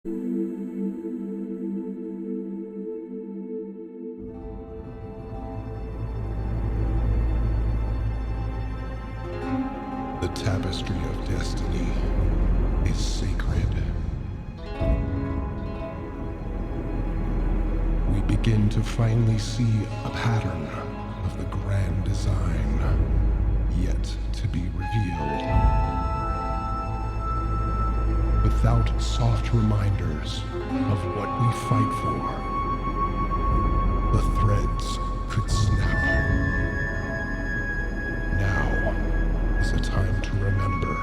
The tapestry of destiny is sacred. We begin to finally see a pattern of the grand design yet to be revealed. Without soft reminders of what we fight for, the threads could snap. Now is a time to remember.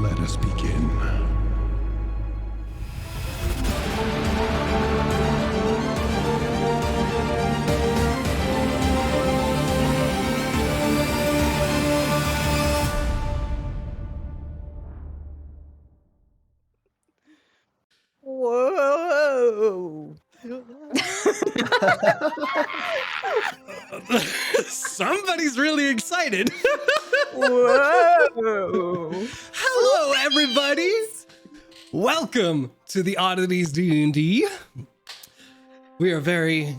Let us begin. Whoa. Somebody's really excited. Whoa. Hello, everybody. Welcome to the Oddities D&D. We are very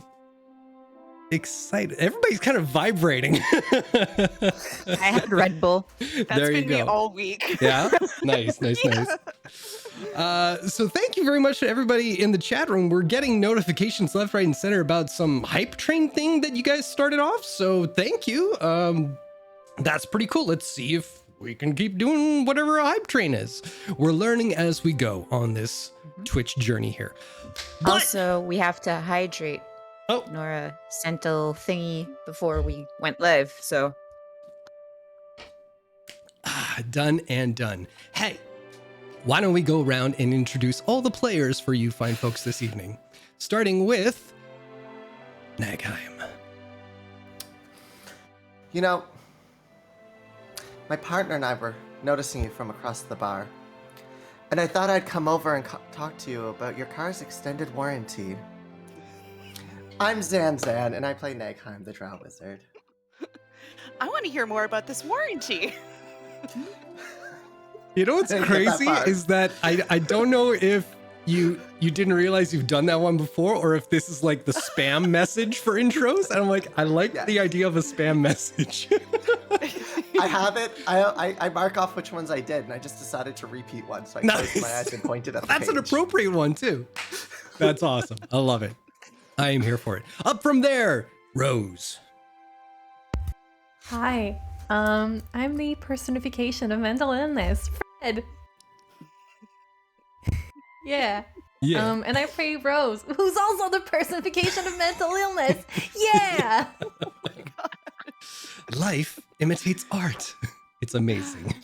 excited. Everybody's kind of vibrating. I had Red Bull. That's There you been me go. all week. Yeah, nice. So thank you very much to everybody in the chat room. We're getting notifications left, right, and center about some hype train thing that you guys started off. So thank you. That's pretty cool. Let's see if we can keep doing whatever a hype train is. We're learning as we go on this Twitch journey here. But- Also, we have to hydrate Oh. Nora Sentinel thingy before we went live, so. Done and done. Hey, why don't we go around and introduce all the players for you fine folks this evening, starting with Nagheim. You know, my partner and I were noticing you from across the bar, and I thought I'd come over and talk to you about your car's extended warranty. I'm Zan, and I play Nagheim, the Drow Wizard. I want to hear more about this warranty. You know what's Didn't get that crazy far. is that I don't know if you didn't realize you've done that one before, or if this is like the spam message for intros. And I'm like, I like Yes. the idea of a spam message. I have it. I mark off which ones I did, and I just decided to repeat one, so I closed my Nice. eyes and pointed at the That's an page. appropriate one too. That's awesome. I love it. I am here for it. Up from there, Rose. Hi, I'm the personification of mental illness, Fred. Yeah. Yeah. And I play Rose, who's also the personification of mental illness. Yeah. Life imitates art. It's amazing.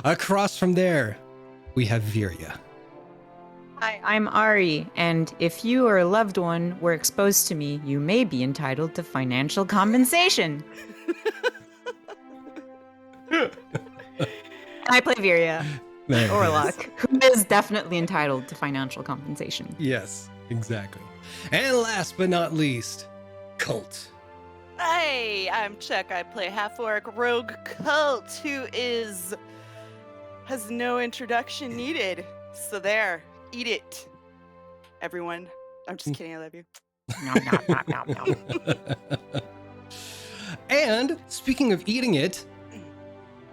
Across from there, we have Viria. Hi, I'm Ari, and if you or a loved one were exposed to me, you may be entitled to financial compensation. And I play Viria, There it is. Orlok, who is definitely entitled to financial compensation. Yes, exactly. And last but not least, Cult. Hey, I'm Chuck. I play half-orc rogue Cult, who has no introduction needed. So there, eat it, everyone. I'm just kidding. I love you. Nom, nom, nom, nom, nom. And speaking of eating it,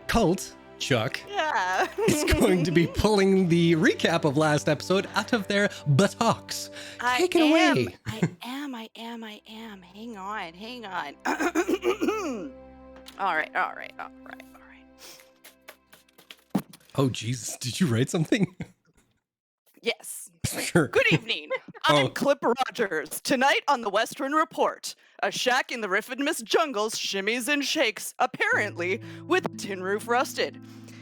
Cult, Chuck, Yeah. is going to be pulling the recap of last episode out of their buttocks. Take it away. I am. Hang on. All right. Oh, Jesus. Did you write something? Yes. Sure. Good evening. I'm Oh. Clip Rogers. Tonight on the Western Report, a shack in the Riffidmus jungles shimmies and shakes, apparently with a tin roof rusted.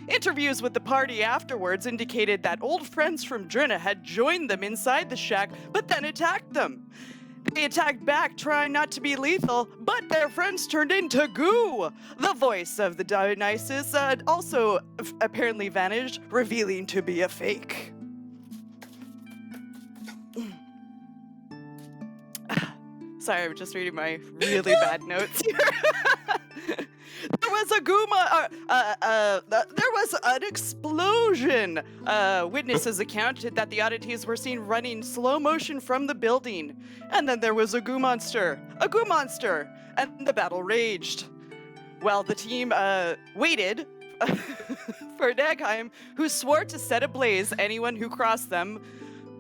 Interviews with the party afterwards indicated that old friends from Drinna had joined them inside the shack, but then attacked them. They attacked back, trying not to be lethal, but their friends turned into goo. The voice of the Dionysus also apparently vanished, revealing to be a fake. Sorry, I'm just reading my really bad notes here. There was a there was an explosion. Witnesses accounted that the oddities were seen running slow motion from the building. And then there was a goo monster, and the battle raged. While the team waited for Nagheim, who swore to set ablaze anyone who crossed them,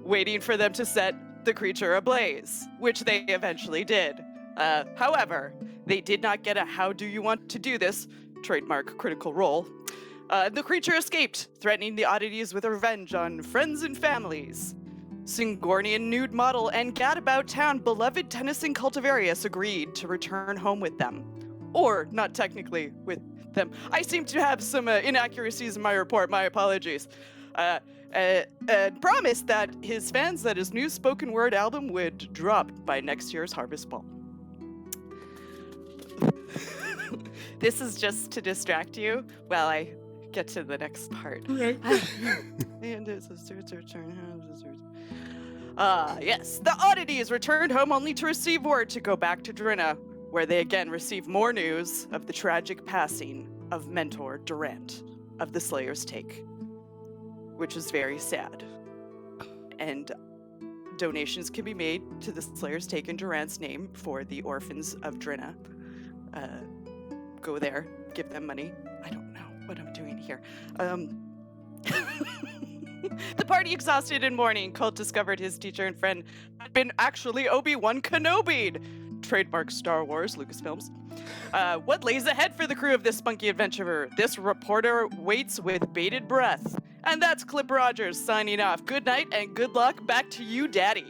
waiting for them to set the creature ablaze, which they eventually did. However, they did not get a "how do you want to do this" trademark Critical Role. The creature escaped, threatening the oddities with revenge on friends and families. Singornian nude model and gadabout town beloved Tennyson cultivarius agreed to return home with them. Or, not technically with them. I seem to have some inaccuracies in my report, my apologies. And promised that his fans that his new spoken word album would drop by next year's Harvest Ball. This is just to distract you while I get to the next part. Right. And it's a return. Yes, the oddities returned home only to receive word to go back to Drinna, where they again receive more news of the tragic passing of Mentor Durant of the Slayer's Take, which is very sad. And donations can be made to the Slayer's Take in Durant's name for the orphans of Drinna. Go there, give them money. I don't know what I'm doing here. The party exhausted and mourning, Colt discovered his teacher and friend had been actually Obi-Wan Kenobi. Trademark Star Wars, Lucasfilms. What lays ahead for the crew of this spunky adventurer? This reporter waits with bated breath. And that's Clip Rogers signing off. Good night and good luck. Back to you, Daddy.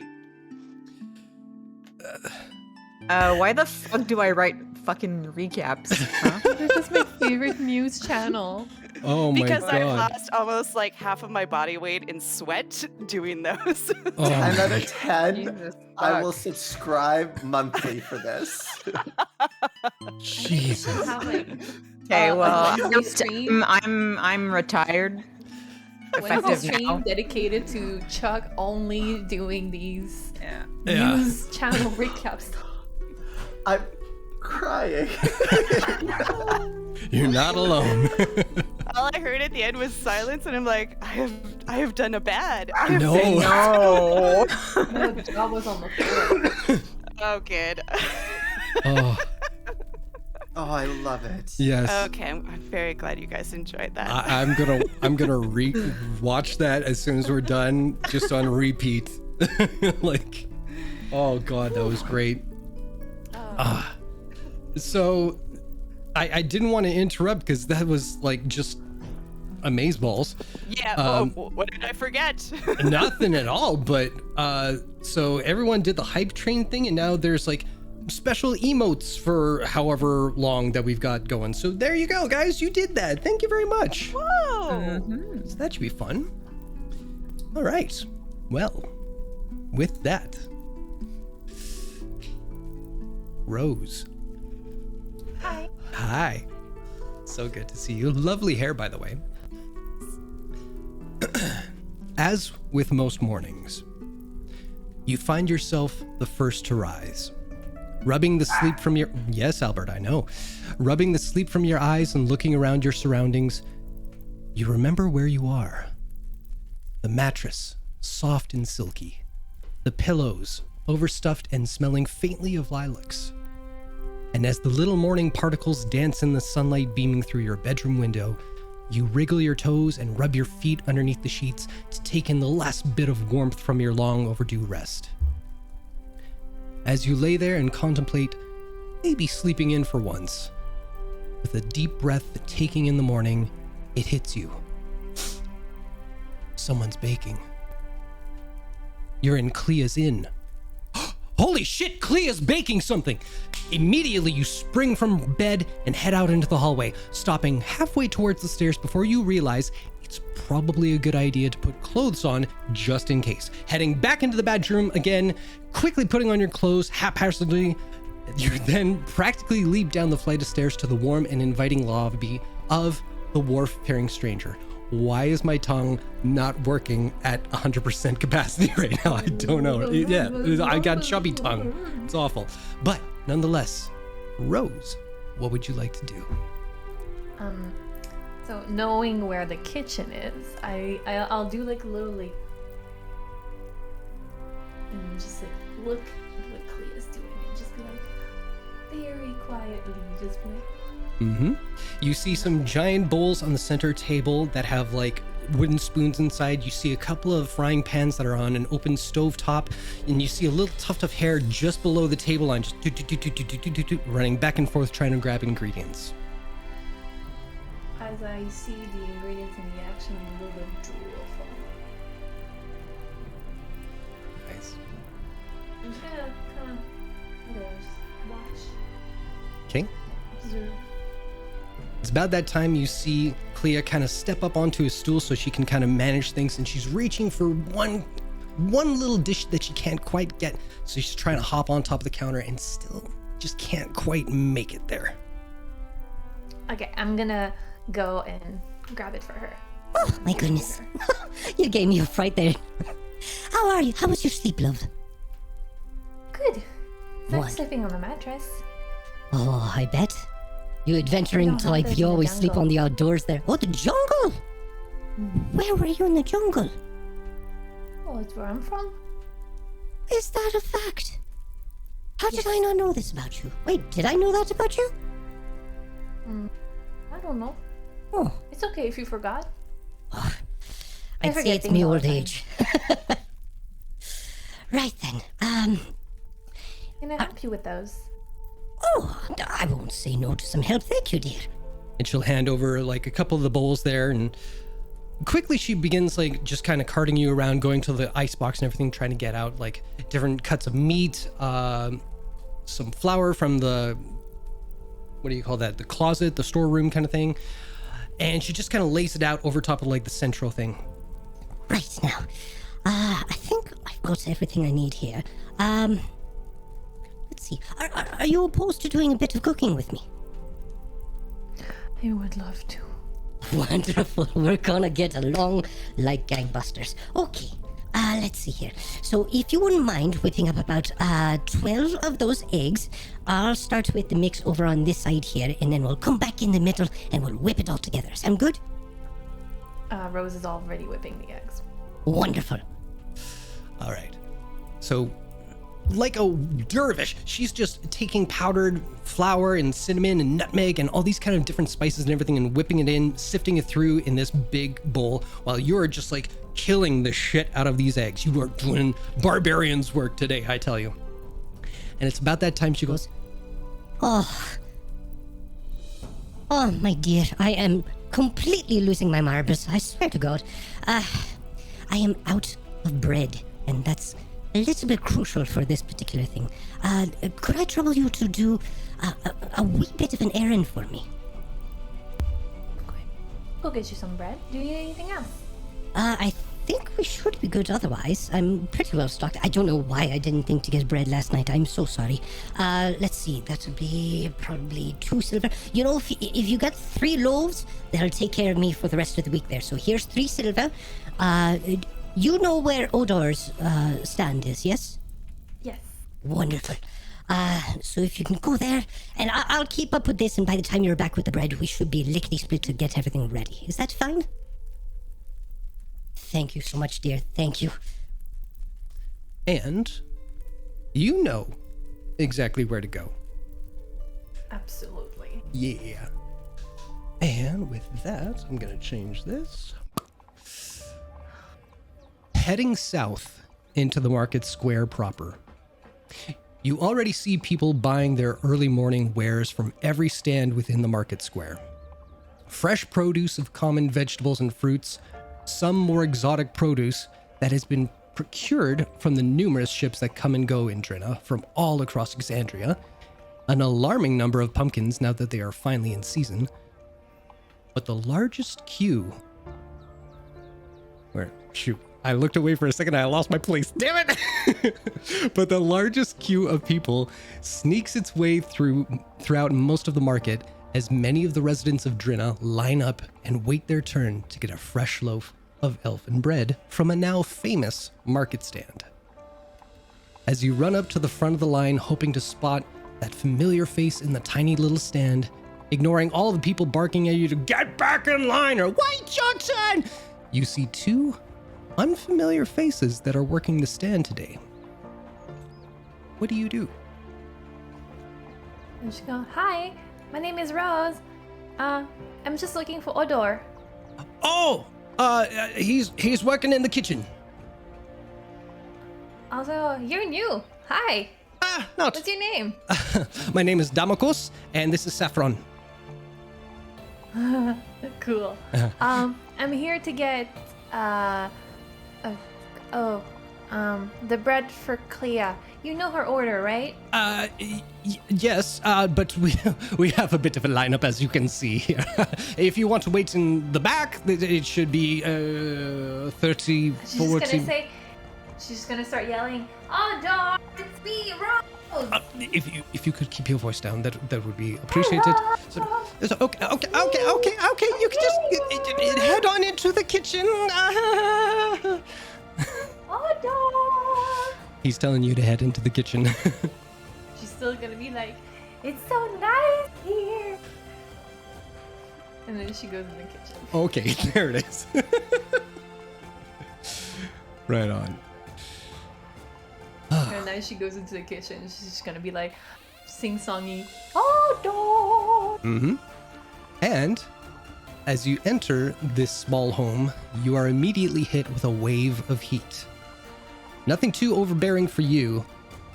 Why the fuck do I write fucking recaps? Huh? This is my favorite news channel. Oh my Because I god. lost almost like half of my body weight in sweat doing those. Oh 10 out my- of 10. Jesus I will fuck. subscribe monthly for this. Jesus. Have, like, Okay, well, Wednesday stream? I'm retired. Wednesday Effective stream now. dedicated to Chuck only doing these Yeah. news channel recaps. I'm crying. You're not alone. All I heard at the end was silence, and I'm like, I have done a bad. I have No. No. No, the job was on the floor. Oh, good. Oh, Oh, I love it. yes. Okay, I'm very glad you guys enjoyed that. I'm gonna watch that as soon as we're done, just on repeat. Like, oh god, that was great. So I didn't want to interrupt because that was like just amazeballs. Yeah, what did I forget? Nothing at all, but so everyone did the hype train thing, and now there's like special emotes for however long that we've got going. So there you go, guys, you did that. Thank you very much. Whoa! So that should be fun. All right, well, with that, Rose. Hi. So good to see you. Lovely hair, by the way. As with most mornings, you find yourself the first to rise. Rubbing the sleep from your... Yes, Albert, I know. Rubbing the sleep from your eyes and looking around your surroundings, you remember where you are. The mattress, soft and silky. The pillows, overstuffed and smelling faintly of lilacs. And as the little morning particles dance in the sunlight beaming through your bedroom window, you wriggle your toes and rub your feet underneath the sheets to take in the last bit of warmth from your long overdue rest. As you lay there and contemplate maybe sleeping in for once, with a deep breath taking in the morning, it hits you. Someone's baking. You're in Clea's inn. Holy shit, Clea's baking something! Immediately, you spring from bed and head out into the hallway, stopping halfway towards the stairs before you realize it's probably a good idea to put clothes on just in case. Heading back into the bedroom again, quickly putting on your clothes haphazardly, you then practically leap down the flight of stairs to the warm and inviting lobby of the wharf-faring stranger. Why is my tongue not working at 100% capacity right now? I don't know. Yeah, I got chubby tongue. It's awful. But nonetheless, Rose, what would you like to do? So knowing where the kitchen is, I'll do like a little like, and just like look at what Clea's doing and just be like very quietly, just be like. You see some giant bowls on the center table that have like wooden spoons inside. You see a couple of frying pans that are on an open stove top, and you see a little tuft of hair just below the table line, just running back and forth trying to grab ingredients. As I see the ingredients in the action, a little bit of drool fall. Nice. I'm just gonna kind of watch, Okay. observe. It's about that time you see Clea kind of step up onto a stool so she can kind of manage things, and she's reaching for one little dish that she can't quite get. So she's trying to hop on top of the counter and still just can't quite make it there. Okay, I'm gonna go and grab it for her. Oh, my goodness. You gave me a fright there. How are you? How was your sleep, love? Good. I'm What? sleeping on the mattress. Oh, I bet. You adventuring don't have type, those you in the always sleep jungle. on the outdoors there. Oh, the jungle! Where were you in the jungle? Oh, it's where I'm from. Is that a fact? How did I not know this about you? Wait, did I know that about you? I don't know. Oh, It's okay if you forgot. I'd say forget it's things me all the old time. age. Right then. Can I help you with those? Oh, I won't say no to some help. Thank you, dear. And she'll hand over like a couple of the bowls there, and quickly she begins like just kind of carting you around, going to the ice box and everything, trying to get out like different cuts of meat, some flour from the, what do you call that? The closet, the storeroom kind of thing. And she just kind of lays it out over top of like the central thing. Right now, I think I've got everything I need here. Let's see. Are you opposed to doing a bit of cooking with me? I would love to. Wonderful. We're gonna get along like gangbusters. Okay. Let's see here. So if you wouldn't mind whipping up about 12 of those eggs, I'll start with the mix over on this side here, and then we'll come back in the middle and we'll whip it all together. Sound good? Rose is already whipping the eggs. Wonderful. All right. So, like a dervish, she's just taking powdered flour and cinnamon and nutmeg and all these kind of different spices and everything and whipping it in, sifting it through in this big bowl while you're just like killing the shit out of these eggs. You are doing barbarian's work today, I tell you. And it's about that time she goes, Oh, my dear, I am completely losing my marbles. I swear to God. I am out of bread, and that's a little bit crucial for this particular thing. Could I trouble you to do a wee bit of an errand for me? Go get you some bread. Do you need anything else? I think we should be good otherwise. I'm pretty well stocked. I don't know why I didn't think to get bread last night. I'm so sorry. Let's see. That would be probably 2 silver. You know, if you got 3 loaves, that'll take care of me for the rest of the week there. So here's 3 silver. You know where Odor's stand is, yes? Yes. Wonderful. So if you can go there, and I'll keep up with this, and by the time you're back with the bread, we should be lickety-split to get everything ready. Is that fine? Thank you so much, dear. Thank you. and you know exactly where to go. Absolutely. Yeah. And with that, I'm going to change this. Heading south into the market square proper. You already see people buying their early morning wares from every stand within the market square. Fresh produce of common vegetables and fruits, some more exotic produce that has been procured from the numerous ships that come and go in Drina from all across Exandria, an alarming number of pumpkins now that they are finally in season, but the largest queue... I looked away for a second and I lost my place. Damn it! But the largest queue of people sneaks its way throughout most of the market as many of the residents of Drina line up and wait their turn to get a fresh loaf of elfin bread from a now famous market stand. As you run up to the front of the line hoping to spot that familiar face in the tiny little stand, Ignoring all the people barking at you to get back in line or White Johnson, you see two unfamiliar faces that are working the stand today. What do you do? And she go, "Hi, my name is Rose. I'm just looking for Odor." Oh, he's working in the kitchen. Also, you're new. Hi. Not. What's your name? My name is Damakos, and this is Saffron. Cool. I'm here to get the bread for Clea. You know her order, right? Yes, but we have a bit of a lineup, as you can see here. If you want to wait in the back, it should be 30, 40. She's just gonna start yelling, "Odor, it's me, Rose!" If you could keep your voice down, that would be appreciated. So, okay. You can just head on into the kitchen. Odor! He's telling you to head into the kitchen. She's still gonna be like, "It's so nice here." And then she goes in the kitchen. Okay, there it is. Right on. And then she goes into the kitchen. She's just gonna be like, sing-songy, "Odor!" Mm-hmm. And as you enter this small home, you are immediately hit with a wave of heat. Nothing too overbearing for you,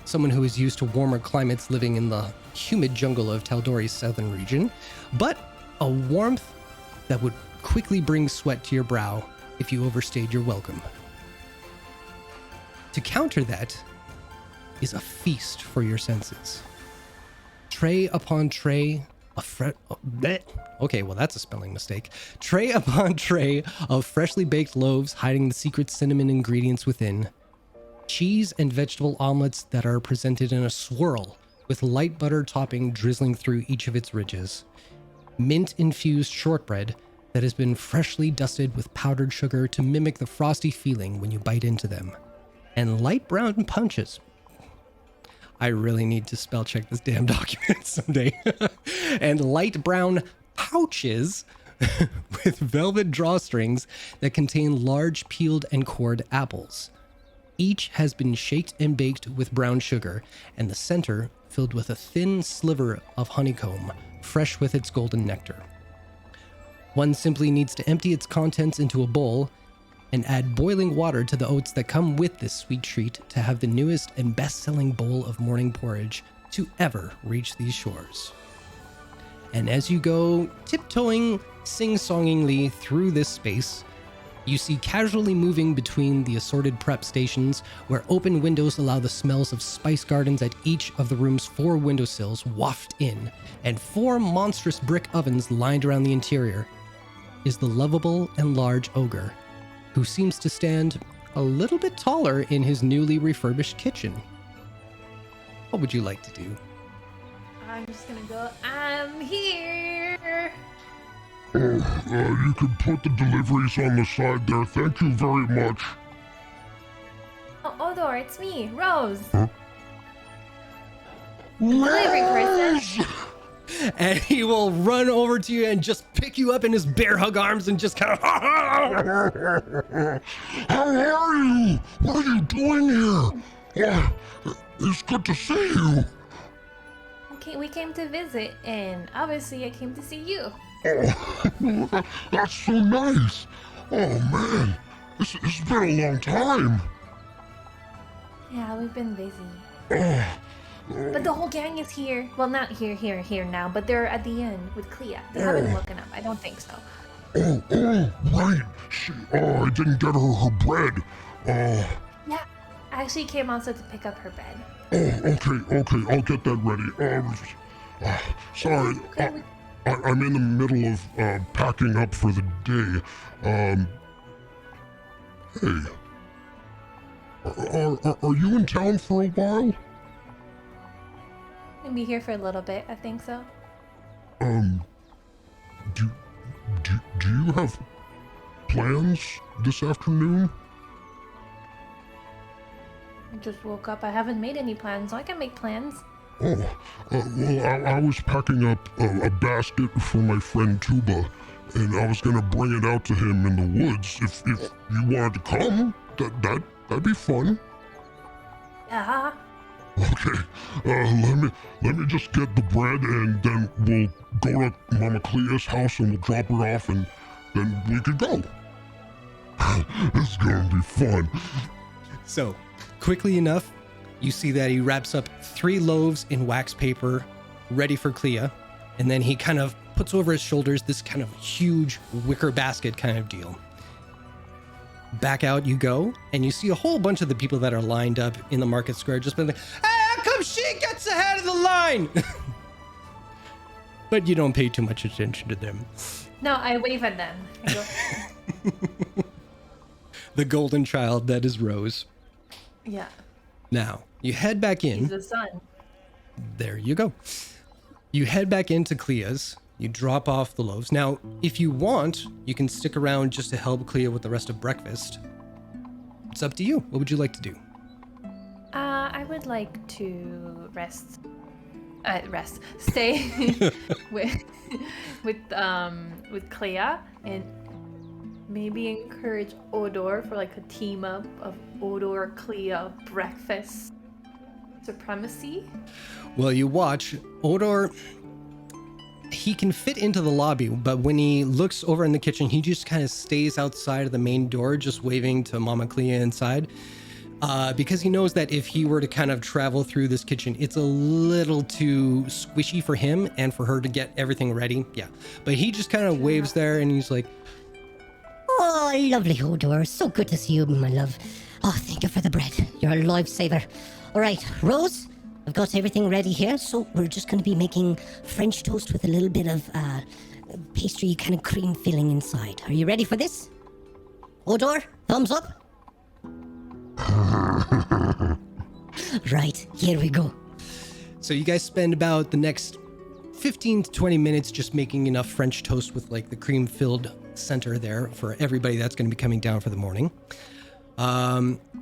someone who is used to warmer climates living in the humid jungle of TAL'DOREI's southern region, but a warmth that would quickly bring sweat to your brow if you overstayed your welcome. To counter that is a feast for your senses. Tray upon tray of okay, well that's a spelling mistake. Tray upon tray of freshly baked loaves hiding the secret cinnamon ingredients within. Cheese and vegetable omelets that are presented in a swirl with light butter topping drizzling through each of its ridges. Mint-infused shortbread that has been freshly dusted with powdered sugar to mimic the frosty feeling when you bite into them. And light brown punches. I really need to spell check this damn document someday. And light brown pouches with velvet drawstrings that contain large peeled and cored apples. Each has been shaked and baked with brown sugar, and the center filled with a thin sliver of honeycomb, fresh with its golden nectar. One simply needs to empty its contents into a bowl and add boiling water to the oats that come with this sweet treat to have the newest and best-selling bowl of morning porridge to ever reach these shores. And as you go tiptoeing sing-songingly through this space, you see casually moving between the assorted prep stations where open windows allow the smells of spice gardens at each of the room's 4 windowsills waft in, and 4 monstrous brick ovens lined around the interior, is the lovable and large ogre, who seems to stand a little bit taller in his newly refurbished kitchen. What would you like to do? I'm just gonna go, "I'm here!" You can put the deliveries on the side there. Thank you very much. "Oh, Odor, it's me, Rose." Huh? Delivery person. And he will run over to you and just pick you up in his bear hug arms and just kind of... How are you? What are you doing here? Yeah, it's good to see you. Okay, we came to visit, and obviously I came to see you. Oh, that's so nice. Oh man, it's been a long time. Yeah, we've been busy. Oh, But the whole gang is here. Well, not here now, but they're at the end with Clea. They haven't woken up. I don't think so. Right. I didn't get her bread. Yeah, I actually came also to pick up her bed. Okay, I'll get that ready. Sorry, I'm in the middle of packing up for the day. Hey, are you in town for a while? I'll be here for a little bit. I think so. Do you have plans this afternoon? I just woke up. I haven't made any plans, so I can make plans. I was packing up a basket for my friend Tuba, and I was gonna bring it out to him in the woods. If you wanted to come, that'd be fun. Yeah. Okay, let me just get the bread, and then we'll go to Mama Clea's house and we'll drop her off, and then we could go. It's gonna be fun. So, quickly enough, you see that he wraps up 3 loaves in wax paper, ready for Clea, and then he kind of puts over his shoulders this kind of huge wicker basket kind of deal. Back out you go, and you see a whole bunch of the people that are lined up in the market square just been like, hey, how come she gets ahead of the line? But you don't pay too much attention to them. No, I wave at them. I go, The golden child that is Rose. yeah. Now, you head back in. He's the sun. There you go. You head back into Clea's. You drop off the loaves. Now, if you want, you can stick around just to help Clea with the rest of breakfast. It's up to you. What would you like to do? I would like to stay with Clea and maybe encourage Odor for like a team up of Odor Clea breakfast supremacy. Well, you watch. Odor, he can fit into the lobby, but when he looks over in the kitchen, he just kind of stays outside of the main door, just waving to Mama Clea inside. Because he knows that if he were to kind of travel through this kitchen, it's a little too squishy for him and for her to get everything ready. Yeah. But he just kind of waves there and he's like, Oh, lovely Odor. So good to see you, my love. Oh, thank you for the bread. You're a lifesaver. All right, Rose, I've got everything ready here. So we're just going to be making French toast with a little bit of pastry kind of cream filling inside. Are you ready for this? Odor, thumbs up? Right, here we go. So you guys spend about the next 15 to 20 minutes just making enough French toast with like the cream filled center there for everybody that's going to be coming down for the morning.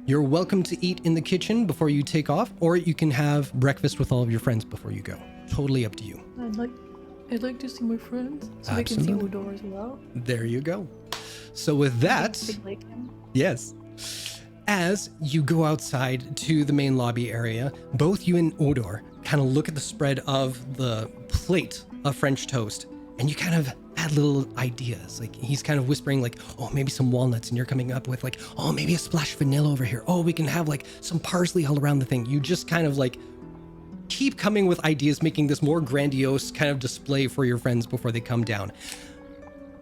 You're welcome to eat in the kitchen before you take off, or you can have breakfast with all of your friends before you go. Totally up to you. I'd like to see my friends so they can see Absolutely. Odor as well. There you go. So with that, Big like him. yes. As you go outside to the main lobby area, both you and Odor kind of look at the spread of the plate of French toast, and you kind of add little ideas. Like he's kind of whispering like, oh, maybe some walnuts, and you're coming up with like, oh, maybe a splash of vanilla over here. Oh, we can have like some parsley all around the thing. You just kind of like keep coming with ideas, making this more grandiose kind of display for your friends before they come down.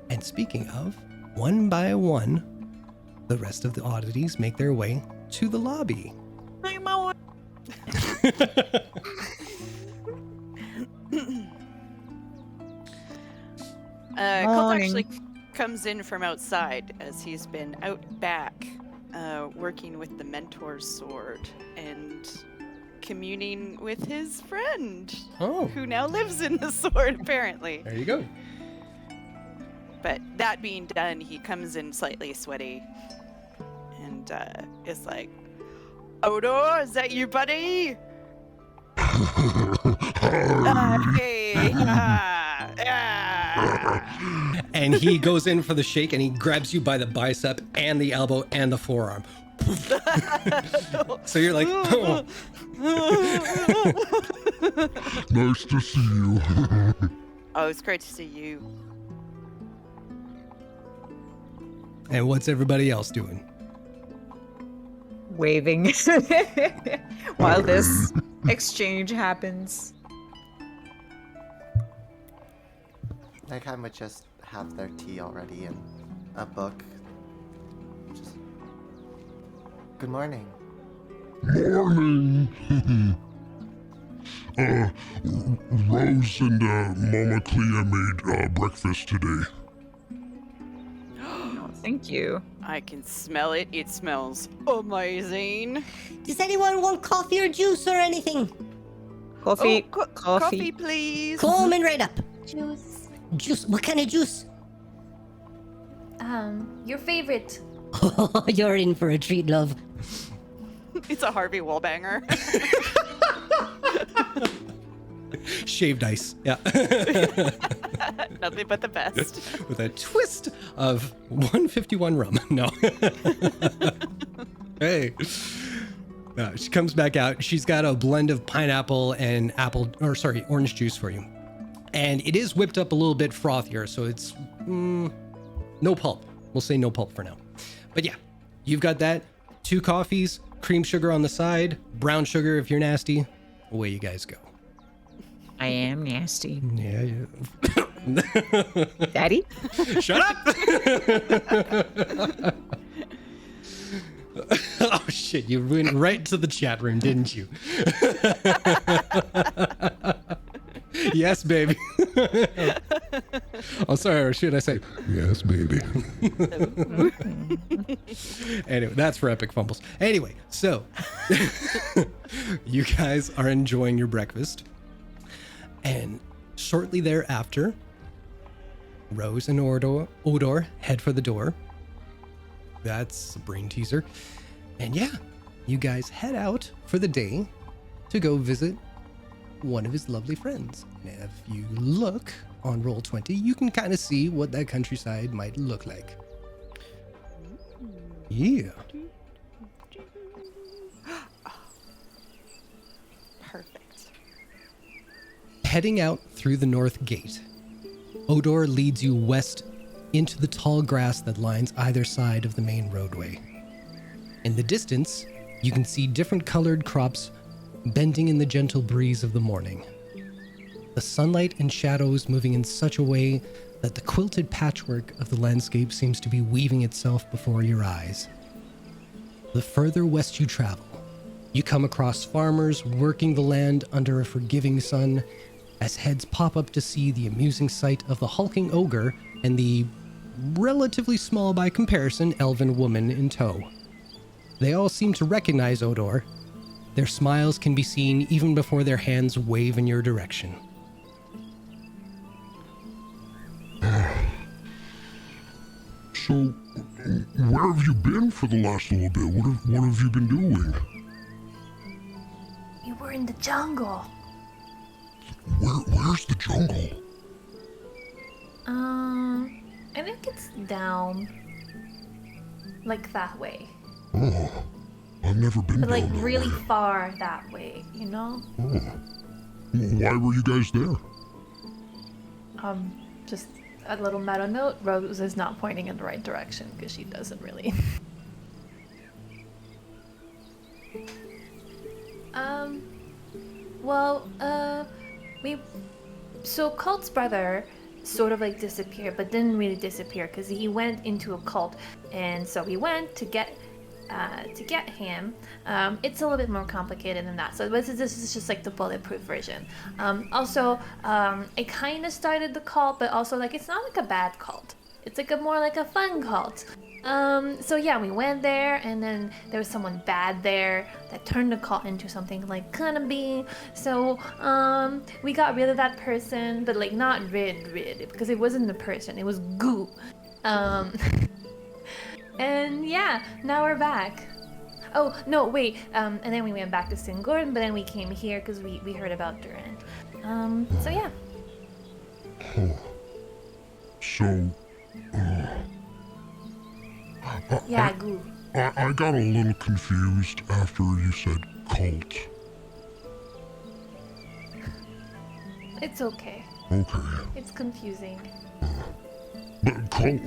And speaking of, one by one, the rest of the oddities make their way to the lobby. Colt actually comes in from outside as he's been out back working with the mentor's sword and communing with his friend who now lives in the sword apparently. There you go. But that being done, he comes in slightly sweaty and is like, Odor, is that you, buddy? Hey, And he goes in for the shake and he grabs you by the bicep and the elbow and the forearm. So you're like, oh. Nice to see you. Oh, it's great to see you. And what's everybody else doing? Waving while this exchange happens. I kind of just have their tea already and a book. Just... Good morning. Morning. Rose and Mama Clea made breakfast today. Thank you. I can smell it. It smells amazing. Does anyone want coffee or juice or anything? Coffee. Oh, coffee, please. Coming right up. Juice. Juice. What kind of juice? Your favorite. Oh, you're in for a treat, love. It's a Harvey Wallbanger. Shaved ice. Yeah. Nothing but the best. With a twist of 151 rum. No. Hey. She comes back out. She's got a blend of pineapple and orange juice for you. And it is whipped up a little bit frothier, so it's no pulp. We'll say no pulp for now. But yeah, you've got that. 2 coffees, cream sugar on the side, brown sugar if you're nasty. Away you guys go. I am nasty. Yeah. Daddy? Shut up! Oh shit, you went right to the chat room, didn't you? Yes, baby. Oh, sorry, or should I say, yes, baby. Anyway, that's for Epic Fumbles. Anyway, so you guys are enjoying your breakfast. And shortly thereafter, Rose and Odor head for the door. That's a brain teaser. And yeah, you guys head out for the day to go visit one of his lovely friends. And if you look on Roll20, you can kind of see what that countryside might look like. Yeah. Perfect. Heading out through the north gate, Odor leads you west into the tall grass that lines either side of the main roadway. In the distance, you can see different colored crops bending in the gentle breeze of the morning. The sunlight and shadows moving in such a way that the quilted patchwork of the landscape seems to be weaving itself before your eyes. The further west you travel, you come across farmers working the land under a forgiving sun, as heads pop up to see the amusing sight of the hulking ogre and the relatively small by comparison elven woman in tow. They all seem to recognize Odor. Their smiles can be seen even before their hands wave in your direction. So, where have you been for the last little bit? What have you been doing? You were in the jungle. Where's the jungle? I think it's down. Like that way. Oh, I've never been But like down that really way. far that way, you know? Oh. Why were you guys there? Just a little meta note, Rose is not pointing in the right direction because she doesn't really. So Cult's brother sort of like disappeared, but didn't really disappear because he went into a cult, and so we went to get him. It's a little bit more complicated than that. So this is just like the bulletproof version. It kind of started the cult, but also like it's not like a bad cult. It's like more like a fun cult. So yeah, we went there, and then there was someone bad there that turned the cult into something like cannabis. So we got rid of that person, but like not rid because it wasn't the person, it was goo. And yeah, now we're back. Oh no, wait. And then we went back to St. Gordon, but then we came here because we heard about Durand. So yeah. Oh. So, Yeah, goo. I got a little confused after you said cult. It's okay. Okay. It's confusing. But cult,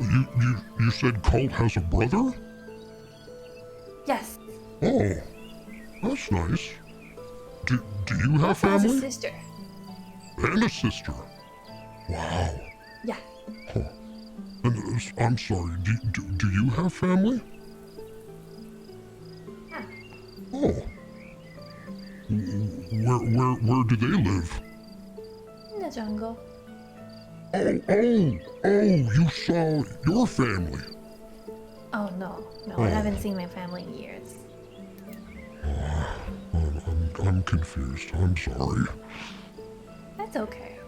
you said cult has a brother? Yes. Oh, that's nice. Do you have Also has family? a sister. And a sister. Wow. Yeah. Huh. And, I'm sorry, do you have family? Yeah. Oh. Where do they live? In the jungle. Oh, you saw your family. Oh no, I haven't seen my family in years. I'm confused. I'm sorry. That's okay.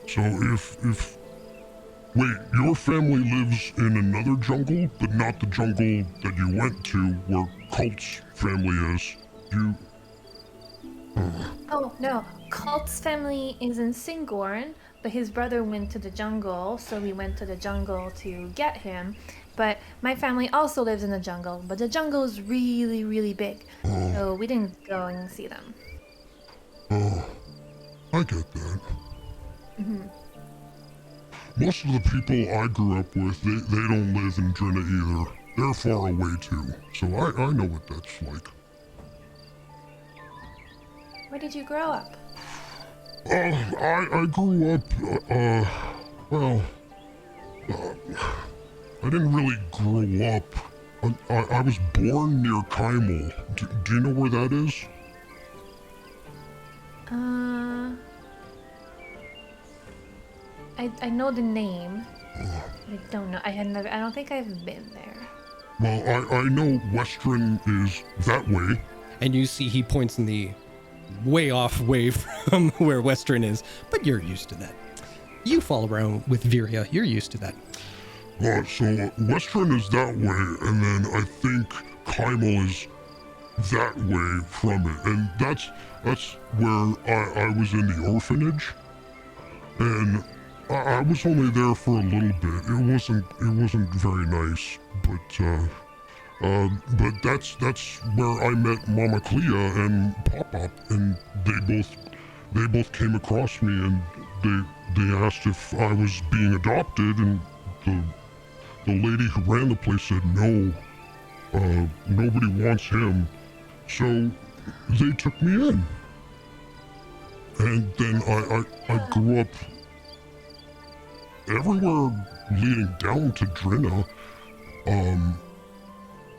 So if wait, your family lives in another jungle, but not the jungle that you went to where Cult's family is. Oh, no. Cult's family is in Singorn, but his brother went to the jungle, so we went to the jungle to get him. But my family also lives in the jungle, but the jungle is really, really big, so we didn't go and see them. Oh, I get that. Most of the people I grew up with, they don't live in Drenna either. They're far away too, so I know what that's like. Where did you grow up? I grew up, well, I didn't really grow up. I was born near Kymel. Do you know where that is? I know the name. I don't know. I don't think I've been there. Well, I know Western is that way. And you see he points in the way off way from where Western is, but you're used to that. You fall around with Viria, you're used to that. So Western is that way, and then I think Kymel is that way from it, and that's where I was in the orphanage, and I was only there for a little bit. It wasn't very nice, but that's where I met Mama Clea and Pop, and they both came across me, and they asked if I was being adopted, and the lady who ran the place said no, nobody wants him, so they took me in, and then I grew up everywhere leading down to Drenna.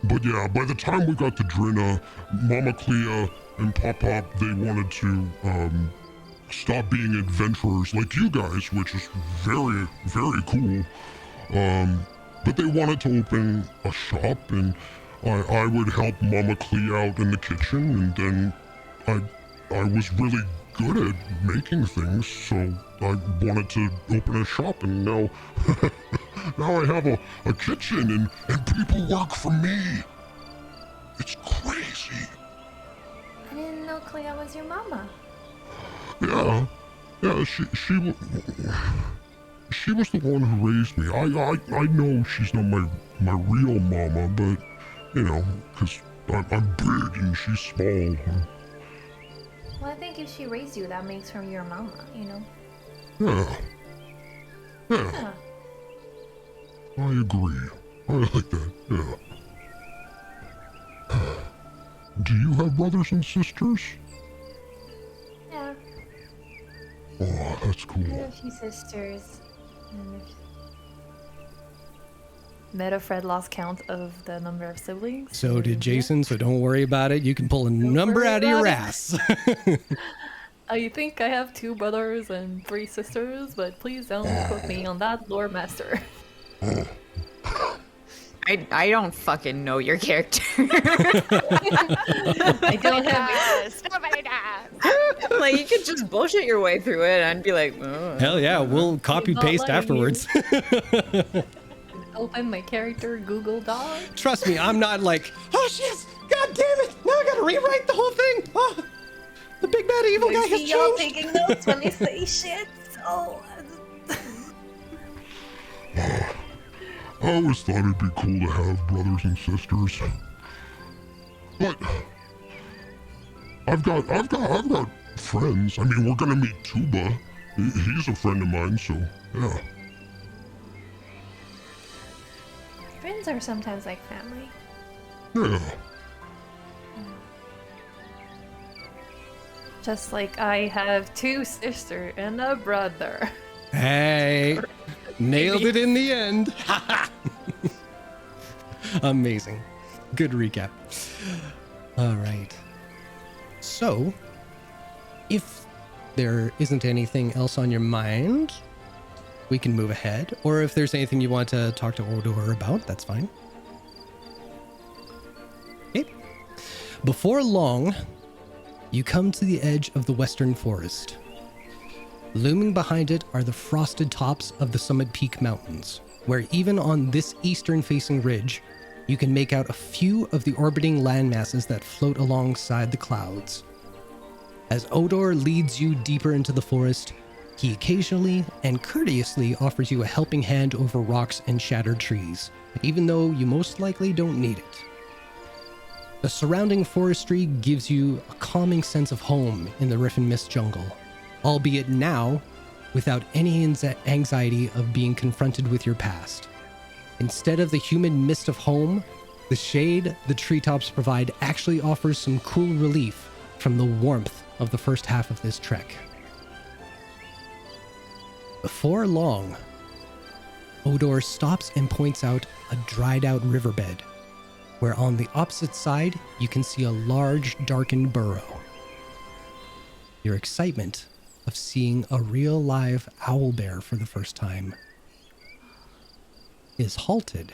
But yeah, by the time we got to Drenna, Mama Clea and Pop, they wanted to stop being adventurers like you guys, which is very, very cool. But they wanted to open a shop, and I would help Mama Clea out in the kitchen, and then I was really good at making things, so I wanted to open a shop, and now now I have a kitchen, and people work for me. It's crazy. I didn't know Clea was your mama. Yeah, she was the one who raised me. I know she's not my real mama, but you know, because I'm big and she's small. Well, I think if she raised you, that makes her your mama, you know? Yeah. I agree. I like that, yeah. Do you have brothers and sisters? Yeah. Oh, that's cool. I have a few sisters. Meta Fred lost count of the number of siblings. So did Jason, so don't worry about it. You can pull a number out of your ass. I think I have 2 brothers and 3 sisters, but please don't quote me on that, lore master. I don't fucking know your character. I don't have Stop it! Like, you could just bullshit your way through it and be like, oh. Hell yeah, we'll copy paste afterwards. open my character Google Doc. Trust me, I'm not like, oh shit, god damn it, now I gotta rewrite the whole thing. Oh, the big bad evil guy has y'all changed. taking notes when you say shit. Oh. I always thought it'd be cool to have brothers and sisters. But I've got friends. I mean, we're gonna meet Tuba. He's a friend of mine, so yeah. Friends are sometimes like family. Yeah. Just like I have 2 sisters and a brother. Hey, nailed it in the end. Amazing. Good recap. All right. So, if there isn't anything else on your mind, we can move ahead. Or if there's anything you want to talk to Odor about, that's fine. Okay. Before long, you come to the edge of the Western Forest. Looming behind it are the frosted tops of the Summit Peak Mountains, where even on this eastern-facing ridge, you can make out a few of the orbiting landmasses that float alongside the clouds. As Odor leads you deeper into the forest, he occasionally and courteously offers you a helping hand over rocks and shattered trees, even though you most likely don't need it. The surrounding forestry gives you a calming sense of home in the Riff and Mist jungle, albeit now without any anxiety of being confronted with your past. Instead of the humid mist of home, the shade the treetops provide actually offers some cool relief from the warmth of the first half of this trek. Before long, Odor stops and points out a dried out riverbed, where on the opposite side you can see a large darkened burrow. Your excitement of seeing a real live owlbear for the first time is halted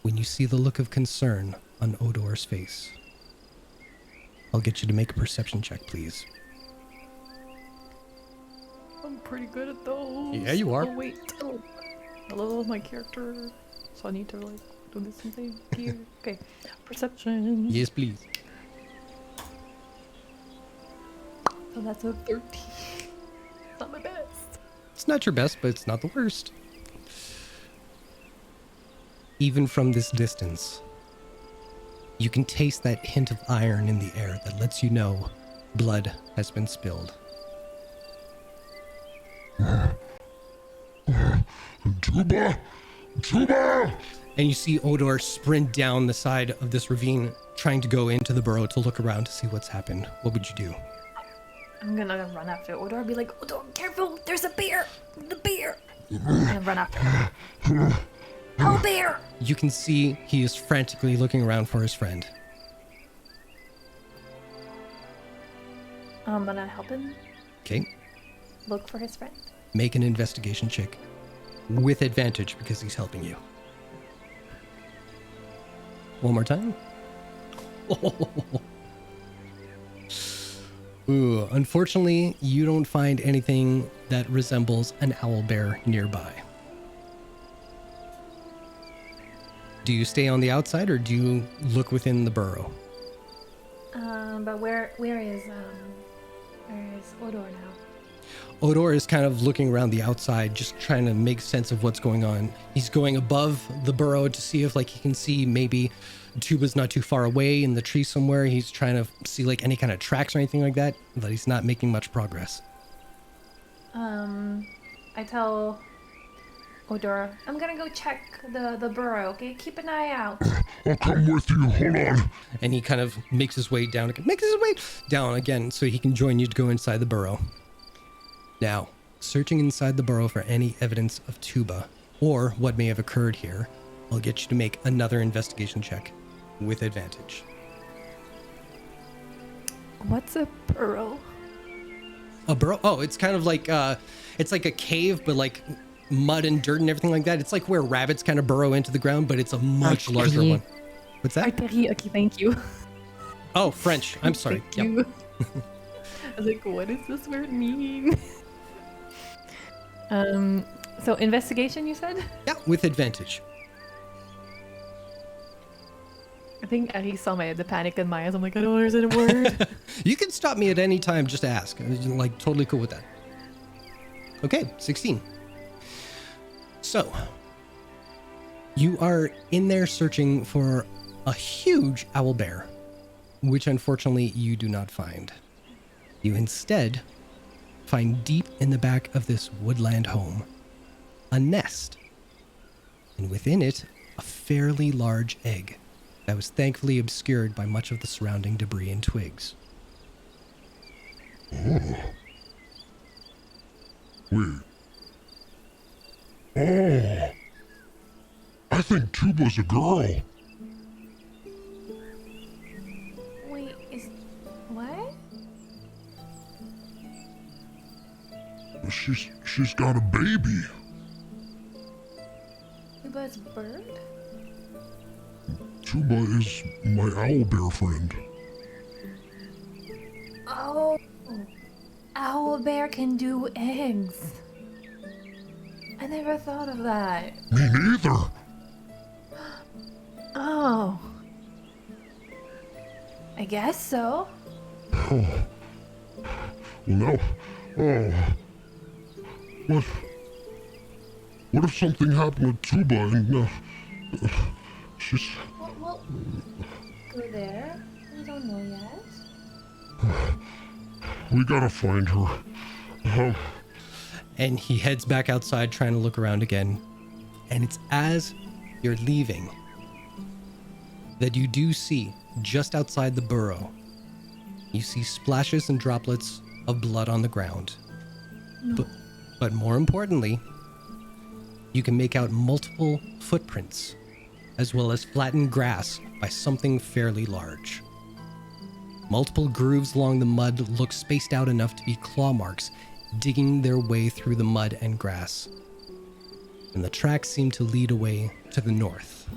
when you see the look of concern on Odor's face. I'll get you to make a perception check, please. I'm pretty good at those. Yeah, you are. Oh, wait. Oh, I love my character, so I need to, like, do this thing here. Okay. Perception. Yes, please. So that's a 13. Not my best. It's not your best, but it's not the worst. Even from this distance, you can taste that hint of iron in the air that lets you know blood has been spilled. Tuba! Tuba! And you see Odor sprint down the side of this ravine, trying to go into the burrow to look around to see what's happened. What would you do? I'm gonna run after Odor. Be like, Odor, careful! There's a bear! The bear! And run after him. Oh, bear! You can see he is frantically looking around for his friend. I'm gonna help him Okay, look for his friend. make an investigation check with advantage because he's helping you. One more time. Ooh, unfortunately, you don't find anything that resembles an owlbear nearby. Do you stay on the outside or do you look within the burrow? But where is Odor now? Odor is kind of looking around the outside, just trying to make sense of what's going on. He's going above the burrow to see if like he can see maybe Tuba's not too far away in the tree somewhere. He's trying to see like any kind of tracks or anything like that, but he's not making much progress. I tell Odor, I'm gonna go check the burrow, okay? Keep an eye out. I'll come with you. Hold on. And he kind of makes his way down again so he can join you to go inside the burrow. Now, searching inside the burrow for any evidence of Tuba or what may have occurred here, I'll get you to make another investigation check with advantage. What's a burrow? A burrow? Oh, it's kind of like it's like a cave, but like mud and dirt and everything like that. It's like where rabbits kind of burrow into the ground, but it's a much larger one. What's that? Arterie, okay, thank you. Oh, French. I'm sorry. Thank you. I was like, what does this word mean? So investigation, you said? Yeah, with advantage. I think Ari saw the panic in my eyes. I'm like, I don't understand a word. You can stop me at any time just to ask. I'm like totally cool with that. Okay, 16. So, you are in there searching for a huge owlbear, which unfortunately you do not find. You instead find deep in the back of this woodland home a nest, and within it a fairly large egg that was thankfully obscured by much of the surrounding debris and twigs. Oh. Wait. Oh. I think Tuba's a girl. Wait, is what? She's got a baby. Tuba's bird? Tuba is my owlbear friend. Oh, owlbear can do eggs. I never thought of that. Me neither. Oh. I guess so. Oh, now, oh, what if something happened to Tuba and she's... Well, go there. We don't know yet. We gotta find her. And he heads back outside trying to look around again. And it's as you're leaving that you do see, just outside the burrow, you see splashes and droplets of blood on the ground. No. But more importantly, you can make out multiple footprints, as well as flattened grass by something fairly large. Multiple grooves along the mud look spaced out enough to be claw marks, digging their way through the mud and grass. And the tracks seem to lead away to the north.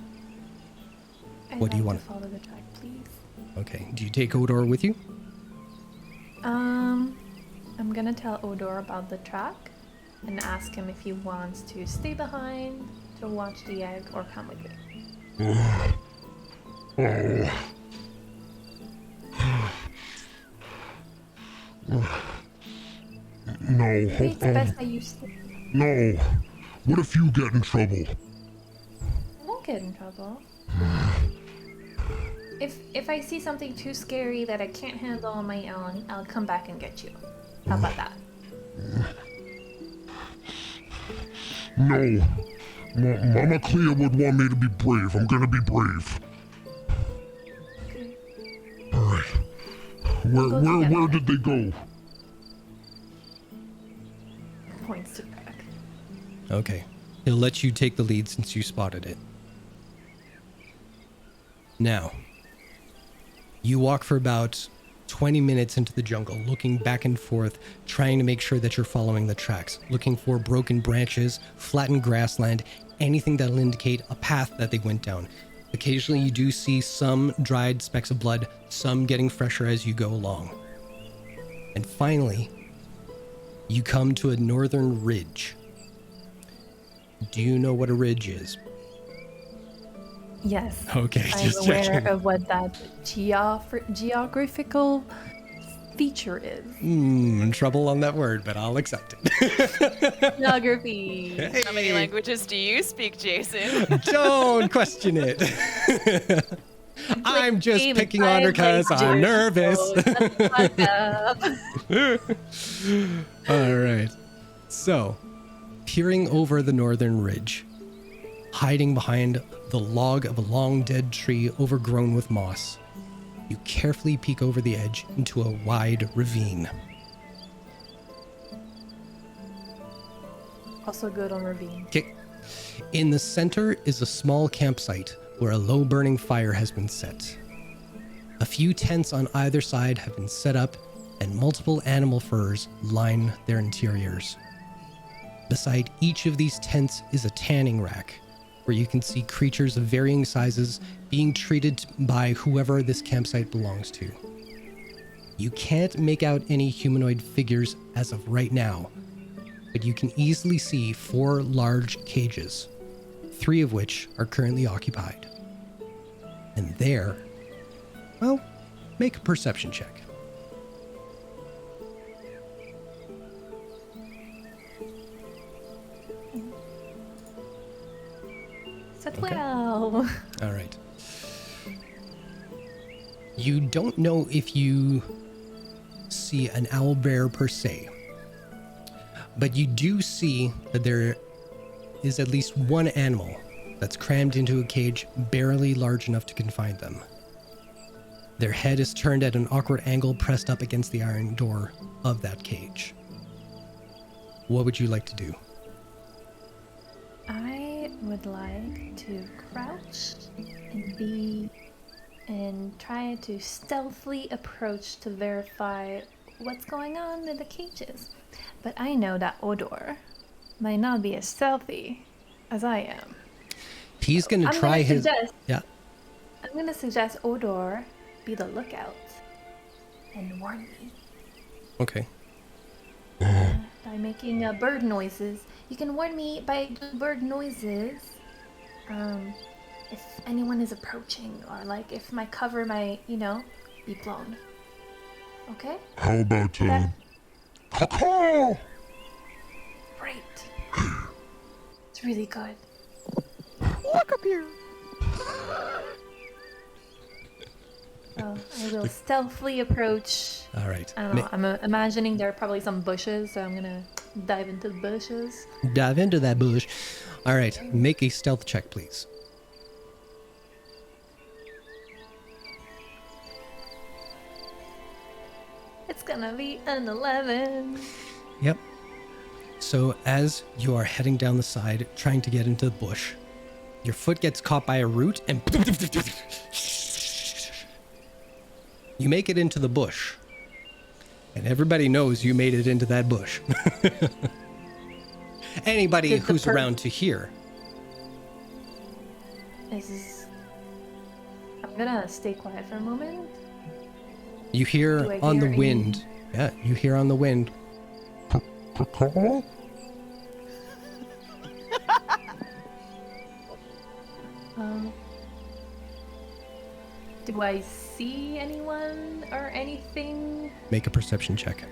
What do you want? Follow the track, please. Okay. Do you take Odor with you? I'm gonna tell Odor about the track and ask him if he wants to stay behind to watch the egg or come with me. No. It's best that you stay. No. What if you get in trouble? I won't get in trouble. If I see something too scary that I can't handle on my own, I'll come back and get you. How about that? No. Mama Clea would want me to be brave. I'm gonna be brave. Okay. Alright. Where did they go? Points to back. Okay. He'll let you take the lead since you spotted it. Now, you walk for about 20 minutes into the jungle, looking back and forth, trying to make sure that you're following the tracks, looking for broken branches, flattened grassland, anything that'll indicate a path that they went down. Occasionally you do see some dried specks of blood, some getting fresher as you go along. And finally, you come to a northern ridge. Do you know what a ridge is? Yes. Okay, I'm just aware checking. of what that geographical feature is. Trouble on that word, but I'll accept it. Geography. How many languages do you speak, Jason? Don't question it. I'm just picking on her because I'm nervous. All right. So, peering over the northern ridge, hiding behind the log of a long dead tree overgrown with moss, you carefully peek over the edge into a wide ravine. Also good on ravine. Okay. In the center is a small campsite where a low burning fire has been set. A few tents on either side have been set up, and multiple animal furs line their interiors. Beside each of these tents is a tanning rack, where you can see creatures of varying sizes being treated by whoever this campsite belongs to. You can't make out any humanoid figures as of right now, but you can easily see 4 large cages, 3 of which are currently occupied. And there, well, make a perception check. Set Okay. well. All right. You don't know if you see an owlbear per se, but you do see that there is at least one animal that's crammed into a cage barely large enough to confine them. Their head is turned at an awkward angle, pressed up against the iron door of that cage. What would you like to do? I would like to crouch and try to stealthily approach to verify what's going on in the cages. But I know that Odor might not be as stealthy as I am. He's going to try his... Yeah. I'm gonna suggest Odor be the lookout and warn me. Okay. By making bird noises. You can warn me by doing bird noises. If anyone is approaching, or like if my cover might, be blown. Okay? How about Caw-caw! Great. It's really good. Look up here. So I will stealthily approach. All right. I don't know. I'm imagining there are probably some bushes, so I'm gonna dive into the bushes. Dive into that bush. All right. Make a stealth check, please. It's gonna be an 11. Yep. So as you are heading down the side, trying to get into the bush, your foot gets caught by a root and you make it into the bush. And everybody knows you made it into that bush. Anybody Did the who's around to hear. I'm gonna stay quiet for a moment. You Do hear I on the hear any- wind. Yeah, you hear on the wind. Caw-caw? Do I see anyone or anything? Make a perception check.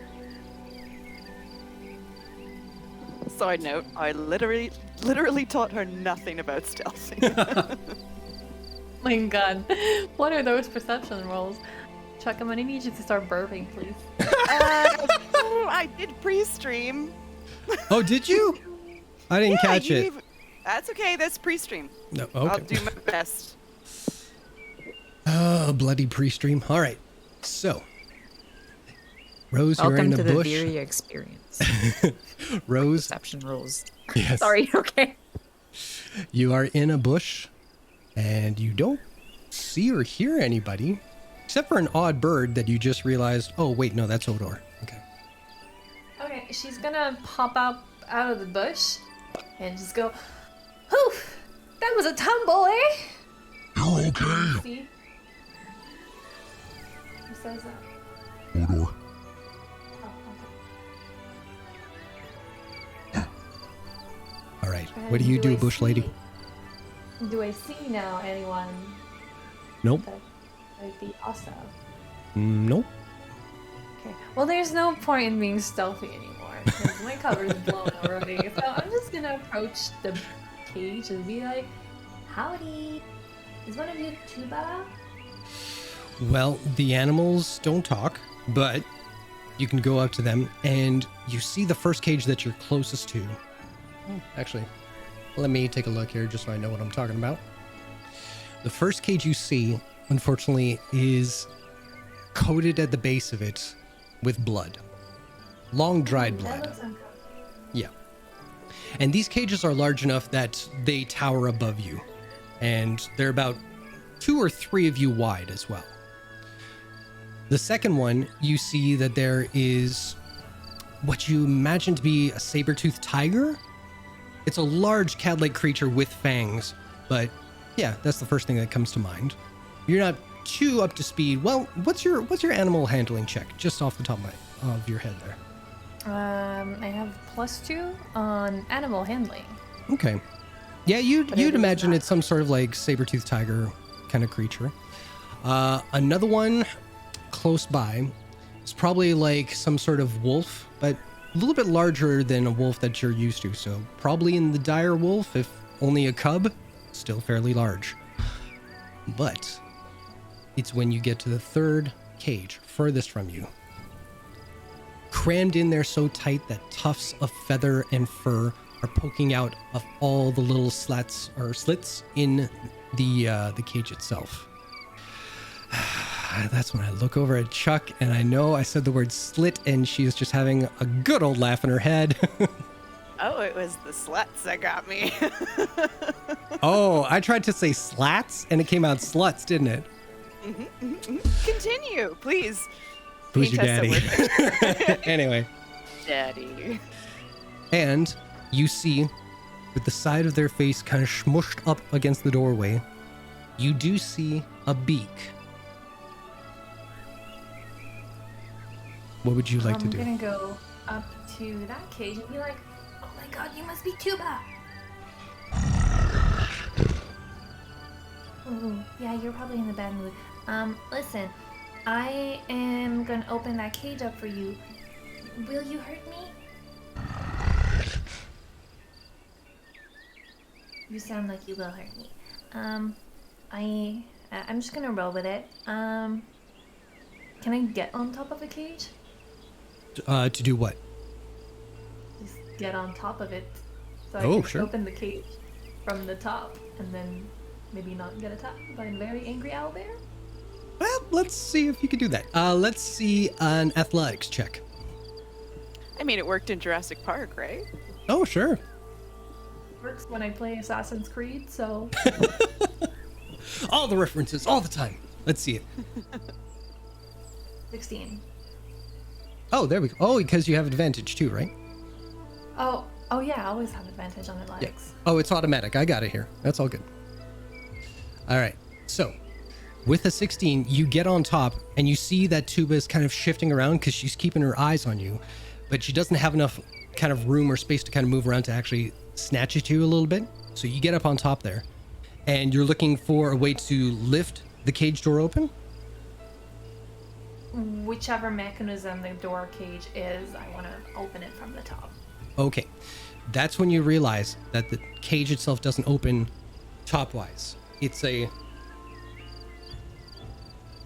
Side note, I literally taught her nothing about stealthing. My god. What are those perception rolls? Chuck, I'm gonna need you to start burping, please. I did pre-stream. Oh, did you? I didn't catch it. That's okay, that's pre-stream. No, I'll okay. do my best. Oh, bloody pre-stream. All right. So, Rose, you're Welcome in to a the bush. DOREI experience. Rose, Perception rules. yes. Sorry, okay. You are in a bush, and you don't see or hear anybody, except for an odd bird that you just realized, oh, wait, no, that's Odor. Okay. Okay, she's gonna pop up out of the bush and just go, "Whew, that was a tumble, eh?" You're okay. See? Who says that? Odor. Oh, okay. All right. What do you do, I bush lady? Do I see now anyone Nope. that would be awesome? Nope. Okay. Well, there's no point in being stealthy anymore because my cover's blown already. So I'm just gonna approach the cage and be like, "Howdy, is one of you tuba?" Well, the animals don't talk, but you can go up to them and you see the first cage that you're closest to. Oh, actually, let me take a look here just so I know what I'm talking about. The first cage you see, unfortunately, is coated at the base of it with blood. Long dried That blood. looks uncomfortable. Yeah. And these cages are large enough that they tower above you. And they're about 2 or 3 of you wide as well. The second one, you see that there is what you imagine to be a saber-toothed tiger. It's a large cat-like creature with fangs, but yeah, that's the first thing that comes to mind. You're not too up to speed. Well, what's your animal handling check, just off the top of your head there? I have +2 on animal handling. Okay. Yeah, you'd it is imagine not. it's some sort of like saber-toothed tiger kind of creature. Another one close by is probably like some sort of wolf, but a little bit larger than a wolf that you're used to. So probably in the dire wolf, if only a cub, still fairly large. But it's when you get to the third cage, furthest from you, crammed in there so tight that tufts of feather and fur are poking out of all the little slats or slits in the cage itself. That's when I look over at Chuck and I know I said the word slit and she's just having a good old laugh in her head. Oh, it was the sluts that got me. Oh, I tried to say slats and it came out sluts, didn't it? Continue, please. Who's your Paint us a daddy? word. Anyway. Daddy. And you see, with the side of their face kind of smushed up against the doorway, you do see a beak. What would you like to do? I'm gonna go up to that cage and be like, "Oh my god, you must be Tuba!" Oh, yeah, you're probably in a bad mood. Listen, I am gonna open that cage up for you. Will you hurt me? You sound like you will hurt me. I'm just gonna roll with it. Can I get on top of the cage? To do what? Just get on top of it. So Oh, I can sure. open the cage from the top and then maybe not get attacked by a very angry owlbear? Well, let's see if you can do that. Let's see an athletics check. I mean, it worked in Jurassic Park, right? Oh, sure. Works when I play Assassin's Creed, so All the references, all the time. Let's see it. 16. Oh, there we go. Oh, because you have advantage too, right? Oh yeah, I always have advantage on athletics. Oh, it's automatic. I got it here. That's all good. All right. So, with a 16, you get on top and you see that Tuba is kind of shifting around because she's keeping her eyes on you, but she doesn't have enough kind of room or space to kind of move around to actually snatch at you a little bit. So you get up on top there and you're looking for a way to lift the cage door open. Whichever mechanism the door cage is, I want to open it from the top. Okay. That's when you realize that the cage itself doesn't open top-wise. It's a...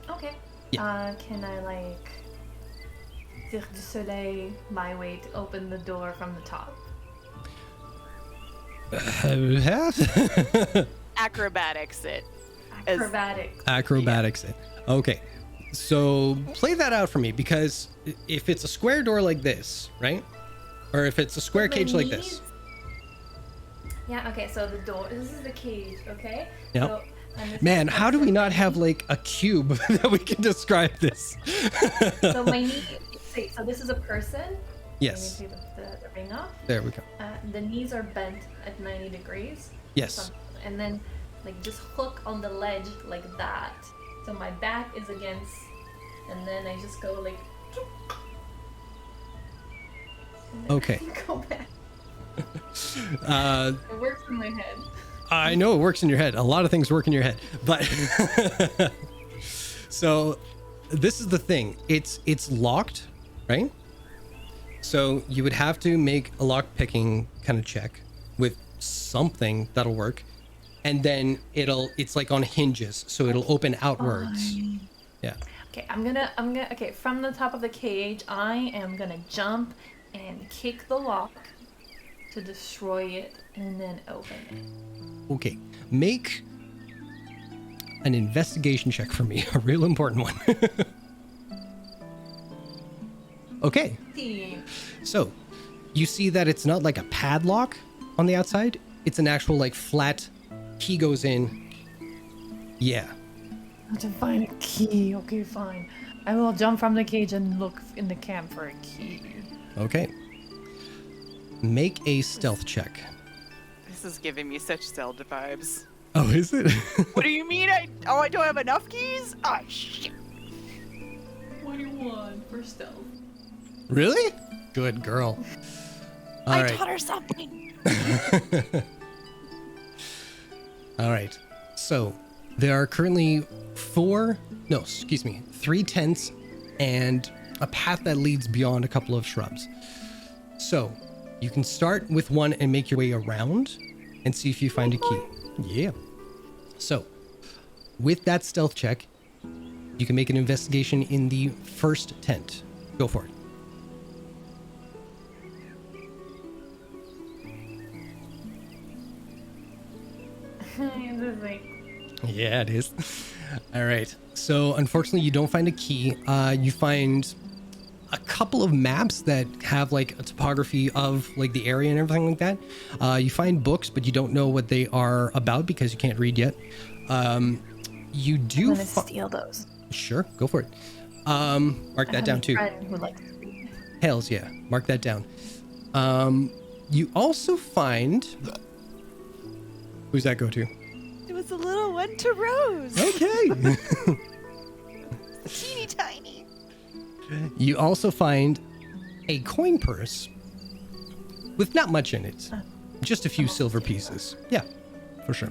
Okay. Yeah. Can I like Cirque du Soleil my way to open the door from the top? Acrobatics it. Acrobatics. Acrobatics it. Okay. So play that out for me, because if it's a square door like this, right? Or if it's a square My cage like knees- this. Yeah, okay, so the door, this is the cage, okay? Yep. So, and this Man, is how do we the not have knee. like a cube that we can describe this? So my knee, wait, so this is a person? Yes. Let me take the ring off. There we go. The knees are bent at 90 degrees. Yes. And then, like, just hook on the ledge like that. So my back is against, and then I just go like. And then Okay. I go back. It works in my head. I know it works in your head. A lot of things work in your head, but so this is the thing. It's locked, right? So you would have to make a lock picking kind of check with something that'll work, and then it's like on hinges, so it'll open outwards. Yeah. Okay, I'm gonna. Okay, from the top of the cage, I am gonna jump and kick the lock to destroy it, and then open it. Okay. Make an investigation check for me, a real important one. Okay. So, you see that it's not like a padlock on the outside. It's an actual like flat key goes in. Yeah. I have to find a key. Okay, fine. I will jump from the cage and look in the camp for a key. Okay. Make a stealth check. This is giving me such Zelda vibes. Oh, is it? What do you mean? I don't have enough keys? Ah, shit. 21 for stealth. Really? Good girl. All I right. taught her something. All right. So there are currently 3 tents and a path that leads beyond a couple of shrubs. So you can start with one and make your way around and see if you find a key. Yeah. So with that stealth check, you can make an investigation in the first tent. Go for it. This is like, Yeah, it is. All right. So unfortunately, you don't find a key. You find a couple of maps that have like a topography of like the area and everything like that. You find books, but you don't know what they are about because you can't read yet. You do. I'm gonna steal those. Sure, go for it. Mark that down too. Friend who likes to read. Hells yeah, mark that down. You also find. Who's that go to? It was a little one to Rose. Okay. Teeny tiny. You also find a coin purse with not much in it. Just a few silver pieces. Yeah, for sure.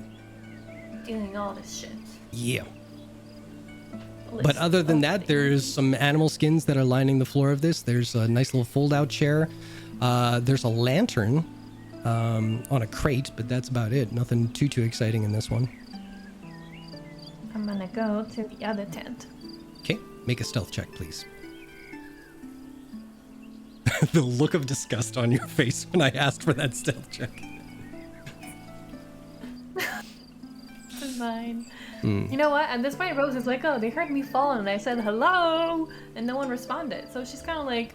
Stealing all this shit. Yeah. But other than that, there's some animal skins that are lining the floor of this. There's a nice little fold-out chair. There's a lantern on a crate, but that's about it. Nothing too exciting in this one. I'm gonna go to the other tent. Okay, make a stealth check, please. The look of disgust on your face when I asked for that stealth check. 9. You know what? At this point, Rose is like, oh, they heard me fall, and I said hello, and no one responded. So she's kind of like,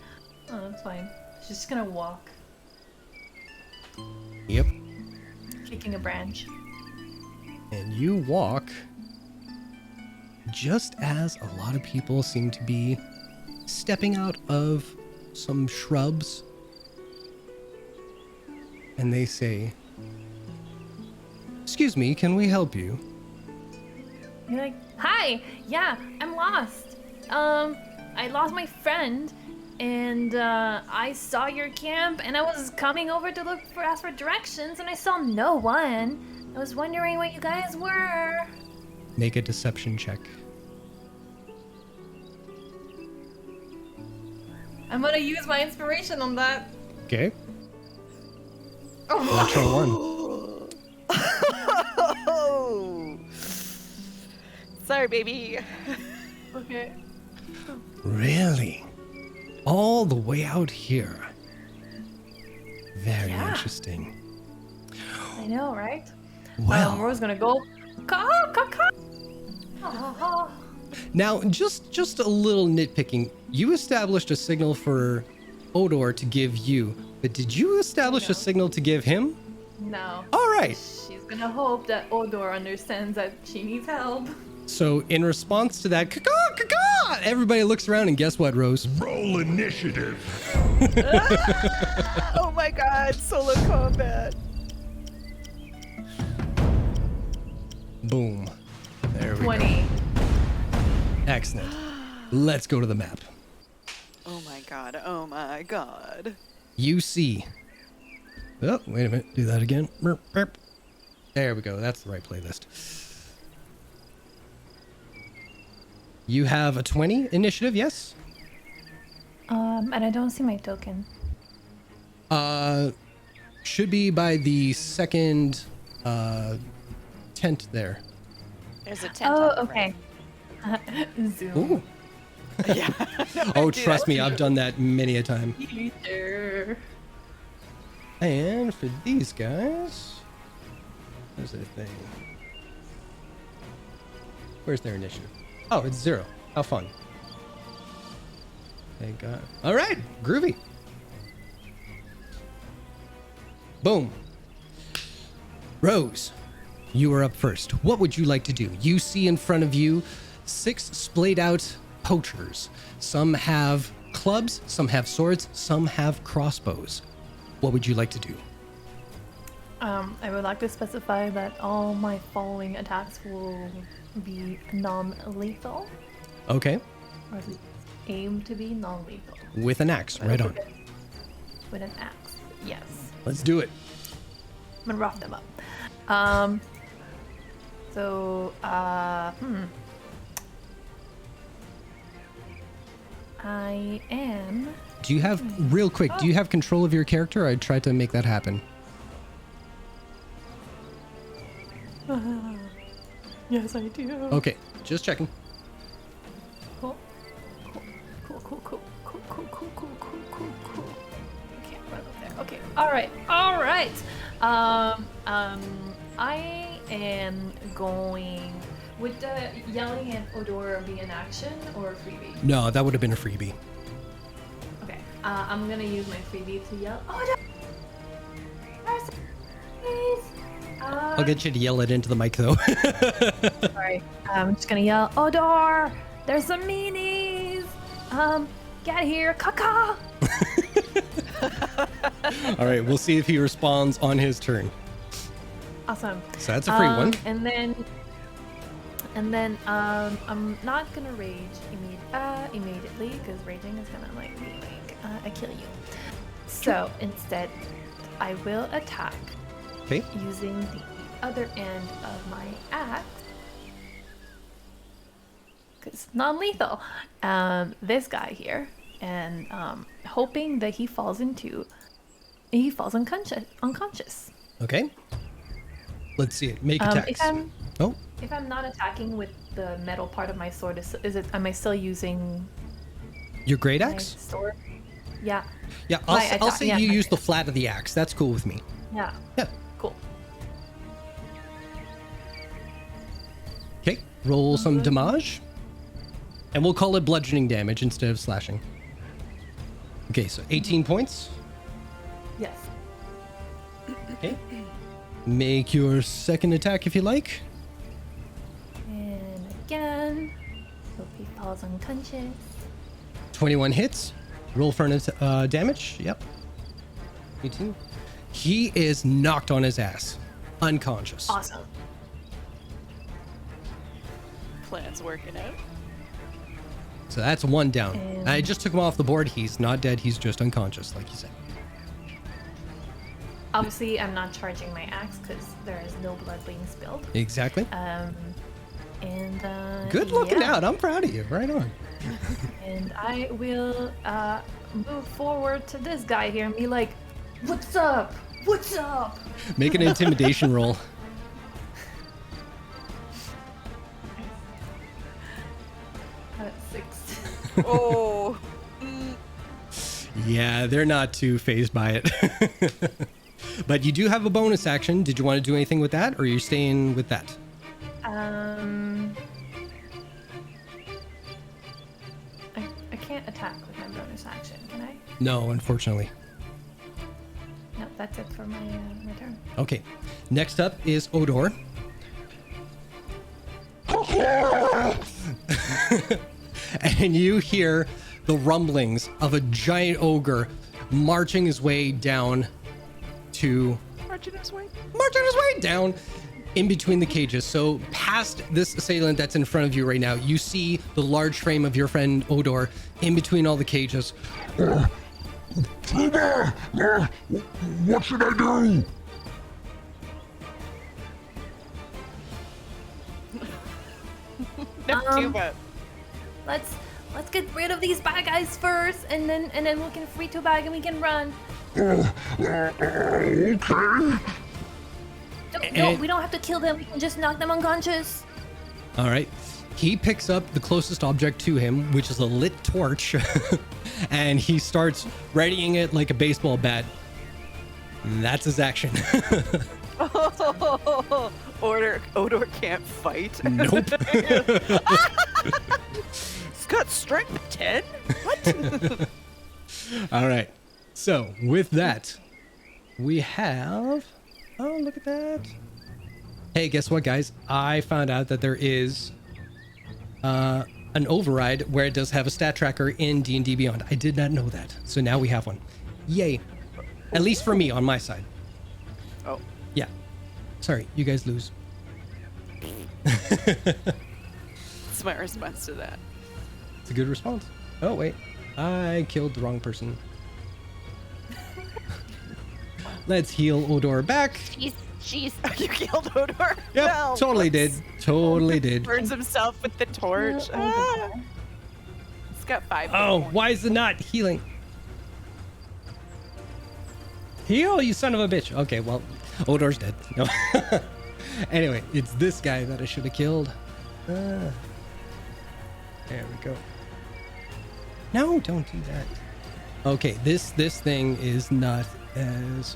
oh, that's fine. She's just gonna walk, Yep. kicking a branch. And you walk just as a lot of people seem to be stepping out of some shrubs. And they say, "Excuse me, can we help you?" You're like, hi, yeah, I'm lost. I lost my friend, and I saw your camp, and I was coming over to ask for directions, and I saw no one. I was wondering what you guys were. Make a deception check. I'm gonna use my inspiration on that. Okay. Natural 1. Oh. Sorry, baby. Okay. Really? All the way out here. Very interesting. I know, right? Well, Rose gonna go. Caw, caw, caw. Oh. now just a little nitpicking. You established a signal for Odor to give you, but did you establish a signal to give him? No. All right. She's gonna hope that Odor understands that she needs help. So in response to that, caw, caw, caw, everybody looks around and guess what, Rose? Roll initiative. Oh my god, solo combat. Boom. There we 20. go. Excellent. Let's go to the map. Oh my god, oh my god. You see. Oh, wait a minute. Do that again. Burp, burp. There we go. That's the right playlist. You have a 20 initiative, yes? And I don't see my token. Should be by the second tent there. There's a tent. Oh, on the okay. Zoom. Ooh. Right. Yeah. Oh, trust me, I've done that many a time. Sure. And for these guys, where's their thing? Where's their initiative? Oh, it's 0. How fun. Thank God. All right, groovy. Boom. Rose, you are up first. What would you like to do? You see in front of you 6 splayed out poachers. Some have clubs, some have swords, some have crossbows. What would you like to do? I would like to specify that all my following attacks will be non-lethal, Okay, or at least aim to be non-lethal. with an axe, right on. With an axe, yes. Let's do it. I'm gonna rough them up. I am. Do you have, real quick, do you have control of your character? I tried to make that happen. Yes, I do. Okay, just checking. Cool. Cool. Okay, right up there. Okay. All right. I am going. Would the yelling and Odor be an action or a freebie? No, that would have been a freebie. Okay. I'm gonna use my freebie to yell. Odor! Please. I'll get you to yell it into the mic, though. Sorry. I'm just gonna yell, Odor! There's some meanies! Get here, caca! All right, we'll see if he responds on his turn. Awesome. So that's a free one. And then, I'm not gonna rage immediately because raging is gonna like be like, I kill you. So instead, I will attack. Okay. Using the other end of my axe. Because is non-lethal. This guy here, and hoping that he falls unconscious. Okay. Let's see it. Make attacks. If I'm not attacking with the metal part of my sword, am I still using Your great my axe? sword? Yeah. Yeah, My I'll attack- say yeah, you my- use the flat of the axe. That's cool with me. Yeah. Yeah. Cool. Okay. Roll some damage. And we'll call it bludgeoning damage instead of slashing. Okay, so 18 points. Yes. Okay. Make your second attack if you like. And again, hope he falls unconscious. 21 hits. Roll for an damage. Yep. 18. He is knocked on his ass. Unconscious. Awesome. Plan's working out. So that's one down. And- I just took him off the board. He's not dead. He's just unconscious, like you said. Obviously, I'm not charging my axe because there is no blood being spilled. Exactly. Good looking yeah. out. I'm proud of you. Right on. And I will move forward to this guy here and be like, "What's up? What's up?" Make an intimidation roll. That's 6. Oh. Yeah, they're not too phased by it. But you do have a bonus action. Did you want to do anything with that, or are you staying with that? I can't attack with my bonus action, can I? No, unfortunately. No, that's it for my my turn. Okay. Next up is Odor. And you hear the rumblings of a giant ogre marching his way down to Marching his way down in between the cages. So past this assailant that's in front of you right now, you see the large frame of your friend Odor in between all the cages. What should I do? No, too bad. Let's get rid of these bad guys first, and then we can free to bag and we can run. Okay. No, we don't have to kill them. We can just knock them unconscious. All right. He picks up the closest object to him, which is a lit torch, and he starts readying it like a baseball bat. And that's his action. Odor can't fight. Nope. He's got strength 10? What? All right. So with that, we have... Oh, look at that. Hey, guess what, guys? I found out that there is an override where it does have a stat tracker in D&D Beyond. I did not know that. So now we have one. Yay. At least for me on my side. Oh. Yeah. Sorry, you guys lose. That's my response to that. It's a good response. Oh, wait. I killed the wrong person. Let's heal Odor back. Jeez. You killed Odor? Yep, No. totally did. Totally did. Burns himself with the torch. Ah. He's got 5. Oh, why is it not healing? Heal, you son of a bitch. Okay, well, Odor's dead. No. Anyway, it's this guy that I should have killed. There we go. No, don't do that. Okay, this thing is not as...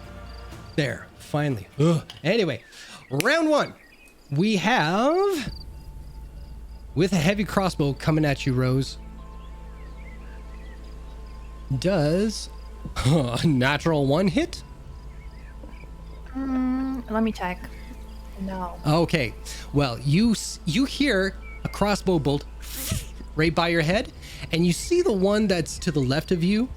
There, finally. Ugh. Anyway, round 1. We have... With a heavy crossbow coming at you, Rose. Does a natural 1 hit? Let me check. No. Okay, well, you hear a crossbow bolt right by your head, and you see the one that's to the left of you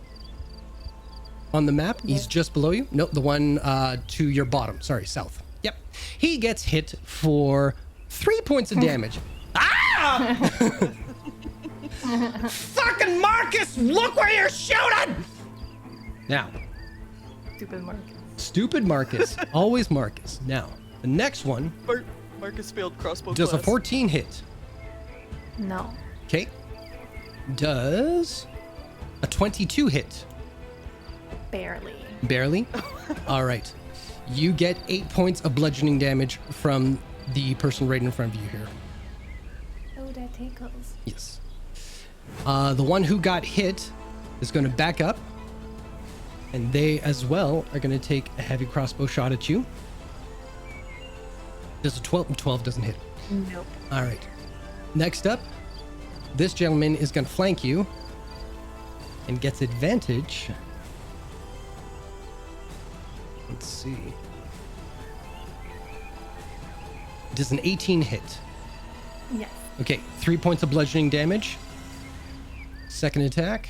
on the map. He's just below you. No, the one to your bottom. Sorry, south. Yep. He gets hit for 3 points of damage. Ah! Fucking Marcus, look where you're shooting! Now, stupid Marcus. Always Marcus. Now, the next one Marcus failed crossbow does a class. 14 hit. No. Okay. Does a 22 hit? Barely. Barely? All right. You get 8 points of bludgeoning damage from the person right in front of you here. Oh, that tickles. Yes. The one who got hit is going to back up. And they as well are going to take a heavy crossbow shot at you. Does a 12? 12 doesn't hit. Nope. All right. Next up, this gentleman is going to flank you and gets advantage. Let's see. Does an 18 hit? Yes. Okay, 3 points of bludgeoning damage. Second attack.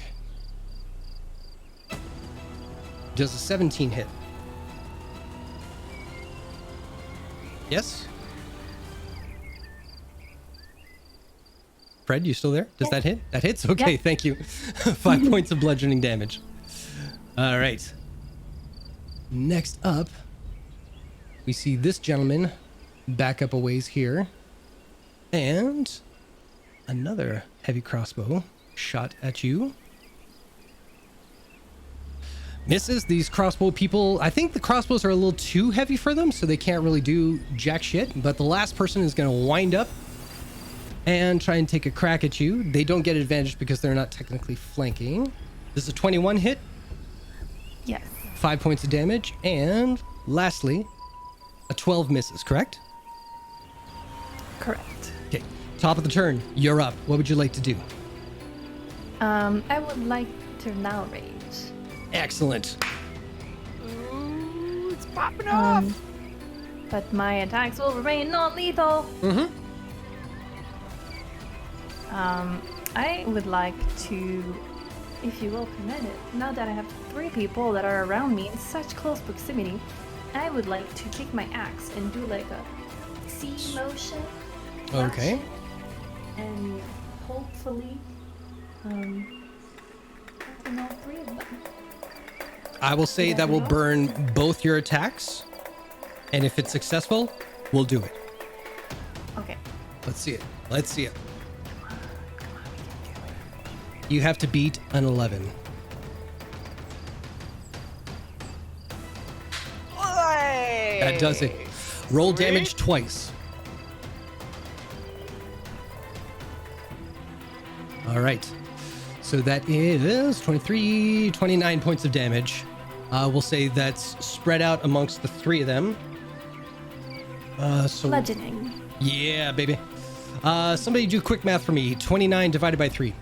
Does a 17 hit? Yes? Fred, you still there? Does that hit? That hits? Okay, Yeah. thank you. 5 points of bludgeoning damage. All right. Next up, we see this gentleman back up a ways here. And another heavy crossbow shot at you. Misses. These crossbow people, I think the crossbows are a little too heavy for them, so they can't really do jack shit. But the last person is going to wind up and try and take a crack at you. They don't get advantage because they're not technically flanking. This is a 21 hit. Yes. 5 points of damage. And lastly, a 12 misses, correct? Correct. Okay. Top of the turn. You're up. What would you like to do? I would like to now rage. Excellent. Ooh, it's popping off. But my attacks will remain non-lethal. Mm-hmm. I would like to, if you will permit it, now that I have 3 people that are around me in such close proximity, I would like to take my axe and do like a C motion. Okay. action, and hopefully, open all 3 of them. I will say that will burn both your attacks. And if it's successful, we'll do it. Okay. Let's see it. Let's see it. You have to beat an 11. That does it. Roll damage twice. All right. So that is 23, 29 points of damage. We'll say that's spread out amongst the 3 of them. So Bludgeoning. yeah, baby. Somebody do quick math for me. 29 divided by 3.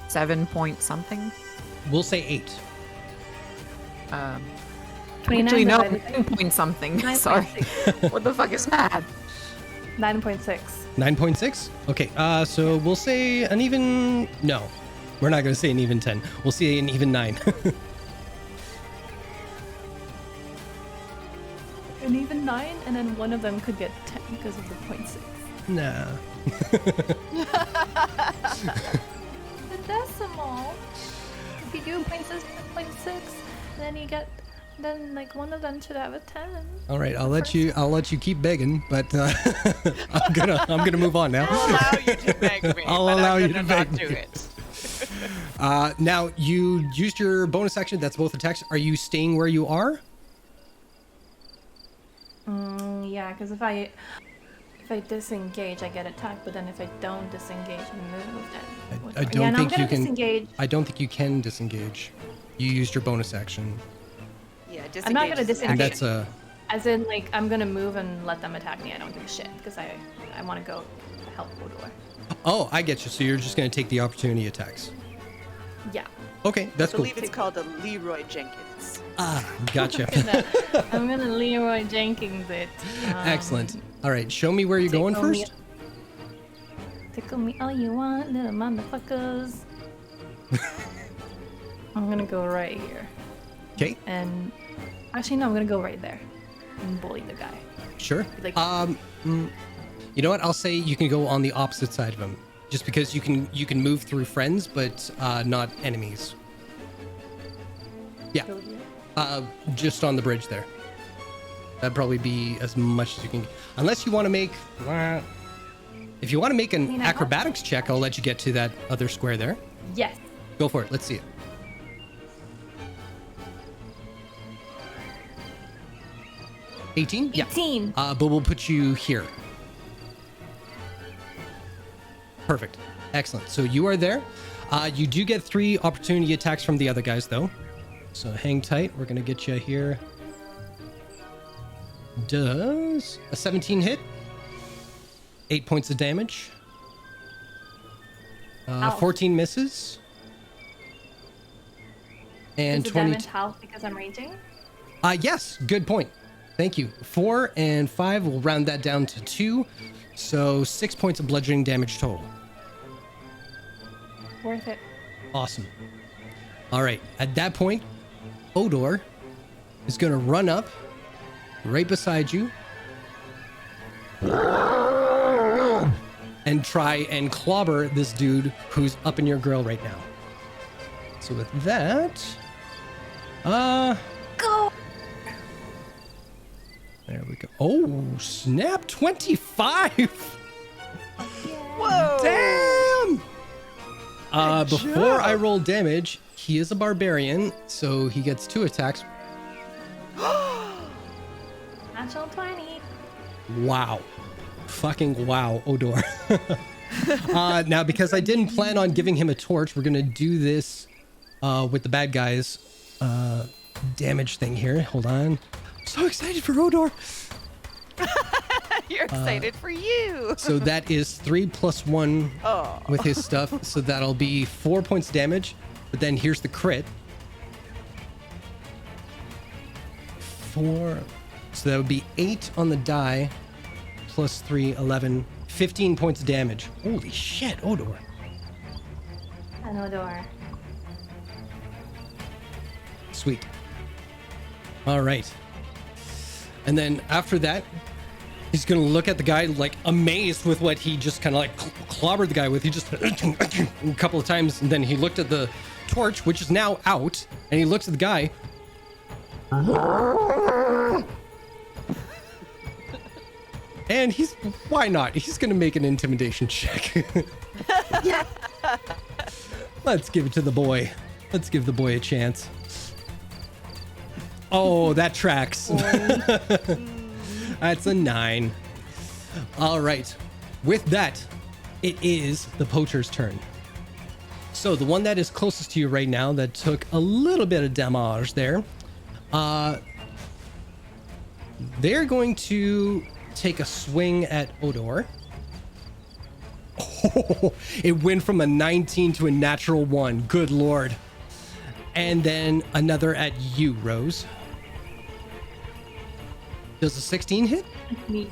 7 point something. We'll say 8. 29 Actually, no, divided by 9 point something. 9.6. Sorry. What the fuck is math? 9.6. 9.6? Okay, so we'll say an even... No, we're not going to say an even 10. We'll say an even 9. An even 9, and then one of them could get 10 because of the 0.6. Nah. The decimal. If you do 0.6, then you get, then like one of them should have a 10. All right, I'll let you keep begging, but I'm gonna move on now. I'll allow you to beg me. I'll but allow I'm you to gonna beg not do me. it. Now you used your bonus action. That's both attacks. Are you staying where you are? Yeah, because if I disengage, I get attacked, but then if I don't disengage and move, then I don't think you can. Disengage. I don't think you can disengage. You used your bonus action, Yeah, I'm not gonna disengage is disengage. and action. that's a. As in, like, I'm gonna move and let them attack me. I don't give a shit because I want to go help Odor. Oh, I get you. So you're just gonna take the opportunity attacks. Yeah. Okay, that's I cool. believe it's called a Leroy Jenkins. Ah, gotcha. I'm gonna Leroy Jenkins it. Excellent. All right, show me where you're going tickle me- first. Tickle me all you want, little motherfuckers. I'm gonna go right here. Okay, And actually, no, I'm gonna go right there and bully the guy. sure. Like- You know what? I'll say you can go on the opposite side of him, just because you can move through friends, but not enemies. Yeah, just on the bridge there. That'd probably be as much as you can, unless you want to make. If you want to make an mean, I acrobatics check, I'll let you get to that other square there. Yes. Go for it. Let's see it. 18? 18. Yeah. But we'll put you here. Perfect. Excellent. So you are there. You do get 3 opportunity attacks from the other guys, though. So hang tight. We're going to get you here. Does a 17 hit? 8 points of damage. 14 misses. And Is the 20. damage half because I'm raging? Yes, good point. Thank you. 4 and 5, we'll round that down to 2. So 6 points of bludgeoning damage total. Worth it. Awesome. All right. At that point, Odor is going to run up right beside you and try and clobber this dude who's up in your grill right now. So with that, Go! there we go. Oh, snap, 25. Whoa! Damn! Before job. I roll damage, he is a barbarian, so he gets 2 attacks. Natural 20. Wow. Fucking wow, Odor. Now, because I didn't plan on giving him a torch, we're going to do this with the bad guys damage thing here. Hold on. I'm so excited for Odor. You're excited for you. So that is 3 plus 1 Oh. with his stuff. So that'll be 4 points damage. But then here's the crit. 4. So that would be 8 on the die. Plus 3, 11. 15 points of damage. Holy shit, Odor. An Odor. Sweet. All right. And then after that, he's going to look at the guy like amazed with what he just kind of like clobbered the guy with. He just a couple of times, and then he looked at the torch, which is now out, and he looks at the guy. And why not? He's going to make an intimidation check. Yeah. Let's give it to the boy. Let's give the boy a chance. Oh, that tracks. That's a 9. All right. With that, it is the poacher's turn. So the one that is closest to you right now that took a little bit of damage there, they're going to take a swing at Odor. Oh, it went from a 19 to a natural 1. Good Lord. And then another at you, Rose. Does a 16 hit? Meat.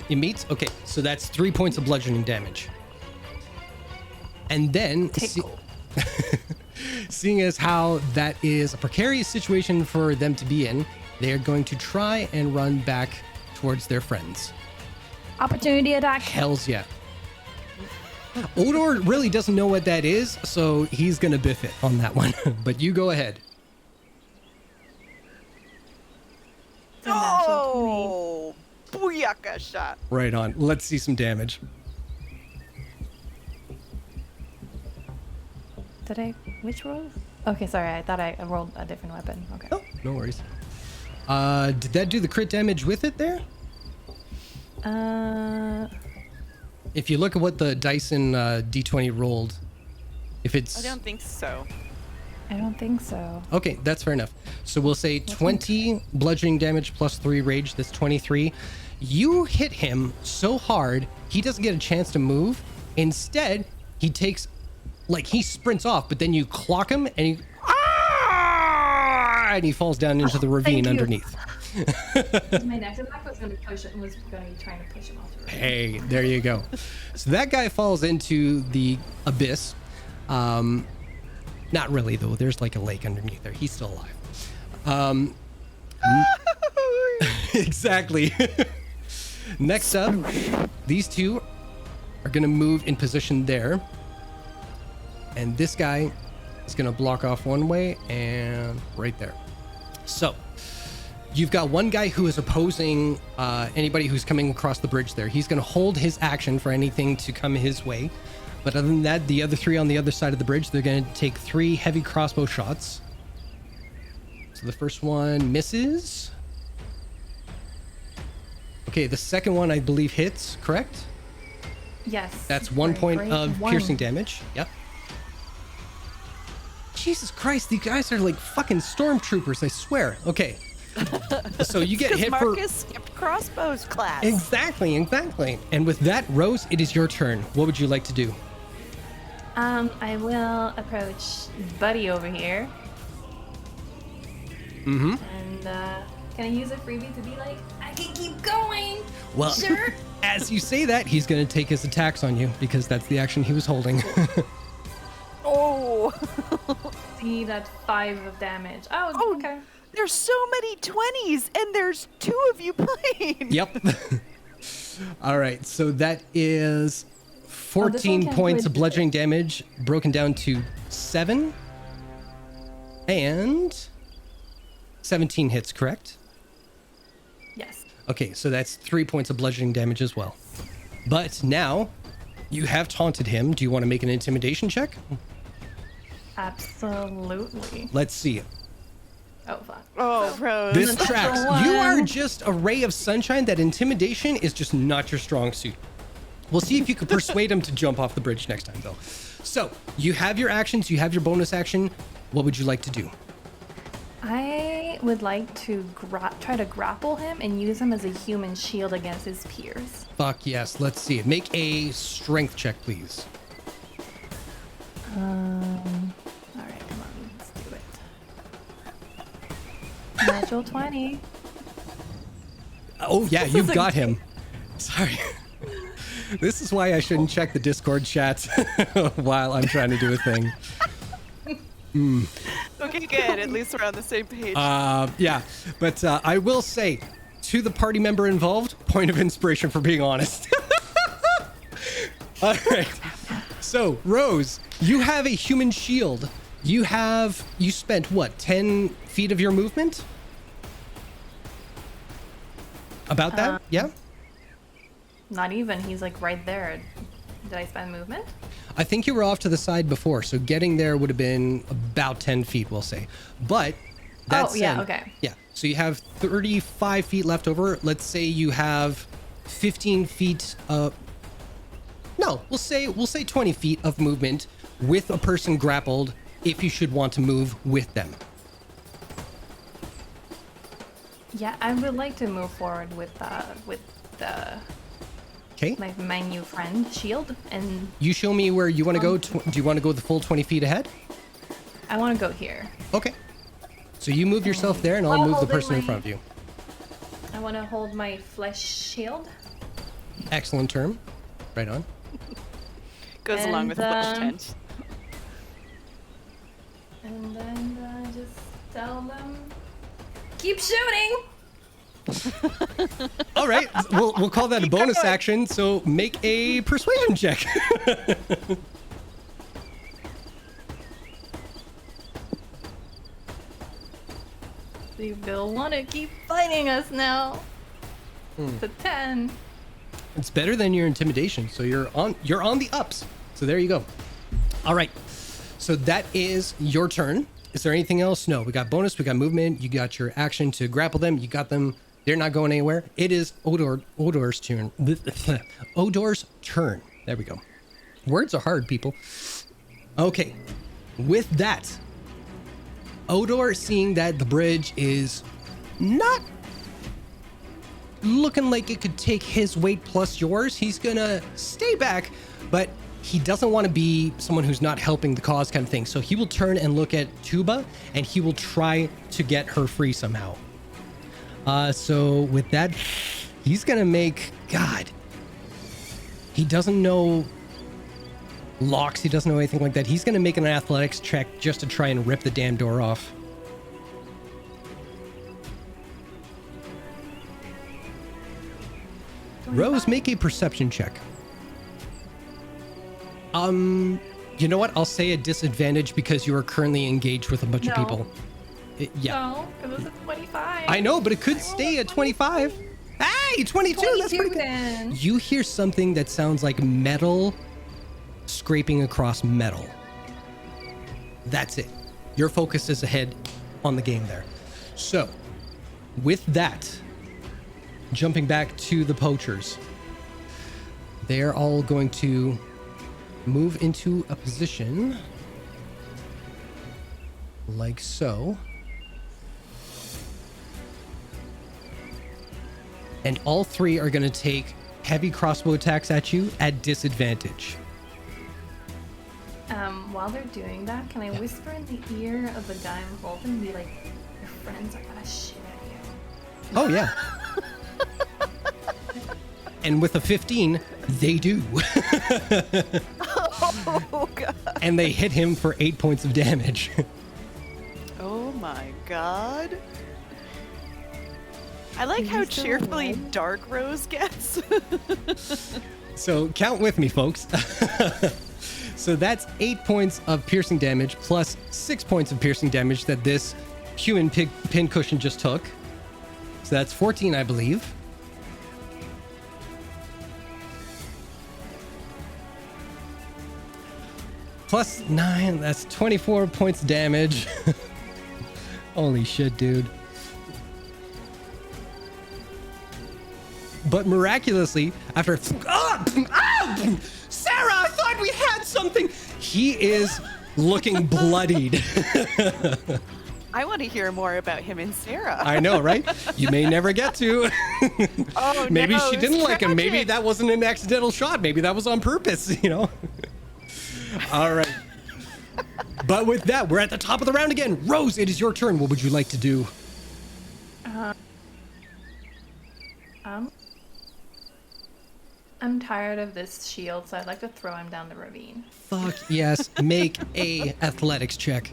It meets? Okay, so that's 3 points of bludgeoning damage. And then, seeing as how that is a precarious situation for them to be in, they are going to try and run back towards their friends. Opportunity attack. Hells yeah. Odor really doesn't know what that is, so he's going to biff it on that one. But you go ahead. Oh, booyaka shot. Right on. Let's see some damage. Did I? Which roll? Okay, sorry. I thought I rolled a different weapon. Okay. Oh, no worries. Did that do the crit damage with it there? If you look at what the dice in D20 rolled, if it's... I don't think so. I don't think so. Okay, that's fair enough. So we'll say 20 bludgeoning damage plus 3 rage. That's 23. You hit him so hard, he doesn't get a chance to move. Instead, he takes... Like, he sprints off, but then you clock him, and he... And he falls down into the ravine underneath. My next attack was going to be trying to push him off the ravine. Hey, there you go. So that guy falls into the abyss. Not really, though. There's like a lake underneath there. He's still alive. Exactly. Next up, these two are going to move in position there. And this guy is going to block off one way and right there. So you've got one guy who is opposing anybody who's coming across the bridge there. He's going to hold his action for anything to come his way. But other than that, the other three on the other side of the bridge, they're going to take 3 heavy crossbow shots. So the first one misses. Okay, the second one I believe hits, correct? Yes. That's 1 point Great. of One. piercing damage. Yep. Jesus Christ, these guys are like fucking stormtroopers, I swear. Okay. So you get hit for... Marcus skipped crossbows class. Exactly. And with that, Rose, it is your turn. What would you like to do? I will approach Buddy over here. Mm-hmm. And can I use a freebie to be like, I can keep going? Well, Sure. as you say that, he's going to take his attacks on you because that's the action he was holding. Oh. See, that's 5 of damage. Oh, okay. There's so many 20s, and there's 2 of you playing. Yep. All right, so that is 14 can't points do of it. bludgeoning damage, broken down to 7. And 17 hits, correct? Yes. Okay, so that's 3 points of bludgeoning damage as well. But now, you have taunted him. Do you want to make an intimidation check? Absolutely. Let's see. Oh, fuck. Oh, Rose. This tracks. one. You are just a ray of sunshine. That intimidation is just not your strong suit. We'll see if you can persuade him to jump off the bridge next time, though. So, you have your actions. You have your bonus action. What would you like to do? I would like to try to grapple him and use him as a human shield against his peers. Fuck yes. Let's see it. Make a strength check, please. All right, come on, let's do it. Natural 20. Oh, yeah, you've got him. Sorry. This is why I shouldn't check the Discord chat while I'm trying to do a thing. Okay, good. At least we're on the same page. Yeah, but I will say, to the party member involved, point of inspiration for being honest. All right. So, Rose, you have a human shield. You spent, what, 10 feet of your movement? About that? Yeah? Not even, he's like right there. Did I spend movement? I think you were off to the side before, so getting there would have been about 10 feet, we'll say. But that's yeah, okay. Yeah, so you have 35 feet left over. Let's say you have 15 feet. No, we'll say 20 feet of movement with a person grappled. If you should want to move with them. Yeah, I would like to move forward with Okay. my new friend shield, and You show me where you want to go. Do you want to go the full 20 feet ahead? I want to go here. Okay. So you move yourself there, and I'll While move the holding person in my- front of you. I want to hold my flesh shield. Excellent term. Right on. Goes along with the and, flesh tent. And then just tell them, keep shooting. All right, we'll call that a bonus action. So make a persuasion check. They'll want to keep fighting us now. It's a 10. It's better than your intimidation, so you're on the ups. So there you go. All right, so that is your turn. Is there anything else? No, we got bonus, we got movement, you got your action to grapple them, you got them. They're not going anywhere. It is Odor's turn. Odor's turn. There we go. Words are hard, people. Okay, with that, Odor, seeing that the bridge is not looking like it could take his weight plus yours, he's gonna stay back, but he doesn't want to be someone who's not helping the cause kind of thing. So he will turn and look at Tuba, and he will try to get her free somehow. So with that, he's gonna make, God, he doesn't know locks, he doesn't know anything like that. He's gonna make an athletics check just to try and rip the damn door off. Rose, make a perception check. You know what? I'll say a disadvantage because you are currently engaged with a bunch of people. Yeah. No, because it's a 25. I know, but it could stay at 25. Hey, 22, that's pretty good. Then. You hear something that sounds like metal scraping across metal. That's it. Your focus is ahead on the game there. So, with that, jumping back to the poachers, they're all going to move into a position like so. And all three are going to take heavy crossbow attacks at you at disadvantage. While they're doing that, can I whisper in the ear of the guy I'm holding and be like, your friends are gonna shit at you? Oh, yeah. And with a 15, they do. Oh, God. And they hit him for 8 points of damage. Oh, my God. I like Is how he still cheerfully alive? Dark Rose gets. So count with me, folks. So that's 8 points of piercing damage plus 6 points of piercing damage that this human pincushion just took. So that's 14, I believe. Plus 9, that's 24 points damage. Holy shit, dude. But miraculously, after Sarah, I thought we had something. He is looking bloodied. I want to hear more about him and Sarah. I know, right? You may never get to. Oh, Maybe no, she it's didn't like him. Maybe tragic. that wasn't an accidental shot. Maybe that was on purpose, you know? All right. But with that, we're at the top of the round again. Rose, it is your turn. What would you like to do? I'm tired of this shield, so I'd like to throw him down the ravine. Fuck yes. Make a athletics check.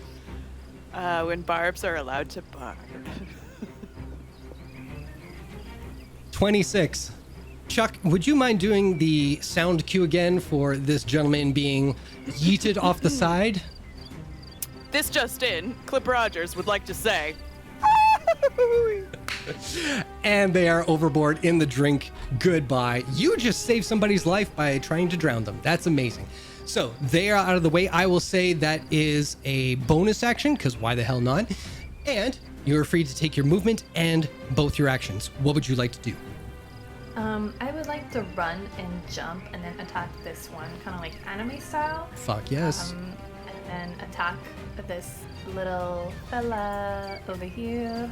When barbs are allowed to barb. 26. Chuck, would you mind doing the sound cue again for this gentleman being yeeted off the side? This just in, Clip Rogers would like to say. And they are overboard in the drink. Goodbye. You just saved somebody's life by trying to drown them. That's amazing. So they are out of the way. I will say that is a bonus action, because why the hell not? And you're free to take your movement and both your actions. What would you like to do? I would like to run and jump and then attack this one, kind of like anime style. Fuck yes. And then attack this little fella over here.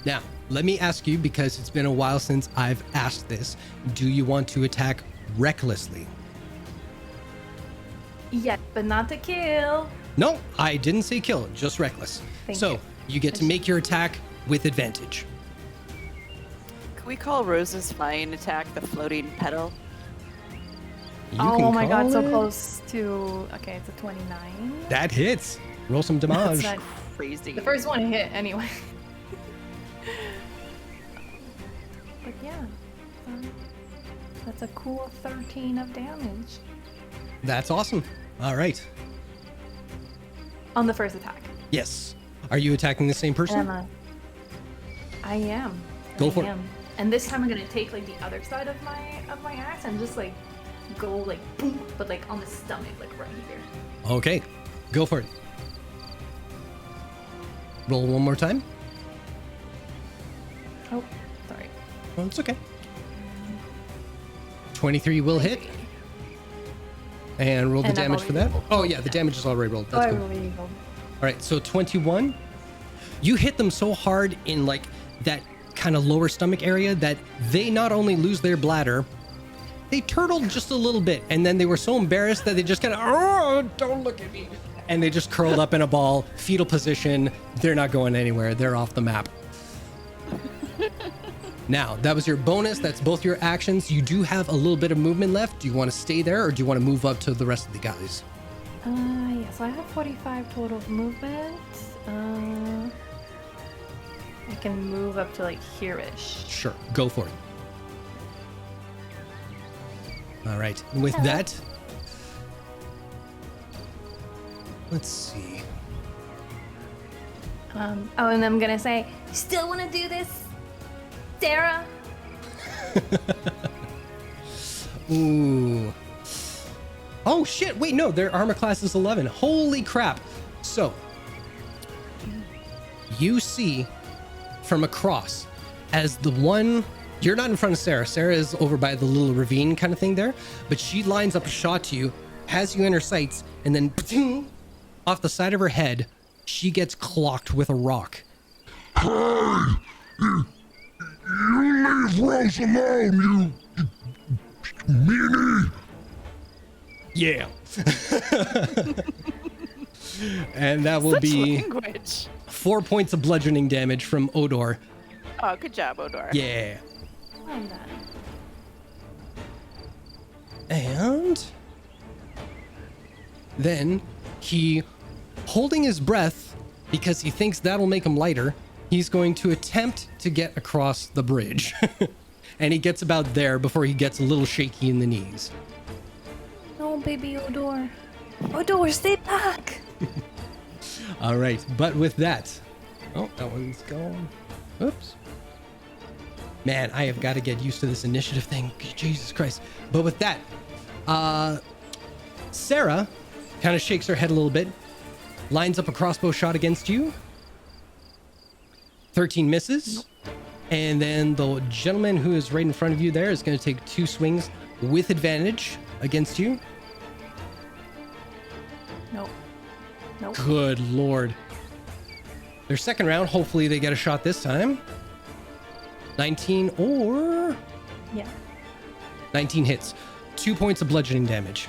Now, let me ask you, because it's been a while since I've asked this, do you want to attack recklessly? Yeah, but not to kill. No, I didn't say kill, just reckless. Thank so you. get to make your attack with advantage. Can we call Rose's flying attack the floating pedal? You Oh can my god, call so it- close to. Okay, it's a 29. That hits. Roll some damage. That's not- Crazy. the first one hit anyway. But yeah, that's a cool 13 of damage That's awesome. All right. on the first attack. Yes. Are you attacking the same person? I am. Go I for it. am. And this time I'm gonna take like the other side of my axe and just like go like boom, but like on the stomach, like right here. Okay. Go for it. Roll one more time. Oh, sorry. Oh, it's okay. 23 will hit. And roll the And I've damage for that. already rolled. Oh, yeah, the damage is already rolled. That's I good. really rolled. All right, so 21. You hit them so hard in like that kind of lower stomach area that they not only lose their bladder, they turtled just a little bit, and then they were so embarrassed that they just kind of, oh, don't look at me. And they just curled up in a ball, fetal position. They're not going anywhere. They're off the map. Now, that was your bonus. That's both your actions. You do have a little bit of movement left. Do you want to stay there, or do you want to move up to the rest of the guys? Yeah, so I have 45 total of movement. I can move up to like here-ish. Sure, go for it. All right, and with that, let's see. Oh, and I'm gonna say, still want to do this, Sarah? Ooh. Oh shit, wait, no, their armor class is 11. Holy crap. So, you see from across as the one, you're not in front of Sarah. Sarah is over by the little ravine kind of thing there, but she lines up a shot to you, has you in her sights, and then off the side of her head, she gets clocked with a rock. Hey! You leave Rose alone, you meanie! Yeah. And that will Such be language. 4 points of bludgeoning damage from Odor. Oh, good job, Odor. Yeah. I'm done. And then he, holding his breath because he thinks that'll make him lighter, he's going to attempt to get across the bridge. And he gets about there before he gets a little shaky in the knees. No, baby Odor. Odor, stay back. All right, but with that, oh, that one's gone. Oops. Man, I have got to get used to this initiative thing. Jesus Christ. But with that, Sarah kind of shakes her head a little bit, lines up a crossbow shot against you. 13 misses. And then the gentleman who is right in front of you there is going to take 2 swings with advantage against you. Nope. Nope. Good Lord. Their second round, hopefully they get a shot this time. 19 or... Yeah. 19 hits. 2 points of bludgeoning damage.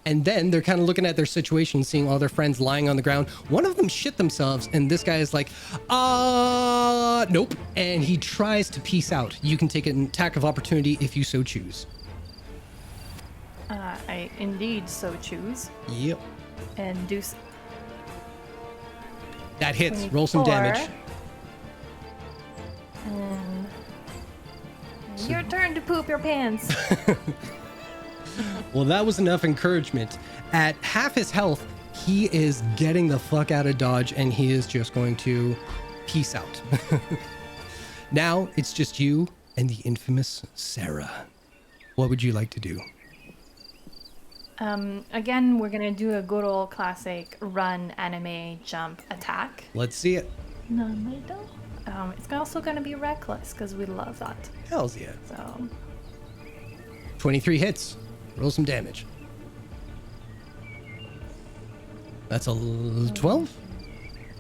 And then they're kind of looking at their situation, seeing all their friends lying on the ground. One of them shit themselves, and this guy is like, nope. And he tries to peace out. You can take an attack of opportunity if you so choose. I indeed so choose. Yep. And do That hits. Roll some damage. And your turn to poop your pants. Well, that was enough encouragement. At half his health, he is getting the fuck out of Dodge, and he is just going to peace out. Now it's just you and the infamous Sarah. What would you like to do? Again, we're gonna do a good old classic run, anime, jump, attack. Let's see it. No, I don't. It's also gonna be reckless because we love that. Hells yeah. So 23 hits. Roll some damage. That's a 12.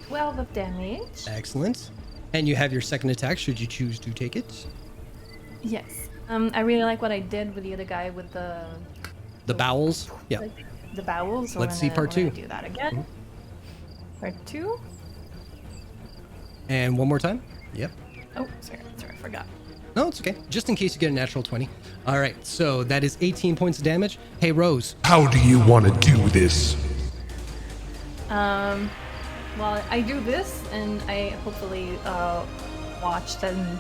12 of damage. Excellent. And you have your second attack should you choose to take it. Yes. I really like what I did with the other guy with the bowels. Yeah. like, the bowels. So Let's see part we're 2. gonna do that again. Part 2. And one more time. Yep. Oh, sorry, I forgot. No, it's okay. Just in case you get a natural 20. All right, so that is 18 points of damage. Hey, Rose. How do you want to do this? Well, I do this, and I hopefully watch them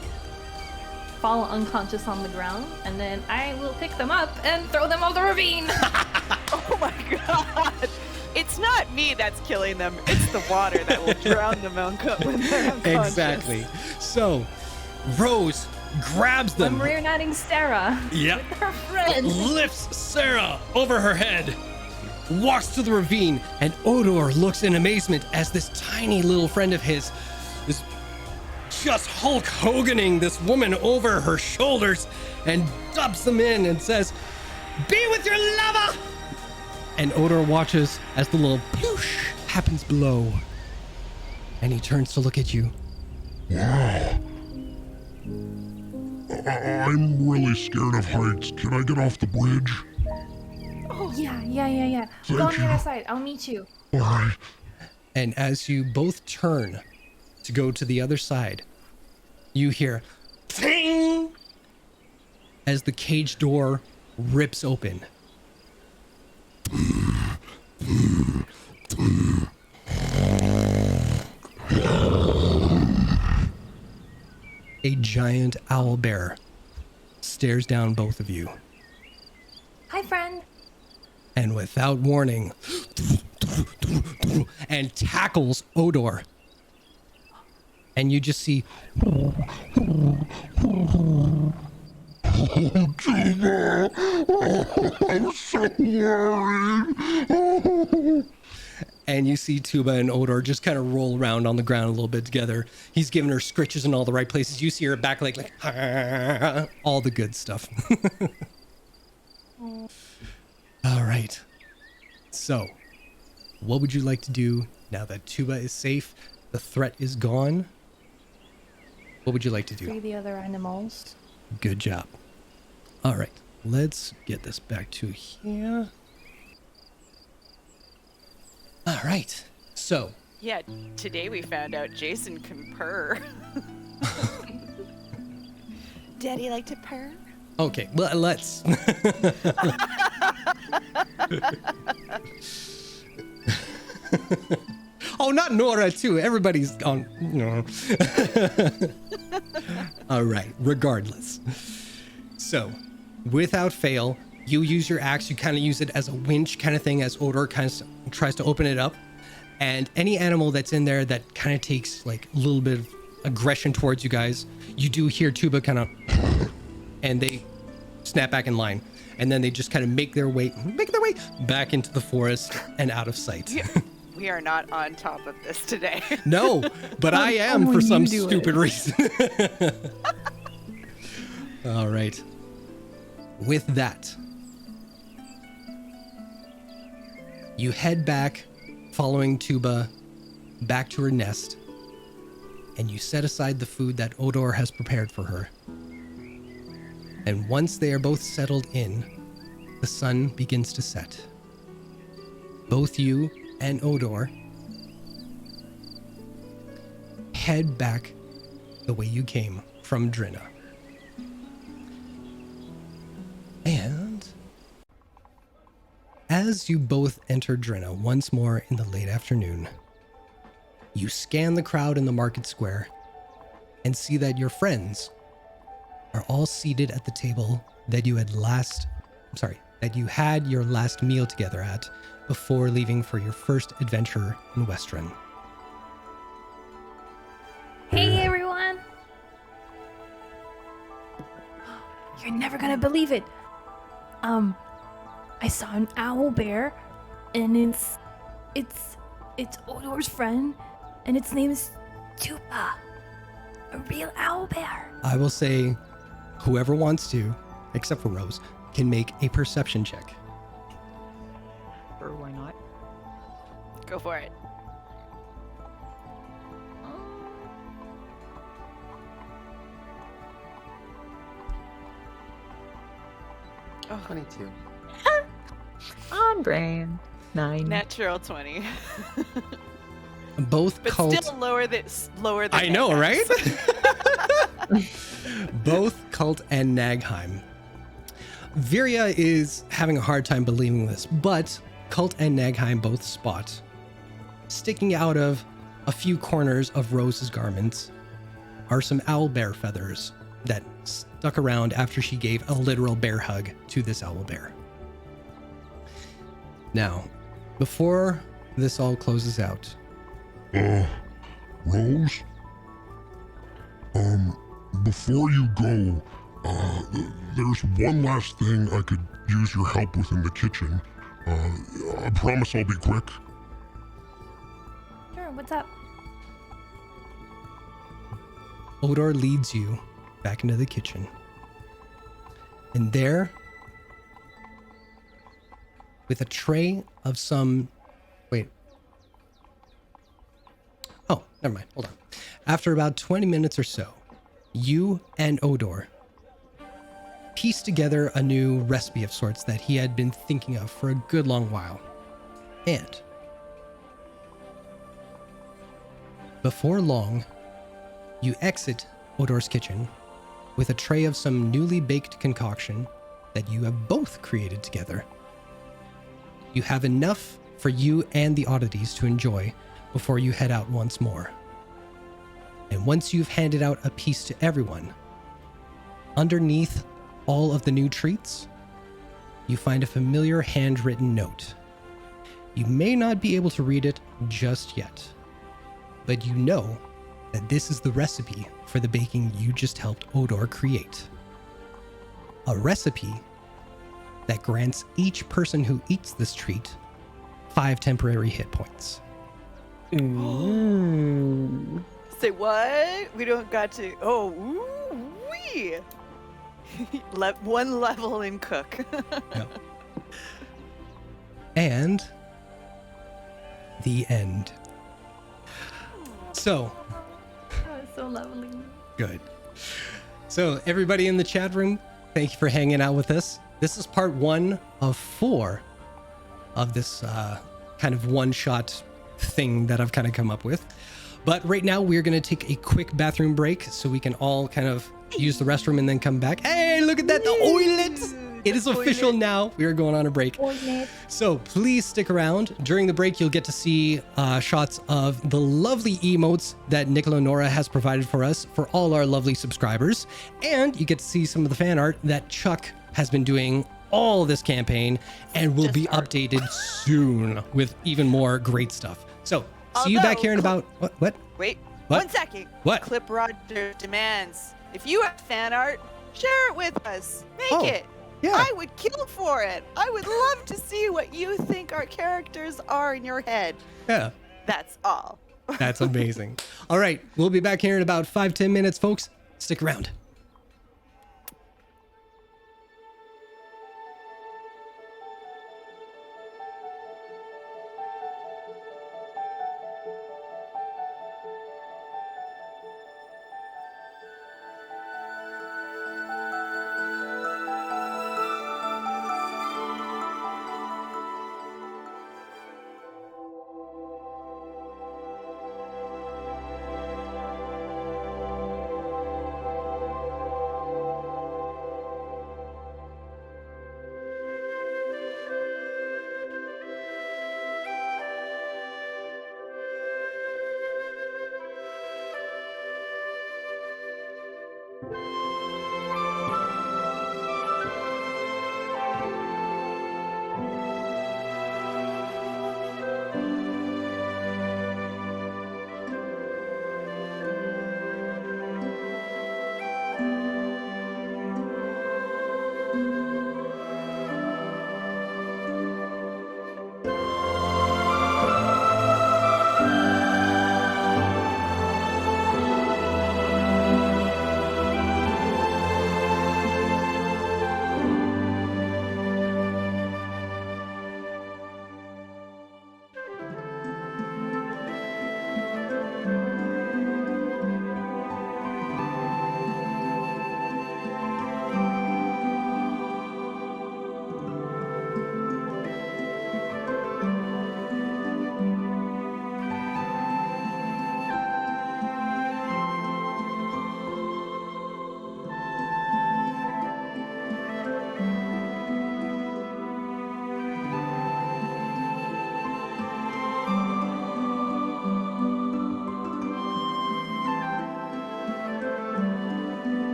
fall unconscious on the ground, and then I will pick them up and throw them off the ravine. Oh my god! It's not me that's killing them, it's the water that will drown them when they're unconscious. Exactly. So, Rose grabs them. I'm reuniting Sarah Yep. with her friend. Lifts Sarah over her head, walks to the ravine, and Odor looks in amazement as this tiny little friend of his is just Hulk Hoganing this woman over her shoulders and dumps them in and says, "Be with your lover!" And Odor watches as the little ploosh happens below. And he turns to look at you. Wow. I'm really scared of heights. Can I get off the bridge? Yeah. Thank Go on the you. other side. I'll meet you. All right. And as you both turn to go to the other side, you hear ting as the cage door rips open. A giant owl bear stares down both of you, Hi, friend. and without warning, and tackles Odor. And you just see Tuba! I'm so worried. and you see Tuba and Odor just kind of roll around on the ground a little bit together. He's giving her scritches in all the right places. You see her back like all the good stuff. All right. So, what would you like to do now that Tuba is safe? The threat is gone. What would you like to do? Free the other animals. Good job. All right. Let's get this back to here. All right. So, Yeah, today we found out Jason can purr. Daddy like to purr? okay. Well, let's. Oh, not Nora too. Everybody's on. No. All right. Regardless. So, without fail, you use your axe. You kind of use it as a winch kind of thing as Odor kind of tries to open it up. And any animal that's in there that kind of takes like a little bit of aggression towards you guys, you do hear Tuba kind of, and they snap back in line. And then they just kind of make their way back into the forest and out of sight. Yeah. We are not on top of this today. No, but I am for some stupid reason. All right. With that, you head back, following Tuba back to her nest, and you set aside the food that Odor has prepared for her. And once they are both settled in, the sun begins to set. Both you and Odor head back the way you came from Drinna. And as you both enter Drinna once more in the late afternoon, you scan the crowd in the market square and see that your friends are all seated at the table that you had your last meal together at before leaving for your first adventure in Westrun. Hey everyone! You're never gonna believe it. I saw an owl bear, and it's Odor's friend, and its name is Tuba, a real owl bear. I will say, whoever wants to, except for Rose, can make a perception check. Or why not? Go for it. Oh, 22. On brand. 9. Natural 20. Both But cult. still lower than I know, right? Both Cult and Nagheim. Viria is having a hard time believing this, but Cult and Nagheim both spot, sticking out of a few corners of Rose's garments, are some owl bear feathers that stuck around after she gave a literal bear hug to this owl bear. Now, before this all closes out, Rose? Before you go, there's one last thing I could use your help with in the kitchen. I promise I'll be quick. Sure, what's up? Odor leads you back into the kitchen. And there, with a tray of some... Wait. Oh, never mind. Hold on. After about 20 minutes or so, you and Odor pieced together a new recipe of sorts that he had been thinking of for a good long while. And before long, you exit Odor's kitchen with a tray of some newly baked concoction that you have both created together. You have enough for you and the Oddities to enjoy before you head out once more. And once you've handed out a piece to everyone, underneath all of the new treats, you find a familiar handwritten note. You may not be able to read it just yet, but you know that this is the recipe for the baking you just helped Odor create. A recipe that grants each person who eats this treat 5 temporary hit points. Say what? We don't got to. Oh, ooh, wee. One level in cook. Yep. And the end. So, That was so lovely. good. So, everybody in the chat room, thank you for hanging out with us. This is part 1 of 4 of this kind of one-shot thing that I've kind of come up with. But right now, we're going to take a quick bathroom break so we can all kind of use the restroom and then come back. Hey, look at that, the oilet! It is official now. We are going on a break. So please stick around. During the break, you'll get to see shots of the lovely emotes that Nicola Nora has provided for us for all our lovely subscribers. And you get to see some of the fan art that Chuck has been doing all this campaign and will be updated soon with even more great stuff. So see you back here in about... What? Wait, What? 1 second. What? Clip Roger demands. If you have fan art, share it with us. Make it. Yeah. I would kill for it. I would love to see what you think our characters are in your head. Yeah. That's all. That's amazing. All right. We'll be back here in about 5-10 minutes, folks. Stick around.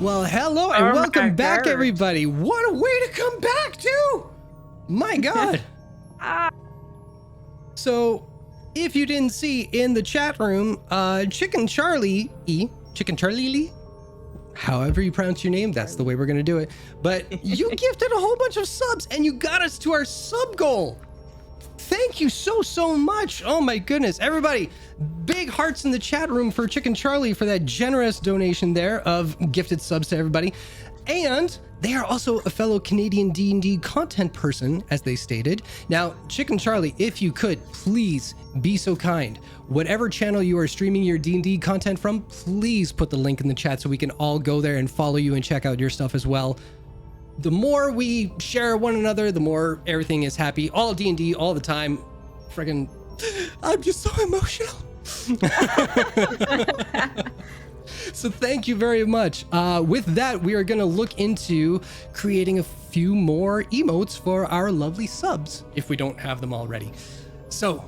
Well, hello and welcome back, everybody. What a way to come back, too. My God. So, if you didn't see in the chat room, Chicken Charlie, however you pronounce your name, that's the way we're going to do it. But you gifted a whole bunch of subs and you got us to our sub goal. Thank you so much. Oh my goodness. Everybody, big hearts in the chat room for Chicken Charlie for that generous donation there of gifted subs to everybody. And They are also a fellow Canadian D&D content person, as they stated. Now, Chicken Charlie, if you could, please be so kind. Whatever channel you are streaming your D&D content from, please put the link in the chat so we can all go there and follow you and check out your stuff as well. The more we share one another, the more everything is happy. All D&D, all the time. Friggin', I'm just so emotional. So thank you very much. With that, we are going to look into creating a few more emotes for our lovely subs, if we don't have them already. So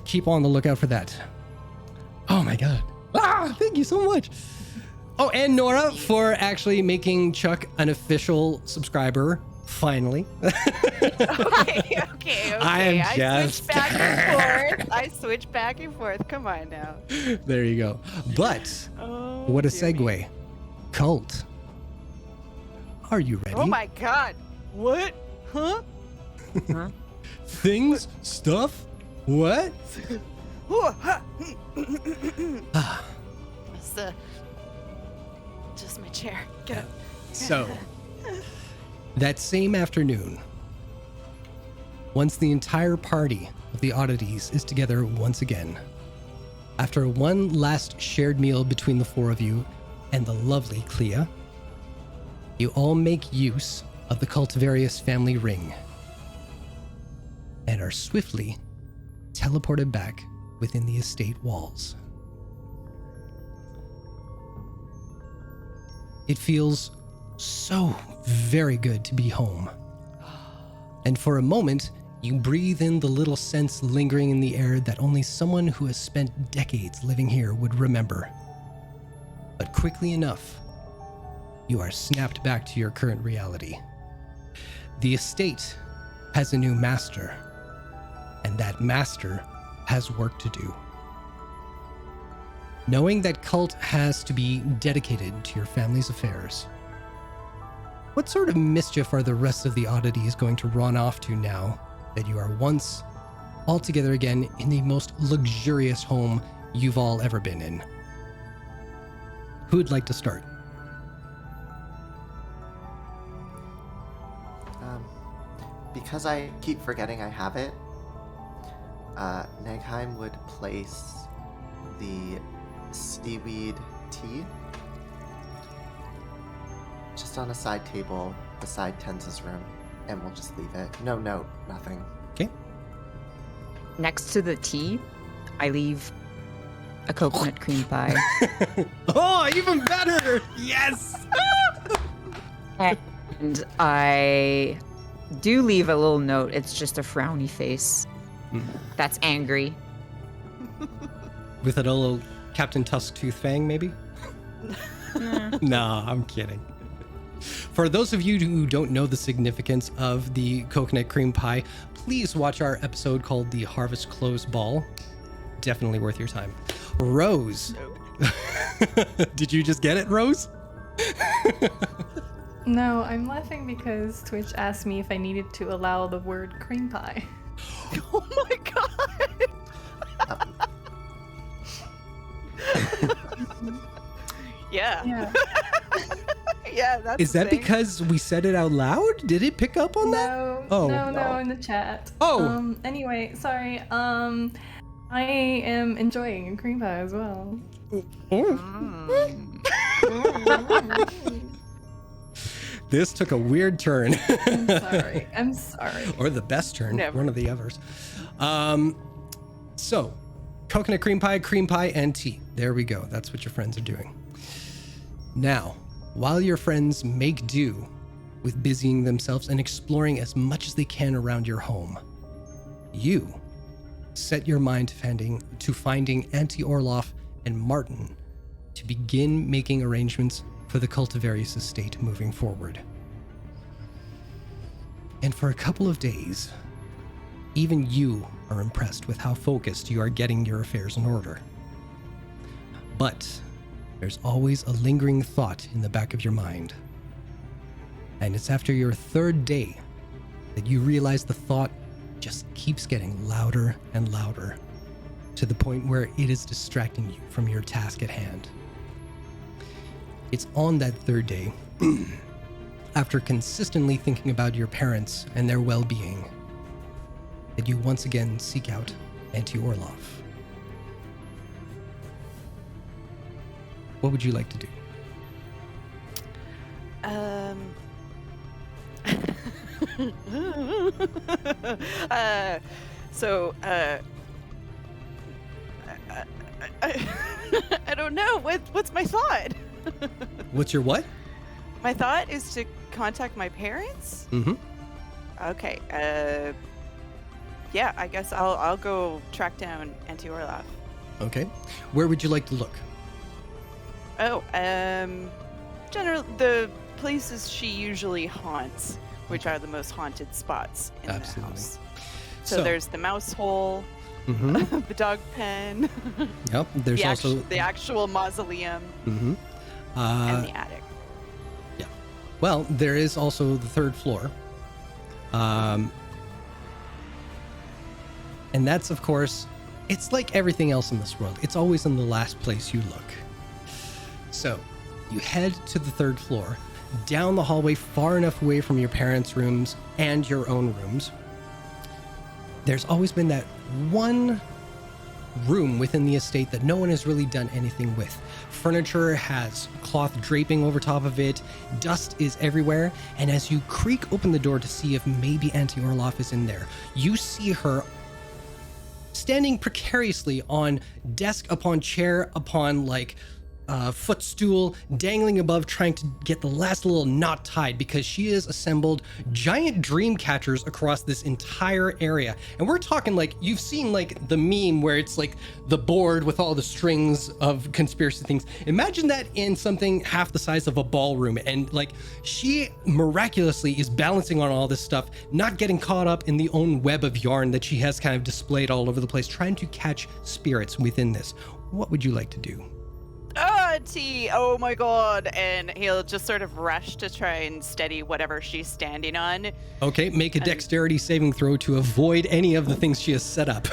keep on the lookout for that. Oh my God. Thank you so much. Oh, and Nora for actually making Chuck an official subscriber. Finally. Okay. I switch back and forth. Come on now. There you go. But what a segue. Cult. Are you ready? Oh my God. What? Huh? Things? Stuff? What? It's just my chair. Get up. So, that same afternoon, once the entire party of the Oddities is together once again, after one last shared meal between the four of you and the lovely Clea, you all make use of the Cultivarius family ring and are swiftly teleported back within the estate walls. It feels so very good to be home. And for a moment, you breathe in the little sense lingering in the air that only someone who has spent decades living here would remember. But quickly enough, you are snapped back to your current reality. The estate has a new master, and that master has work to do. Knowing that Cult has to be dedicated to your family's affairs, what sort of mischief are the rest of the Oddities going to run off to now that you are once all together again in the most luxurious home you've all ever been in? Who would like to start? Because I keep forgetting I have it, Nagheim would place the seaweed tea just on a side table beside Tenz's room, and we'll just leave it. No note, nothing. Okay. Next to the tea, I leave a coconut cream pie. Oh, even better! Yes! And I do leave a little note. It's just a frowny face. That's angry. With a little Captain Tusk Tooth Fang, maybe? No, I'm kidding. For those of you who don't know the significance of the coconut cream pie, please watch our episode called The Harvest Close Ball. Definitely worth your time. Rose. Did you just get it, Rose? No, I'm laughing because Twitch asked me if I needed to allow the word cream pie. Oh my God. Yeah. Yeah, that's Is that because we said it out loud? Did it pick up on that? No, in the chat. Oh. Anyway, sorry. I am enjoying a cream pie as well. This took a weird turn. I'm sorry. Or the best turn. Never. One of the others. So, coconut cream pie, and tea. There we go. That's what your friends are doing. Now, while your friends make do with busying themselves and exploring as much as they can around your home, you set your mind to finding Auntie Orloff and Martin to begin making arrangements for the Cultivarius estate moving forward. And for a couple of days, even you are impressed with how focused you are getting your affairs in order. But there's always a lingering thought in the back of your mind. And it's after your third day that you realize the thought just keeps getting louder and louder, to the point where it is distracting you from your task at hand. It's on that third day after consistently thinking about your parents and their well-being, that you once again seek out Auntie Orloff. What would you like to do? I don't know. What's my thought? What's your what? My thought is to contact my parents. Mm-hmm. Okay. Yeah. I guess I'll go track down Auntie Orloff. Okay. Where would you like to look? Oh, the places she usually haunts, which are the most haunted spots in Absolutely. the house. So there's the mouse hole, Mm-hmm. the dog pen, Yep. There's also the actual mausoleum, Mm-hmm. and the attic. Yeah. Well, there is also the third floor. And that's, of course, it's like everything else in this world. It's always in the last place you look. So you head to the third floor, down the hallway far enough away from your parents' rooms and your own rooms. There's always been that one room within the estate that no one has really done anything with. Furniture has cloth draping over top of it, dust is everywhere, and as you creak open the door to see if maybe Auntie Orloff is in there, you see her standing precariously on desk upon chair upon footstool, dangling above, trying to get the last little knot tied, because she has assembled giant dream catchers across this entire area. And we're talking like, you've seen like the meme where it's like the board with all the strings of conspiracy things. Imagine that in something half the size of a ballroom, and like she miraculously is balancing on all this stuff, not getting caught up in the own web of yarn that she has kind of displayed all over the place, trying to catch spirits within this. What would you like to do? T, oh my god, and he'll just sort of rush to try and steady whatever she's standing on. Okay, make a dexterity saving throw to avoid any of the things she has set up.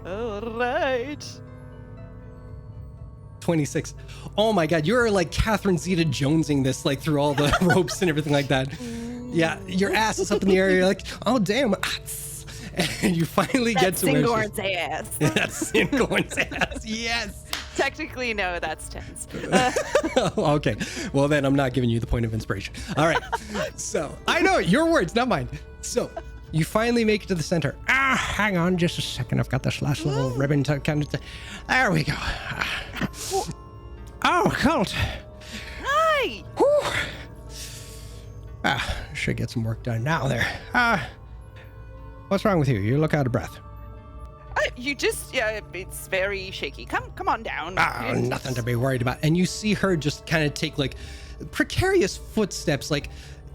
All right. 26. Oh my god, you're like Catherine Zeta-Jonesing this like through all the ropes and everything like that. Yeah, your ass is up in the air, you're like, oh damn. And you finally get to where she's... ass. That's Singorn's ass, yes. Technically, no, that's tens. Okay, well then I'm not giving you the point of inspiration. All right, so I know your words, not mine. So you finally make it to the center. Hang on just a second. I've got this last little ribbon to kind of... There we go. Oh, Colt. Hi. Should get some work done now there. What's wrong with you? You look out of breath. It's very shaky. Come on down. Nothing to be worried about. And you see her just kind of take like precarious footsteps, like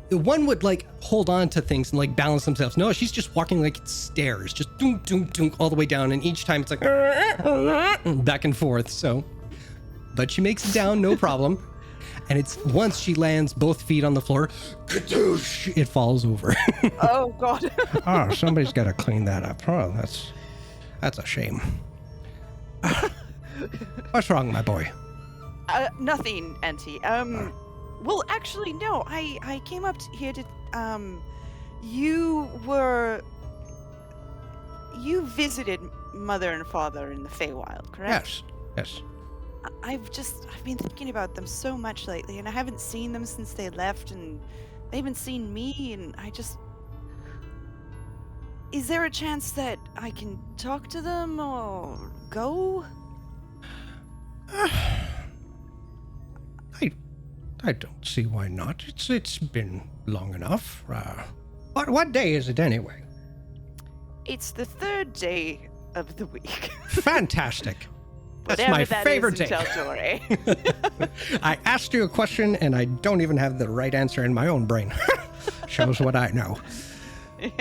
one would like hold on to things and like balance themselves. No, she's just walking like stairs, just dunk, dunk, dunk all the way down. And each time it's like back and forth. So, but she makes it down, no problem. And it's once she lands both feet on the floor, kadoosh, it falls over. Oh God. Oh, somebody's got to clean that up. Oh, that's a shame. What's wrong, my boy? Nothing, Auntie. Well, actually, no. I came up here to. You visited Mother and Father in the Feywild, correct? Yes. I've been thinking about them so much lately, and I haven't seen them since they left, and they haven't seen me, and is there a chance that I can talk to them or go? I don't see why not. It's been long enough. What day is it anyway? It's the third day of the week. Fantastic. That's my favorite day. TAL'DOREI. I asked you a question and I don't even have the right answer in my own brain. Shows what I know.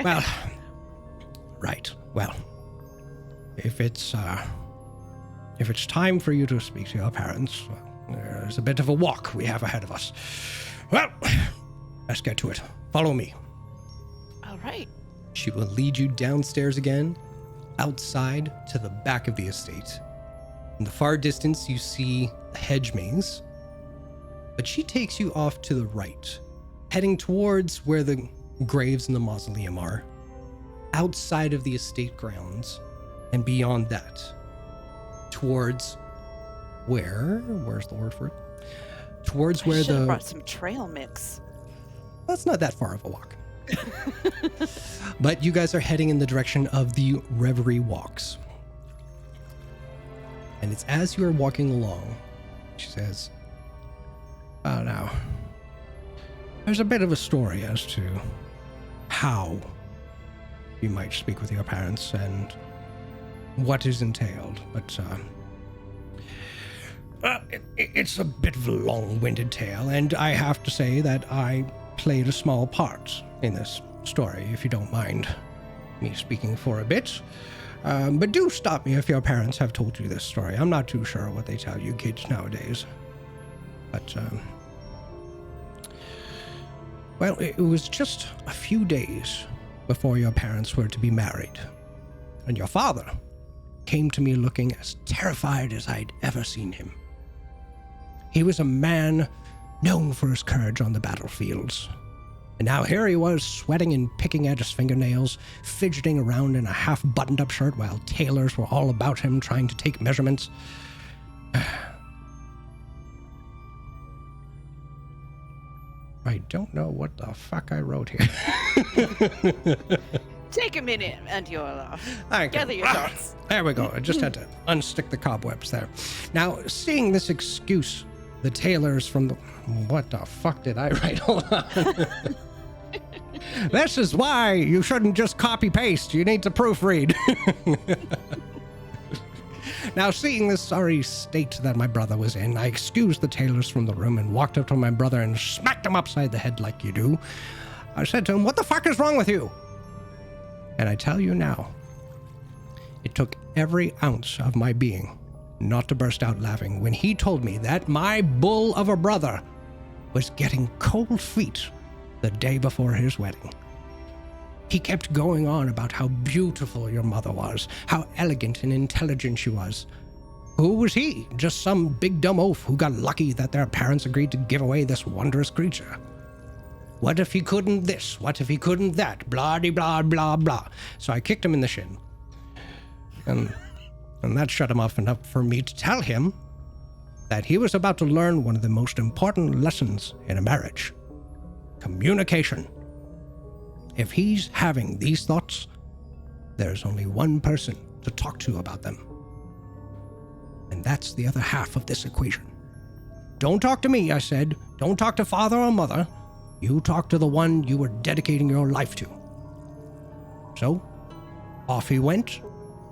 Well, right. Well, if it's time for you to speak to your parents, there's a bit of a walk we have ahead of us. Well, let's get to it. Follow me. All right. She will lead you downstairs again, outside to the back of the estate. In the far distance, you see a hedge maze. but she takes you off to the right, heading towards where the graves in the mausoleum are, outside of the estate grounds, and beyond that, towards where's the word for it? Towards where I should have the... brought some trail mix. That's not that far of a walk. But you guys are heading in the direction of the Reverie Walks. And it's as you are walking along, she says, "Oh, now, there's a bit of a story as to how you might speak with your parents and what is entailed, but it's a bit of a long-winded tale, and I have to say that I played a small part in this story, if you don't mind me speaking for a bit. But do stop me if your parents have told you this story. I'm not too sure what they tell you kids nowadays. But, well, it was just a few days before your parents were to be married. And your father came to me looking as terrified as I'd ever seen him. He was a man known for his courage on the battlefields. And now here he was, sweating and picking at his fingernails, fidgeting around in a half-buttoned-up shirt while tailors were all about him trying to take measurements. I don't know what the fuck I wrote here. Take a minute, and you'll Okay. gather your thoughts. There we go. I just had to unstick the cobwebs there. Now, seeing this excuse, the tailors from the... What the fuck did I write? Hold on. This is why you shouldn't just copy-paste. You need to proofread. Now, seeing this sorry state that my brother was in, I excused the tailors from the room and walked up to my brother and smacked him upside the head like you do. I said to him, "What the fuck is wrong with you?" And I tell you now, it took every ounce of my being not to burst out laughing when he told me that my bull of a brother was getting cold feet the day before his wedding. He kept going on about how beautiful your mother was, how elegant and intelligent she was. Who was he? Just some big dumb oaf who got lucky that their parents agreed to give away this wondrous creature. What if he couldn't this? What if he couldn't that? Blah-de-blah, blah, blah. So I kicked him in the shin. And that shut him off enough for me to tell him that he was about to learn one of the most important lessons in a marriage. Communication. If he's having these thoughts, there's only one person to talk to about them. And that's the other half of this equation. Don't talk to me, I said. Don't talk to father or mother. You talk to the one you were dedicating your life to. So, off he went.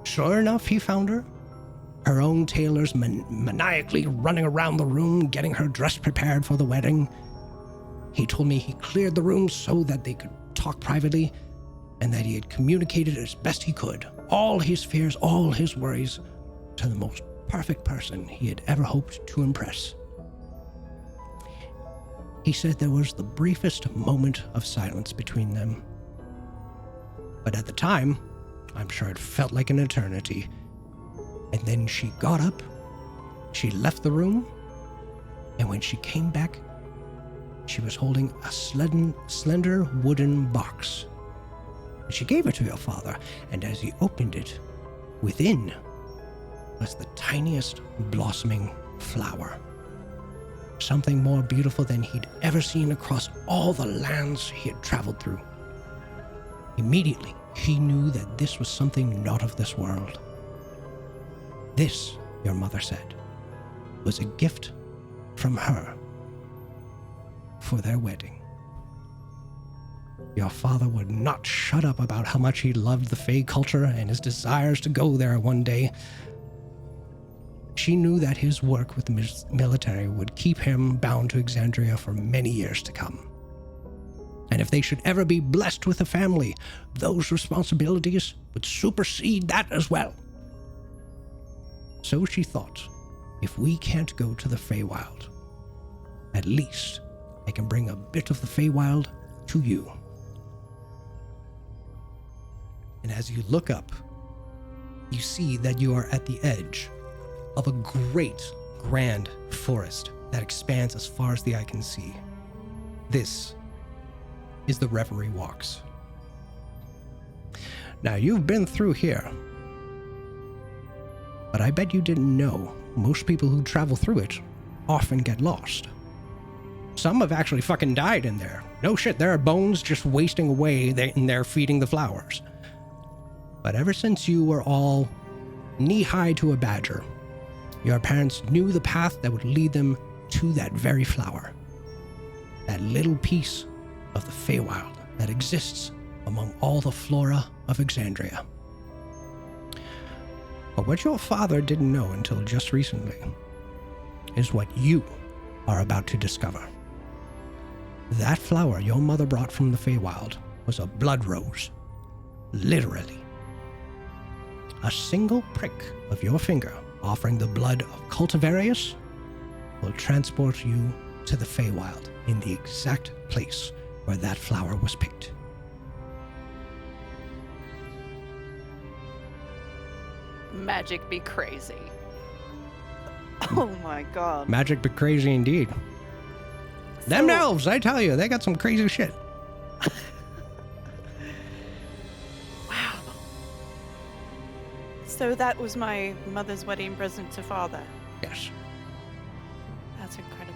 Sure enough, he found her. Her own tailors maniacally running around the room, getting her dress prepared for the wedding. He told me he cleared the room so that they could talk privately, and that he had communicated as best he could all his fears, all his worries, to the most perfect person he had ever hoped to impress. He said there was the briefest moment of silence between them. But at the time, I'm sure it felt like an eternity. And then she got up, she left the room, and when she came back, she was holding a slender wooden box. She gave it to your father, and as he opened it, within was the tiniest blossoming flower. Something more beautiful than he'd ever seen across all the lands he had traveled through. Immediately, he knew that this was something not of this world. This, your mother said, was a gift from her for their wedding. Your father would not shut up about how much he loved the Fae culture and his desires to go there one day. She knew that his work with the military would keep him bound to Exandria for many years to come. And if they should ever be blessed with a family, those responsibilities would supersede that as well. So she thought, if we can't go to the Feywild, at least I can bring a bit of the Feywild to you. And as you look up, you see that you are at the edge of a great, grand forest that expands as far as the eye can see. This is the Reverie Walks. Now, you've been through here, but I bet you didn't know most people who travel through it often get lost. Some have actually fucking died in there. No shit, there are bones just wasting away in there feeding the flowers. But ever since you were all knee-high to a badger, your parents knew the path that would lead them to that very flower. That little piece of the Feywild that exists among all the flora of Exandria. But what your father didn't know until just recently is what you are about to discover. That flower your mother brought from the Feywild was a blood rose. Literally. A single prick of your finger offering the blood of Cultivarius will transport you to the Feywild in the exact place where that flower was picked. Magic be crazy. Oh my god. Magic but crazy indeed. Them elves, I tell you, they got some crazy shit. Wow. So that was my mother's wedding present to father. Yes. That's incredible.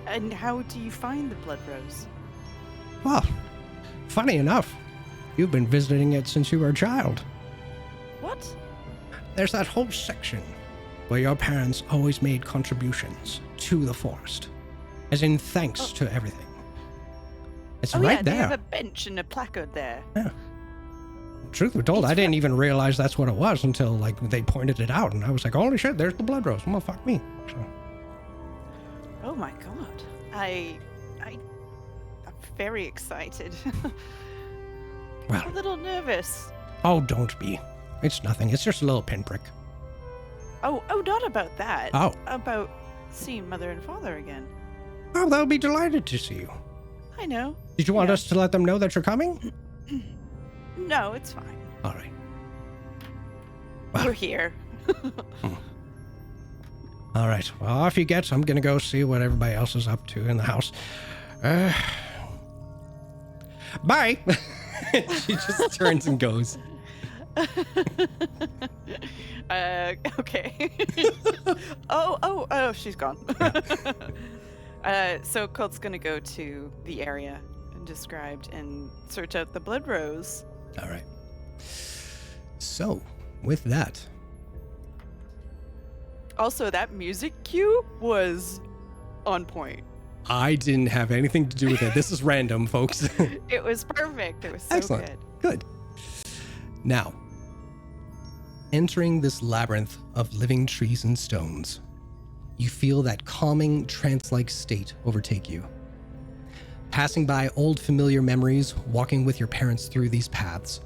And how do you find the blood rose? Well, funny enough, you've been visiting it since you were a child. What? There's that whole section where your parents always made contributions to the forest, as in thanks to everything. It's right They there. have a bench and a placard there. Yeah. Truth be told, I didn't even realize that's what it was until like they pointed it out, and I was like, "Holy shit! There's the blood rose." Well, fuck me. So, Oh my god. I'm very excited. well, A little nervous. oh, don't be. It's nothing. It's just a little pinprick. Oh, not about that. Oh. About seeing mother and father again. Oh, they'll be delighted to see you. I know. Did you want Yeah. us to let them know that you're coming? No, it's fine. All right. Well. We're here. All right. Well, off you get. I'm gonna go see what everybody else is up to in the house. Bye. She just turns and goes. Okay. oh, she's gone. So Colt's gonna go to the area described and search out the blood rose. All right. So, with that, Also, that music cue was on point. I didn't have anything to do with it. This is random, folks. It was perfect. It was so Excellent. good. Good. Now, entering this labyrinth of living trees and stones, you feel that calming, trance-like state overtake you. Passing by old familiar memories, walking with your parents through these paths.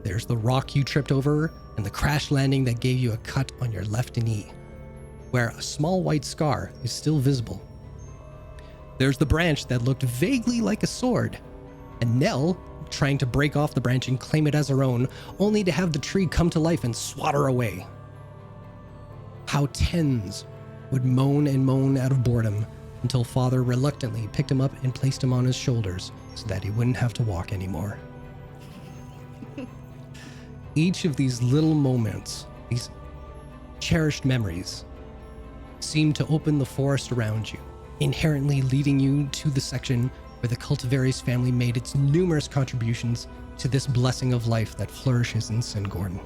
There's the rock you tripped over and the crash landing that gave you a cut on your left knee, where a small white scar is still visible. There's the branch that looked vaguely like a sword, and Nell trying to break off the branch and claim it as her own, only to have the tree come to life and swat her away. How Tens would moan and moan out of boredom until Father reluctantly picked him up and placed him on his shoulders so that he wouldn't have to walk anymore. Each of these little moments, these cherished memories, seem to open the forest around you, inherently leading you to the section where the Cultivarius family made its numerous contributions to this blessing of life that flourishes in Singorn.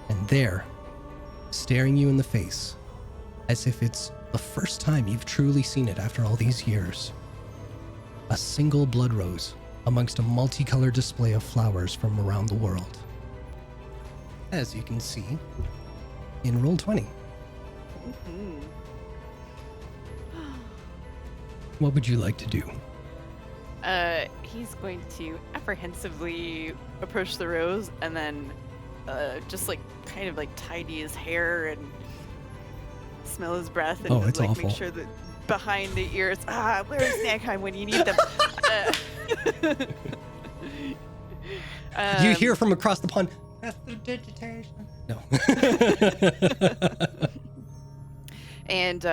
And there, staring you in the face, as if it's the first time you've truly seen it after all these years, a single blood rose amongst a multicolored display of flowers from around the world. As you can see in Roll20. What would you like to do? He's going to apprehensively approach the rose and then just like kind of like tidy his hair and smell his breath and Oh, it's like awful. make sure that behind the ears, where's Snackheim when you need them? You hear from across the pond, No. And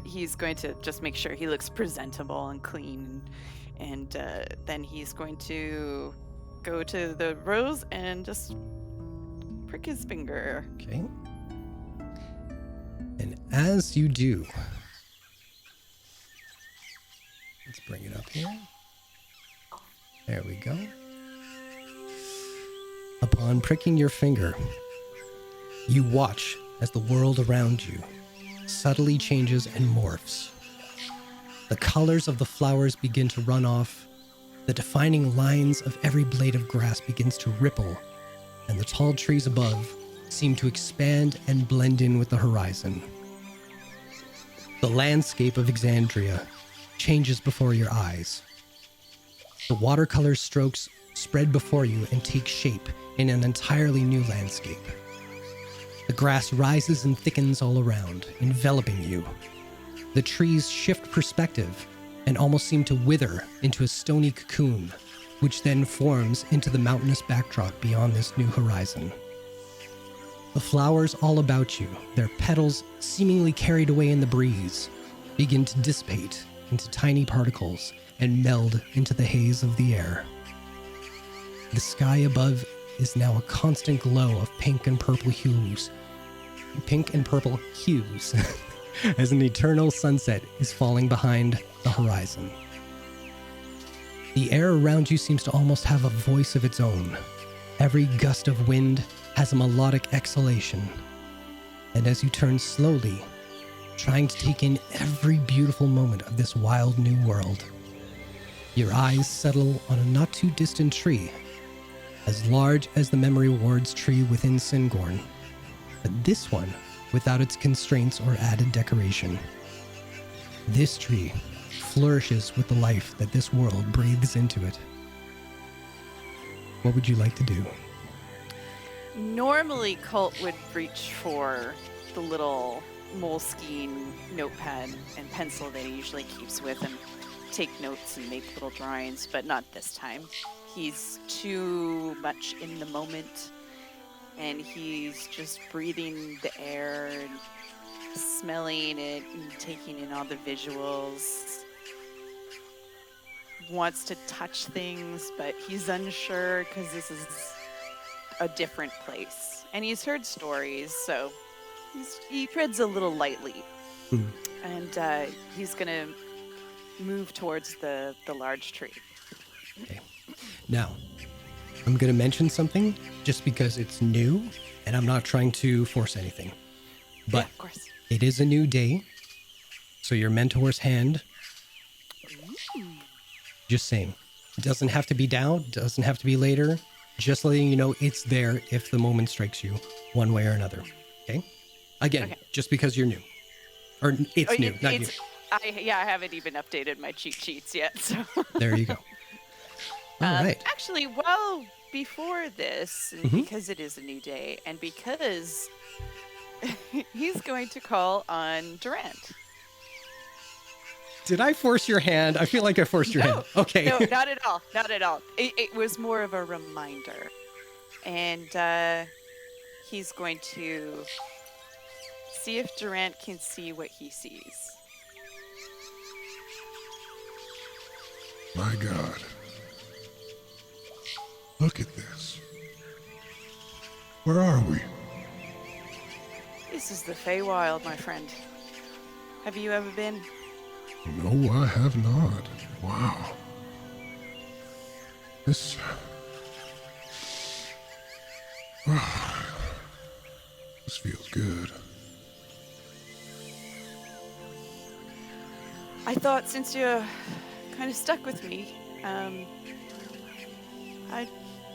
he's going to just make sure he looks presentable and clean. And then he's going to go to the rose and just prick his finger. Okay. And as you do, let's bring it up here. There we go. Upon pricking your finger, you watch as the world around you subtly changes and morphs. The colors of the flowers begin to run off. The defining lines of every blade of grass begins to ripple, and the tall trees above seem to expand and blend in with the horizon. The landscape of Exandria changes before your eyes. The watercolor strokes spread before you and take shape in an entirely new landscape. The grass rises and thickens all around, enveloping you. The trees shift perspective and almost seem to wither into a stony cocoon, which then forms into the mountainous backdrop beyond this new horizon. The flowers all about you, their petals seemingly carried away in the breeze, begin to dissipate into tiny particles and meld into the haze of the air. The sky above is now a constant glow of pink and purple hues. As an eternal sunset is falling behind the horizon. The air around you seems to almost have a voice of its own. Every gust of wind has a melodic exhalation. And as you turn slowly, trying to take in every beautiful moment of this wild new world, your eyes settle on a not too distant tree, as large as the Memory Ward's tree within Singorn, but this one without its constraints or added decoration. This tree flourishes with the life that this world breathes into it. What would you like to do? Normally, Colt would reach for the little Moleskine notepad and pencil that he usually keeps with him, take notes and make little drawings, but not this time. He's too much in the moment, and he's just breathing the air and smelling it and taking in all the visuals. Wants to touch things, but he's unsure because this is a different place. And he's heard stories, so he treads a little lightly. And he's going to move towards the large tree. Okay. Now, I'm going to mention something just because it's new, and I'm not trying to force anything. But Yeah, of course. it is a new day, so your mentor's hand, just saying, it doesn't have to be down, doesn't have to be later, just letting you know it's there if the moment strikes you one way or another. Okay? Again, Okay. just because you're new. Or it's new, not you. I haven't even updated my cheat sheets yet, so. There you go. All right. Actually, well, before this, because it is a new day, and because he's going to call on Durant. Did I force your hand? I feel like I forced your hand. Okay. No, not at all. Not at all. It was more of a reminder. And he's going to see if Durant can see what he sees. My God. Look at this. Where are we? This is the Feywild, my friend. Have you ever been? No, I have not. Wow. This... This feels good. I thought since you're kind of stuck with me, I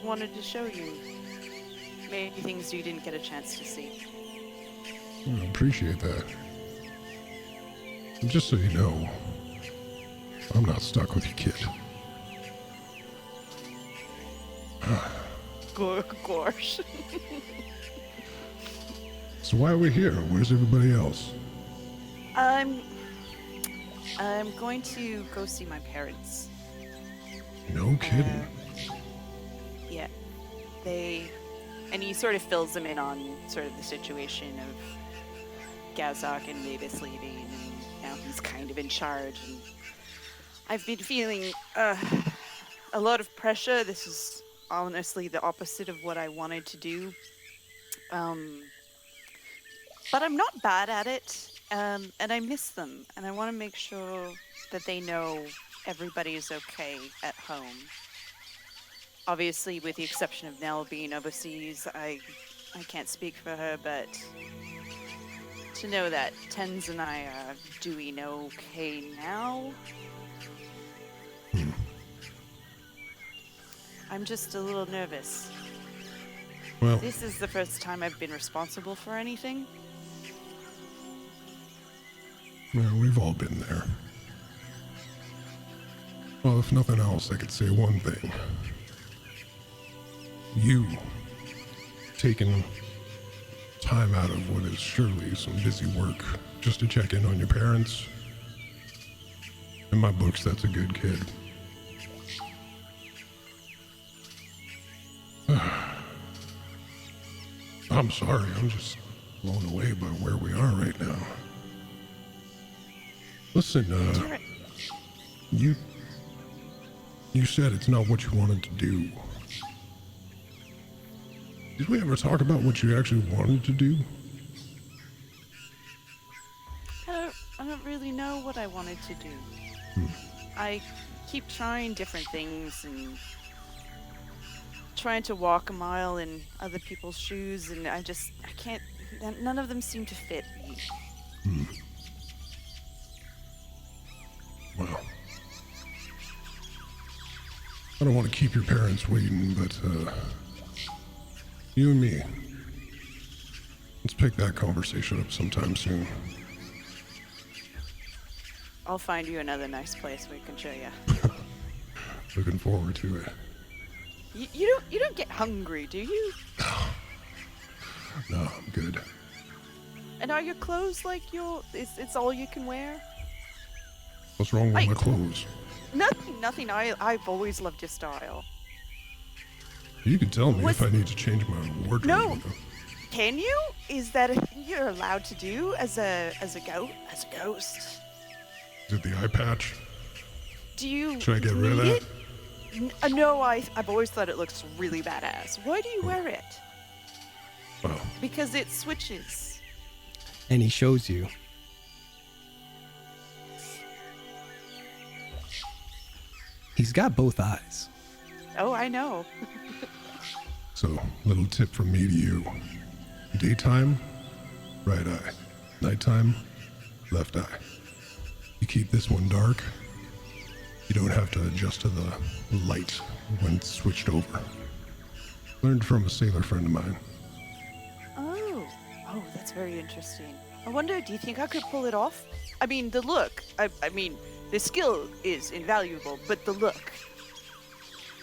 wanted to show you maybe things you didn't get a chance to see. I appreciate that. And just so you know, I'm not stuck with you, kid. Gosh. So why are we here? Where's everybody else? I'm going to go see my parents. No kidding. Yeah. They And he sort of fills them in on sort of the situation of Gazok and Mavis leaving, and now he's kind of in charge. And I've been feeling a lot of pressure. This is honestly the opposite of what I wanted to do. But I'm not bad at it, and I miss them, and I want to make sure that they know everybody's okay at home. Obviously, with the exception of Nell being overseas, I can't speak for her, but to know that Tens and I are doing okay now, I'm just a little nervous. Well, This is the first time I've been responsible for anything. we've all been there. Well, if nothing else, I could say one thing. You taking time out of what is surely some busy work just to check in on your parents. In my books, that's a good kid. I'm sorry, I'm just blown away by where we are right now. Listen, you said it's not what you wanted to do. Did we ever talk about what you actually wanted to do? I don't really know what I wanted to do. I keep trying different things and trying to walk a mile in other people's shoes, and I can't, none of them seem to fit me. Well, I don't want to keep your parents waiting, but you and me, let's pick that conversation up sometime soon. I'll find you another nice place we can show you. Looking forward to it. You don't get hungry, do you? No, I'm good. And are your clothes like it's all you can wear? What's wrong with my clothes? Nothing. I've always loved your style. You can tell me if I need to change my wardrobe. No. Can you? Is that a thing you're allowed to do as a ghost? Is it the eye patch? Do you? Should I get rid of that? No, I've always thought it looks really badass. Why do you wear it? Well, Because it switches. And he shows you. He's got both eyes. Oh, I know. so little tip from me to you. Daytime, right eye. Nighttime, left eye. You keep this one dark, you don't have to adjust to the light when it's switched over. Learned from a sailor friend of mine. Oh, that's very interesting. I wonder, do you think I could pull it off? I mean, the look. I mean, the skill is invaluable, but the look.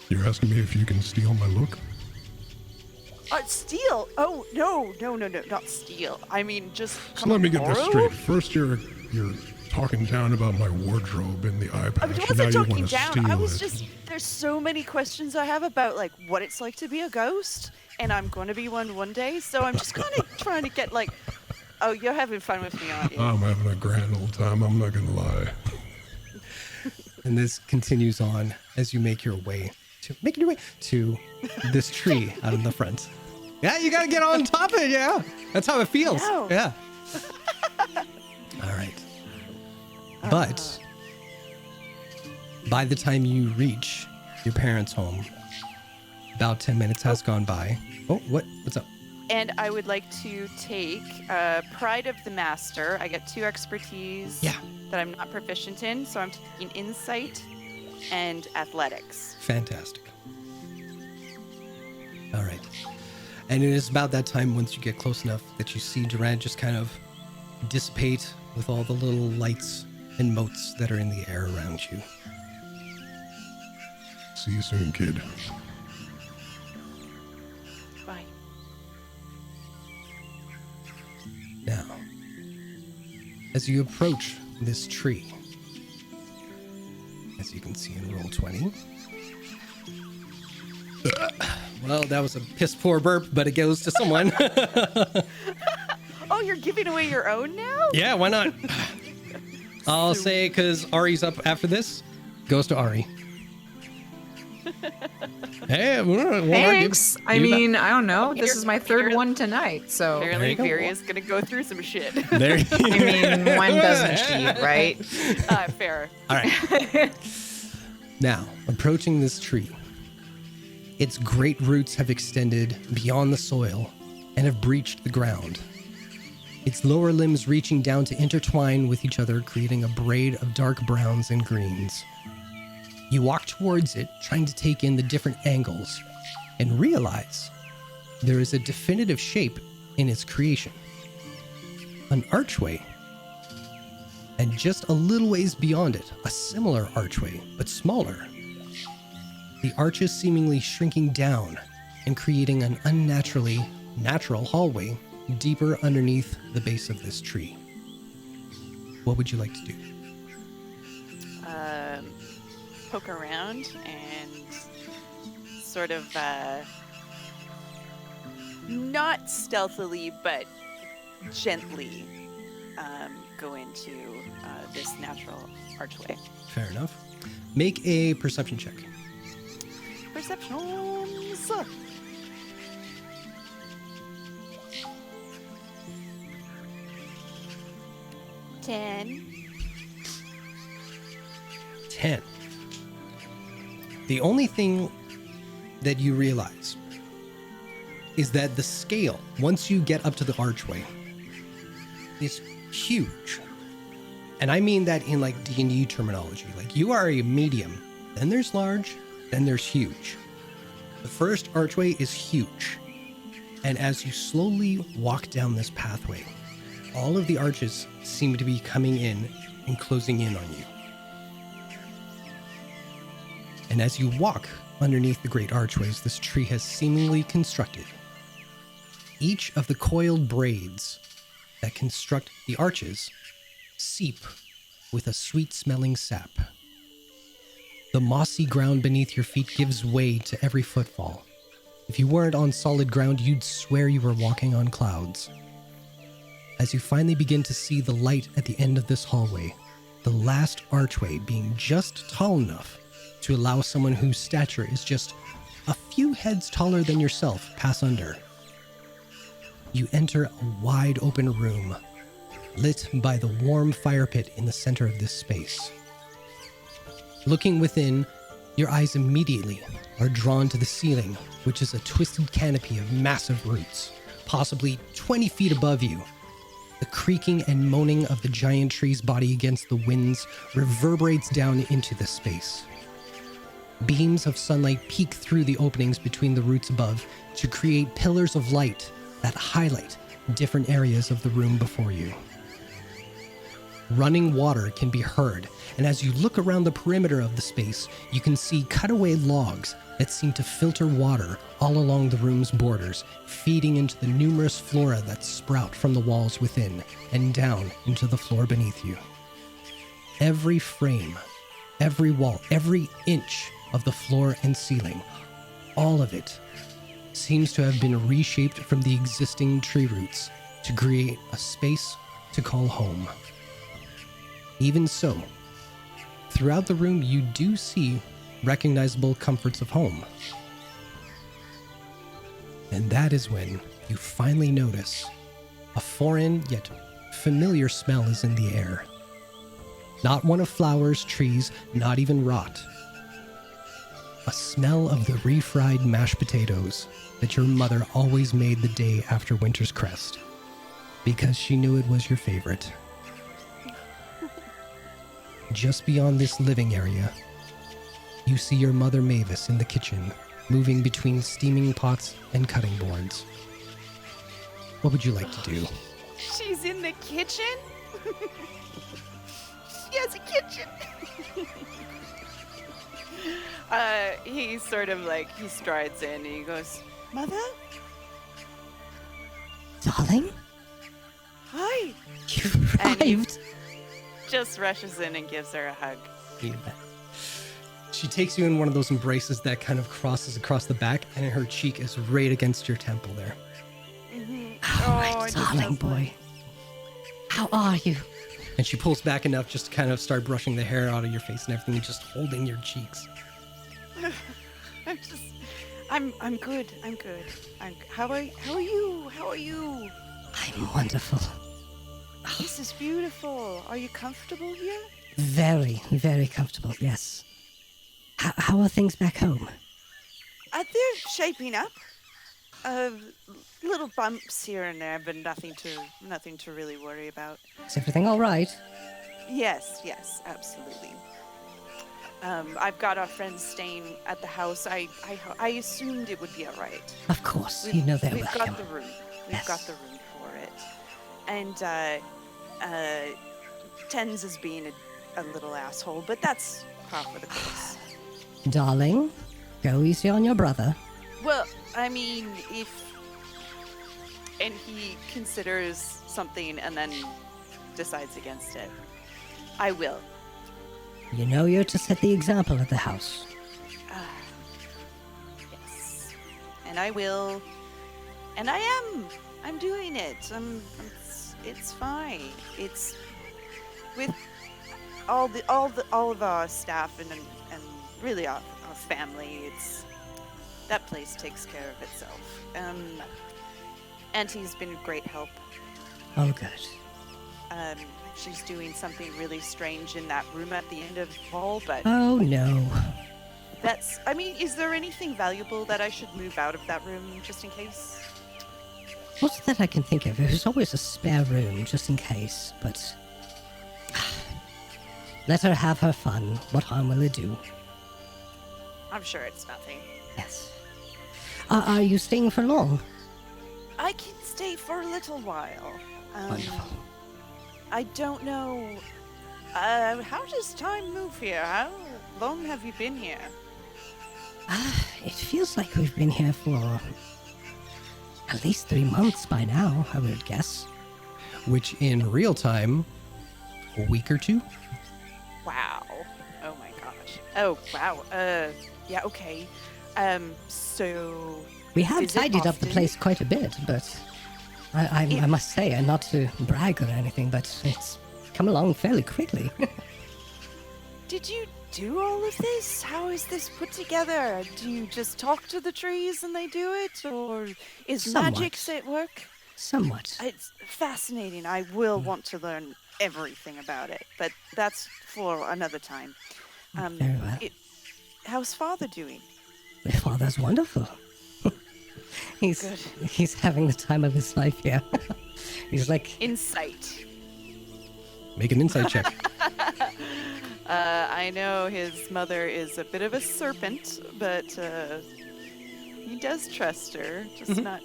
You're asking me if you can steal my look? Steal? Oh, no, not steal. I mean, just So let me get this straight. First you're talking down about my wardrobe in the eye patch, I and now wasn't you talking want to down. steal I was it. just, there's so many questions I have about, like, what it's like to be a ghost, and I'm going to be one day, so I'm just kind of trying to get, like, oh, you're having fun with me, aren't you? I'm having a grand old time, I'm not gonna lie. And this continues on as you make your way to this tree out in the front. Yeah, you gotta get on top of it, yeah. That's how it feels. No. Yeah. All right. But by the time you reach your parents' home, about 10 minutes has gone by. Oh, what's up? And I would like to take Pride of the Master. I get 2 expertise that I'm not proficient in, so I'm taking Insight and Athletics. Fantastic. All right. And it is about that time, once you get close enough, that you see Durant just kind of dissipate with all the little lights and motes that are in the air around you. See you soon, kid. Bye. Now, as you approach this tree, as you can see in roll 20, Well, that was a piss poor burp, but it goes to someone. Oh, you're giving away your own now? Yeah, why not? I'll say, because Ari's up after this, goes to Ari. Hey, Thanks. I mean, I don't know. This Here- is my third here- one tonight, so Apparently, you go. Viri is gonna go through some shit. There. I mean, one doesn't cheat, right? Fair. All right. Now, approaching this tree. Its great roots have extended beyond the soil and have breached the ground. Its lower limbs reaching down to intertwine with each other, creating a braid of dark browns and greens. You walk towards it, trying to take in the different angles, and realize there is a definitive shape in its creation. An archway. And just a little ways beyond it, a similar archway, but smaller. The arches seemingly shrinking down and creating an unnaturally natural hallway deeper underneath the base of this tree. What would you like to do? Poke around and sort of not stealthily but gently go into this natural archway. Fair enough. Make a perception check. Perceptions. 10. 10. The only thing that you realize is that the scale, once you get up to the archway, is huge. And I mean that in like D&D terminology. Like you are a medium, then there's large, then there's huge. The first archway is huge. And as you slowly walk down this pathway, all of the arches seem to be coming in and closing in on you. And as you walk underneath the great archways this tree has seemingly constructed, each of the coiled braids that construct the arches seep with a sweet-smelling sap. The mossy ground beneath your feet gives way to every footfall. If you weren't on solid ground, you'd swear you were walking on clouds. As you finally begin to see the light at the end of this hallway, the last archway being just tall enough to allow someone whose stature is just a few heads taller than yourself pass under. You enter a wide open room, lit by the warm fire pit in the center of this space. Looking within, your eyes immediately are drawn to the ceiling, which is a twisted canopy of massive roots, possibly 20 feet above you. The creaking and moaning of the giant tree's body against the winds reverberates down into the space. Beams of sunlight peek through the openings between the roots above to create pillars of light that highlight different areas of the room before you. Running water can be heard, and as you look around the perimeter of the space, you can see cutaway logs that seem to filter water all along the room's borders, feeding into the numerous flora that sprout from the walls within and down into the floor beneath you. Every frame, every wall, every inch of the floor and ceiling, all of it seems to have been reshaped from the existing tree roots to create a space to call home. Even so, throughout the room you do see recognizable comforts of home. And that is when you finally notice a foreign yet familiar smell is in the air. Not one of flowers, trees, not even rot. A smell of the refried mashed potatoes that your mother always made the day after Winter's Crest, because she knew it was your favorite. Just beyond this living area, you see your mother Mavis in the kitchen, moving between steaming pots and cutting boards. What would you like to do? She's in the kitchen? She has a kitchen. He sort of like, he strides in and he goes, Mother? Darling, Hi. you And you- arrived. Just rushes in and gives her a hug. You bet. She takes you in one of those embraces that kind of crosses across the back, and her cheek is right against your temple there. Oh, my darling boy. How are you? And she pulls back enough just to kind of start brushing the hair out of your face and everything, and just holding your cheeks. I'm good. How are you? I'm wonderful. This is beautiful. Are you comfortable here? Very, very comfortable, yes. How are things back home? They're shaping up. Little bumps here and there, but nothing to really worry about. Is everything all right? Yes, absolutely. I've got our friends staying at the house. I assumed it would be all right. Of course, you know they're We've welcome. got the room. We've got the room for it. And Tens is being a little asshole, but that's par for the course. Darling, go easy on your brother. Well, I mean, and he considers something and then decides against it. I will. You know you're to set the example at the house. Yes. And I will. And I am. I'm doing it. It's fine. It's with all of our staff and really our family. That place takes care of itself. Auntie's been a great help. Oh, good. She's doing something really strange in that room at the end of the hall, but Oh, no. is there anything valuable that I should move out of that room just in case? What's that I can think of? There's always a spare room, just in case, but... Let her have her fun. What harm will it do? I'm sure it's nothing. Yes. Are you staying for long? I can stay for a little while. Wonderful. I don't know. How does time move here? How long have you been here? It feels like we've been here for at least 3 months by now, I would guess. Which in real time, a week or two? Wow. Oh my gosh. Oh, wow. Yeah, okay. So... We have Is it tidied up the often? place quite a bit, but I must say, and not to brag or anything, but it's come along fairly quickly. Did you do all of this? How is this put together? Do you just talk to the trees and they do it? Or is Somewhat. magic at work? Somewhat. It's fascinating. I will want to learn everything about it, but that's for another time. Very well. How's father doing? My father's wonderful. He's having the time of his life here. He's like... Insight. Make an insight check. I know his mother is a bit of a serpent, but he does trust her, just not...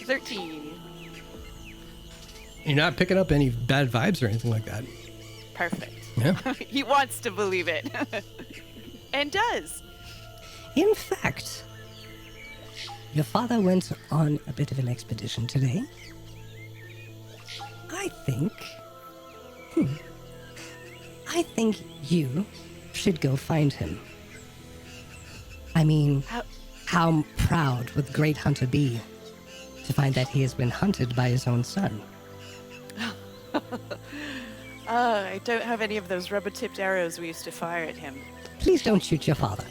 13. You're not picking up any bad vibes or anything like that. Perfect. Yeah. He wants to believe it. And does. In fact, your father went on a bit of an expedition today. I think you should go find him. I mean, how proud would the great hunter be to find that he has been hunted by his own son? I don't have any of those rubber-tipped arrows we used to fire at him. Please don't shoot your father.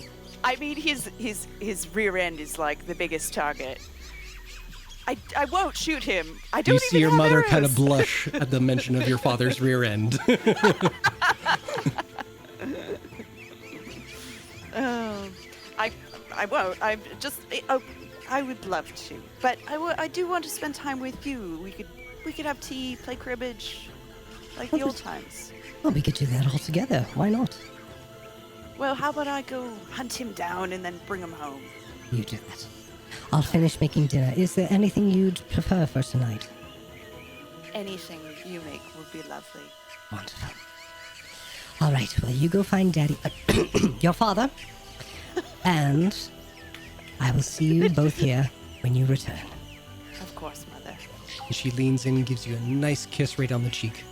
I mean, his rear end is like the biggest target. I won't shoot him. I don't You even see your have mother arrows. kind of blush at the mention of your father's rear end. I won't. I'm just. I would love to, but I do want to spend time with you. We could have tea, play cribbage, like the old times. Well, we could do that all together. Why not? Well, how about I go hunt him down and then bring him home? You do that. I'll finish making dinner. Is there anything you'd prefer for tonight? Anything you make would be lovely. Wonderful. All right, well, you go find Daddy, your father, and I will see you both here when you return. Of course, Mother. And she leans in and gives you a nice kiss right on the cheek.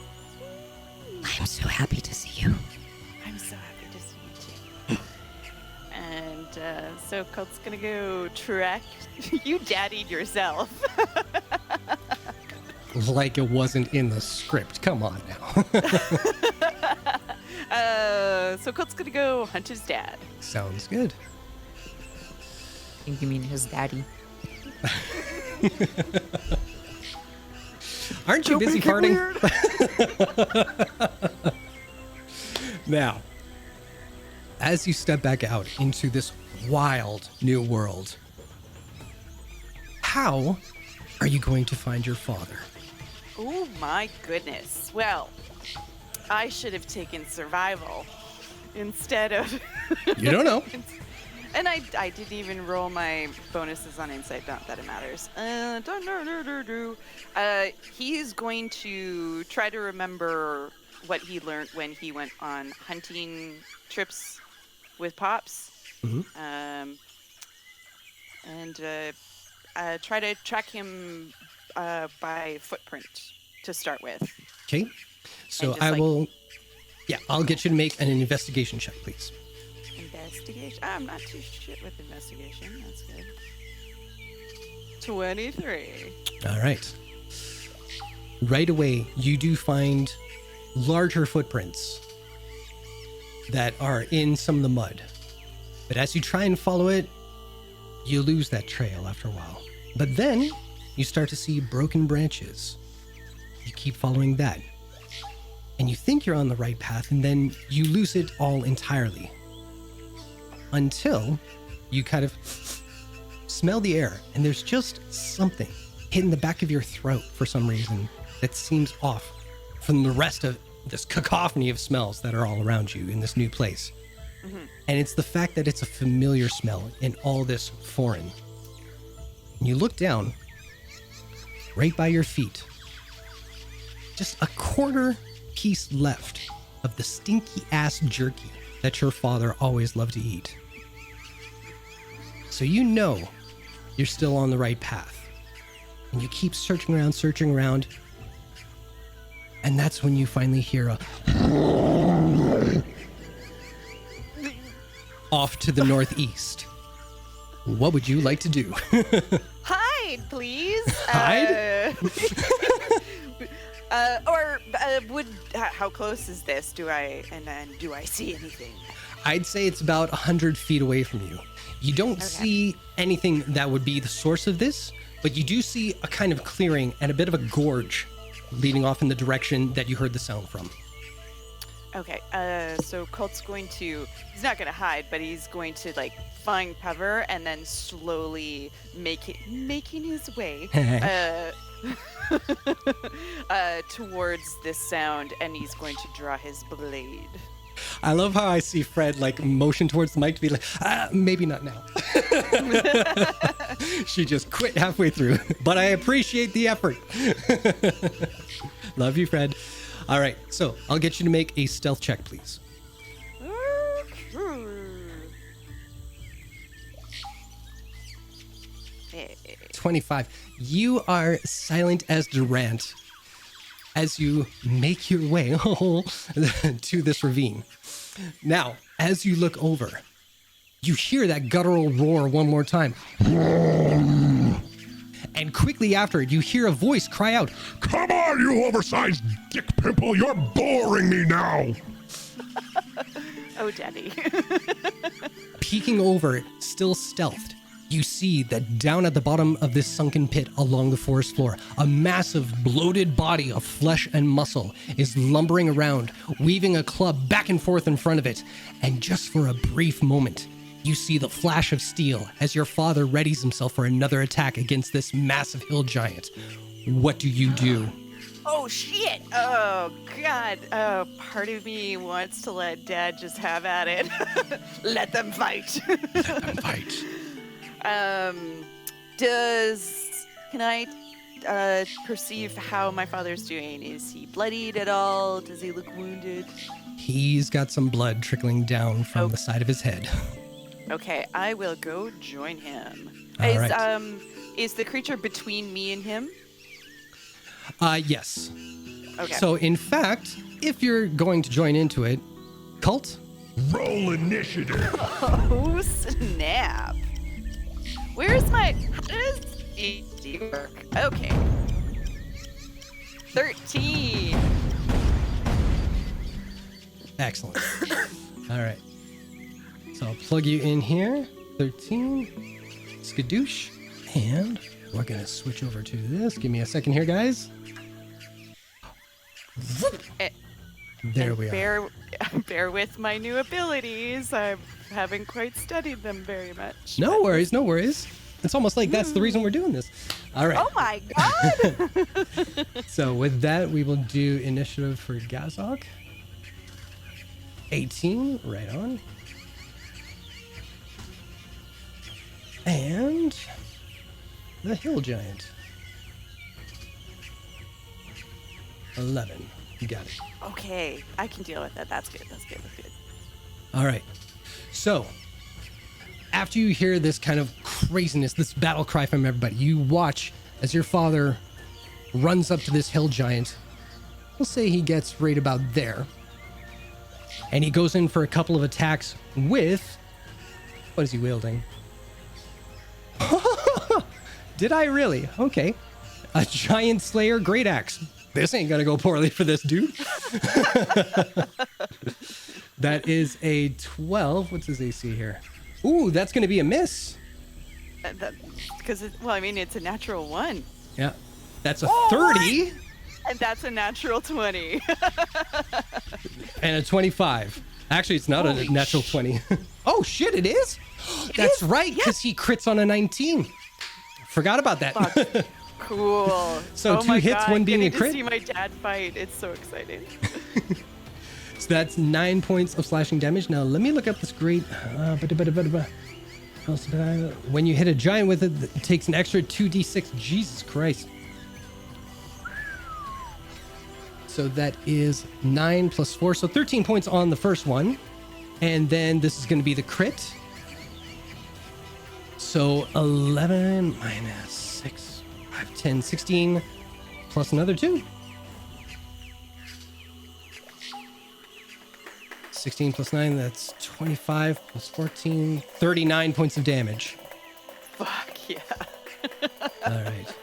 I am so happy to see you. I'm so happy to see you So Colt's gonna go track. You daddied yourself. Like it wasn't in the script. Come on now. So Colt's gonna go hunt his dad. Sounds good. I think you mean his daddy. Aren't you busy farting? Now, as you step back out into this wild new world, how are you going to find your father? Oh my goodness. Well, I should have taken survival instead of. You don't know. And I didn't even roll my bonuses on insight. Not that it matters. He's going to try to remember what he learned when he went on hunting trips with Pops. Mm-hmm. And try to track him by footprint to start with. Okay. So just, I like- will. Yeah, I'll get you to make an investigation check, please. Investigation. I'm not too shit with investigation. That's good. 23. All right. Right away, you do find larger footprints that are in some of the mud. But as you try and follow it, you lose that trail after a while. But then you start to see broken branches. You keep following that. And you think you're on the right path, and then you lose it all entirely. Until you kind of smell the air, and there's just something hitting the back of your throat for some reason that seems off from the rest of this cacophony of smells that are all around you in this new place. Mm-hmm. And it's the fact that it's a familiar smell in all this foreign. And you look down, right by your feet, just a quarter piece left of the stinky ass jerky that your father always loved to eat. So you know you're still on the right path. And you keep searching around, and that's when you finally hear a off to the northeast. What would you like to do? Hide, please. Hide? How close is this? Do I see anything? I'd say it's about 100 feet away from you. You don't see anything that would be the source of this, but you do see a kind of clearing and a bit of a gorge leading off in the direction that you heard the sound from. Okay, so Colt's he's not going to hide, but he's going to, find cover and then slowly making his way towards this sound, and he's going to draw his blade. I love how I see Fred, motion towards the mic to be like, maybe not now. She just quit halfway through, but I appreciate the effort. Love you, Fred. All right, so I'll get you to make a stealth check, please. 25. You are silent as Durant as you make your way to this ravine. Now, as you look over, you hear that guttural roar one more time. And quickly after, you hear a voice cry out, Come on, you oversized dick pimple, you're boring me now. Oh, Daddy. Peeking over, still stealthed, you see that down at the bottom of this sunken pit along the forest floor, a massive bloated body of flesh and muscle is lumbering around, weaving a club back and forth in front of it. And just for a brief moment, you see the flash of steel as your father readies himself for another attack against this massive hill giant. What do you do? Oh, shit. Oh, God. Part of me wants to let Dad just have at it. Let them fight. Let them fight. Can I perceive how my father's doing? Is he bloodied at all? Does he look wounded? He's got some blood trickling down from the side of his head. Okay, I will go join him. All right. Is the creature between me and him? Yes. Okay. So, in fact, if you're going to join into it, Cult, Roll initiative. Oh, snap. Where's my... How does it work? Okay. 13. Excellent. All right. So I'll plug you in here. 13. Skadoosh. And we're going to switch over to this. Give me a second here, guys. There we are. Bear with my new abilities. I haven't quite studied them very much. No worries, no worries. It's almost like that's the reason we're doing this. All right. Oh my god! So with that, we will do initiative for Gazok. 18, right on. And the Hill Giant. 11. You got it. Okay, I can deal with that. That's good. That's good. That's good. All right. So, after you hear this kind of craziness, this battle cry from everybody, you watch as your father runs up to this hill giant. We'll say he gets right about there. And he goes in for a couple of attacks with... What is he wielding? Did I really? Okay. A Giant Slayer Great Axe. This ain't gonna go poorly for this dude. That is a 12. What's his AC here? Ooh, that's gonna be a miss. Because, well, I mean, it's a natural 1. Yeah. That's a 30. What? And that's a natural 20. And a 25. Actually, it's not a natural 20. Oh, shit, it is? That's right, because he crits on a 19. Forgot about that. Cool. So 2 hits, one being a crit. To see my dad fight. It's so exciting. So that's 9 points of slashing damage. Now, let me look up this great... When you hit a giant with it, it takes an extra 2d6. Jesus Christ. So that is 9 plus 4. So 13 points on the first one. And then this is going to be the crit. So 11 minus 6, 5, 10, 16 plus another 2. 16 plus 9, that's 25 plus 14, 39 points of damage. Fuck yeah. All right.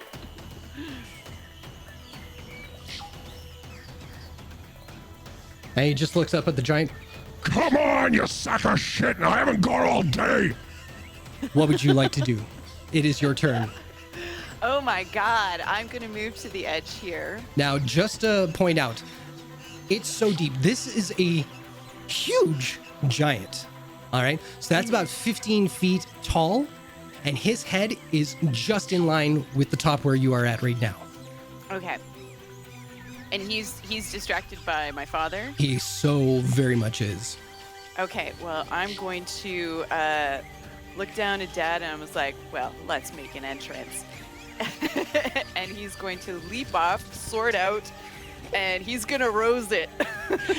And he just looks up at the giant. Come on, you sack of shit! I haven't got all day. What would you like to do? It is your turn. Oh my god. I'm going to move to the edge here. Now, just to point out, it's so deep. This is a huge giant. All right. So that's about 15 feet tall. And his head is just in line with the top where you are at right now. Okay. And he's distracted by my father? He so very much is. Okay, well, I'm going to look down at Dad and I was like, well, let's make an entrance. And he's going to leap off, sword out, and he's going to rose it.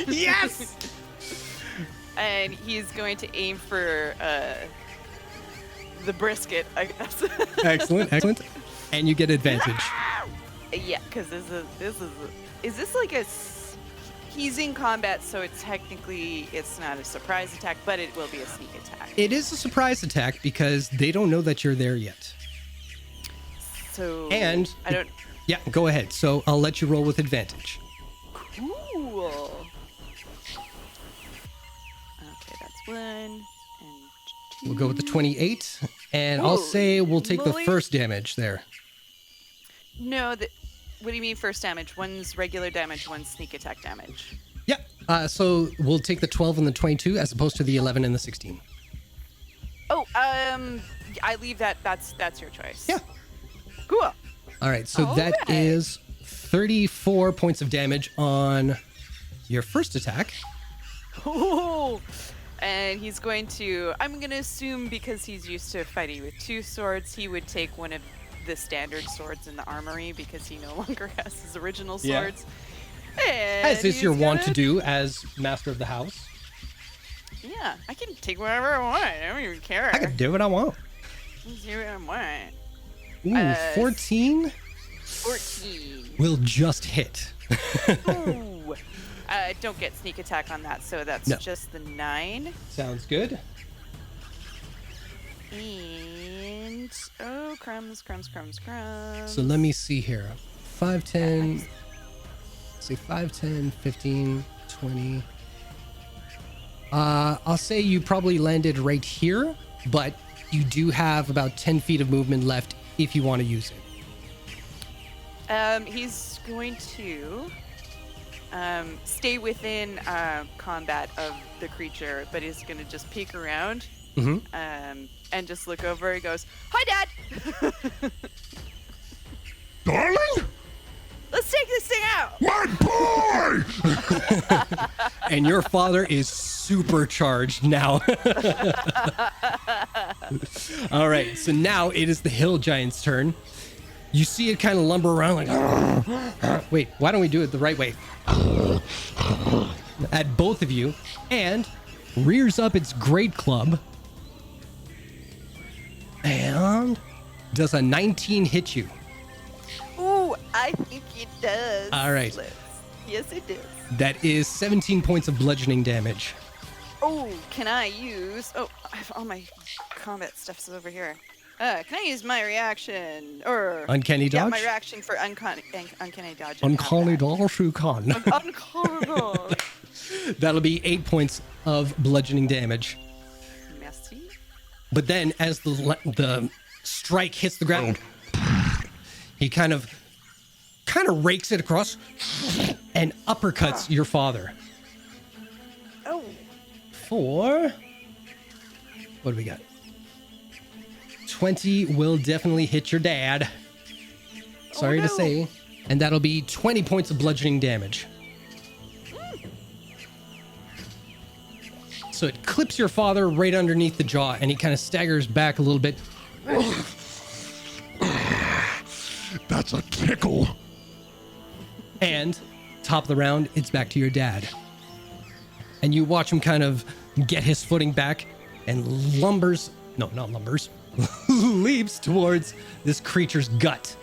Yes! And he's going to aim for the brisket, I guess. Excellent, excellent. And you get advantage. Yeah, because is this like he's in combat, so it's not a surprise attack, but it will be a sneak attack. It is a surprise attack because they don't know that you're there yet. So And I don't. Yeah, go ahead. So I'll let you roll with advantage. Cool. Okay, that's 1 and 2. We'll go with the 28, and I'll say we'll take the first damage there. No, what do you mean first damage? One's regular damage, one's sneak attack damage. Yeah. So we'll take the 12 and the 22 as opposed to the 11 and the 16. Oh, I leave that. That's your choice. Yeah. Cool. All right. So that is 34 points of damage on your first attack. Oh, and he's going to. I'm going to assume because he's used to fighting with 2 swords, he would take one of the standard swords in the armory because he no longer has his original swords. Yeah. As is your wont to do as master of the house. Yeah, I can take whatever I want. I don't even care. I can do what I want. Just do what I want. Ooh, 14? 14. Will just hit. Ooh. Don't get sneak attack on that, so that's No. just the 9. Sounds good. And crumbs. So let me see here. 5, 10, say 5, 10, 15, 20. I'll say you probably landed right here, but you do have about 10 feet of movement left if you want to use it. He's going to stay within combat of the creature, but he's going to just peek around and just look over. He goes, "Hi, Dad." Darling? Let's take this thing out. My boy! And your father is supercharged now. All right, so now it is the hill giant's turn. You see it kind of lumber around like, wait, why don't we do it the right way? At both of you, and rears up its great club and does a 19 hit you. Ooh, I think it does. All right. Yes, it does. That is 17 points of bludgeoning damage. Oh, can I use... Oh, I have all my combat stuff's over here. Can I use my reaction? Or... Uncanny Yeah, dodge? my reaction for uncanny dodge. Uncanny dodge, you can. Uncanny dodge. That'll be 8 points of bludgeoning damage. Merci. But then as the strike hits the ground, he kind of rakes it across and uppercuts your father. Oh. For... what do we got? 20 will definitely hit your dad. Sorry to say. And that'll be 20 points of bludgeoning damage. So it clips your father right underneath the jaw, and he kind of staggers back a little bit. That's a tickle. And top of the round, it's back to your dad. And you watch him kind of get his footing back and leaps towards this creature's gut.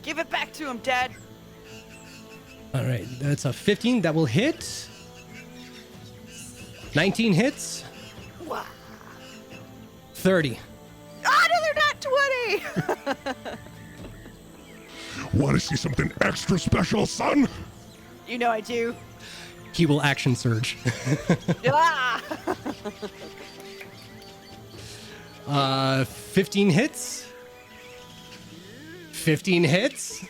Give it back to him, Dad. All right, that's a 15 that will hit. 19 hits. Wow. 30. Another nat 20. Want to see something extra special, son? You know I do. He will action surge. Ah! 15 hits. 15 hits.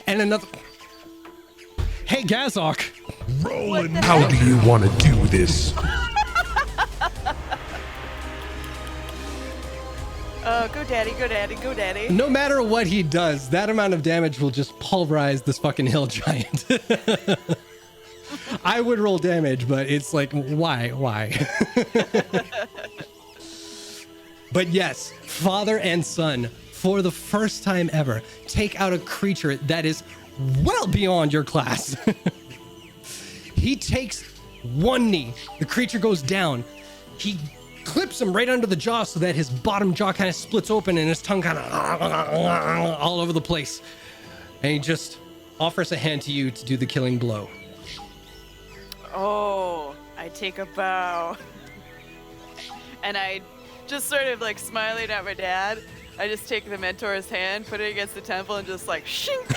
And another. Hey, Gazok. Roland, how do you want to do this? Go daddy, go daddy, go daddy. No matter what he does, that amount of damage will just pulverize this fucking hill giant. I would roll damage, but it's like, why? But yes, father and son, for the first time ever, take out a creature that is well beyond your class. He takes one knee. The creature goes down. He clips him right under the jaw so that his bottom jaw kind of splits open and his tongue kind of all over the place. And he just offers a hand to you to do the killing blow. Oh, I take a bow. And I just sort of like smiling at my dad. I just take the mentor's hand, put it against the temple, and just like shink.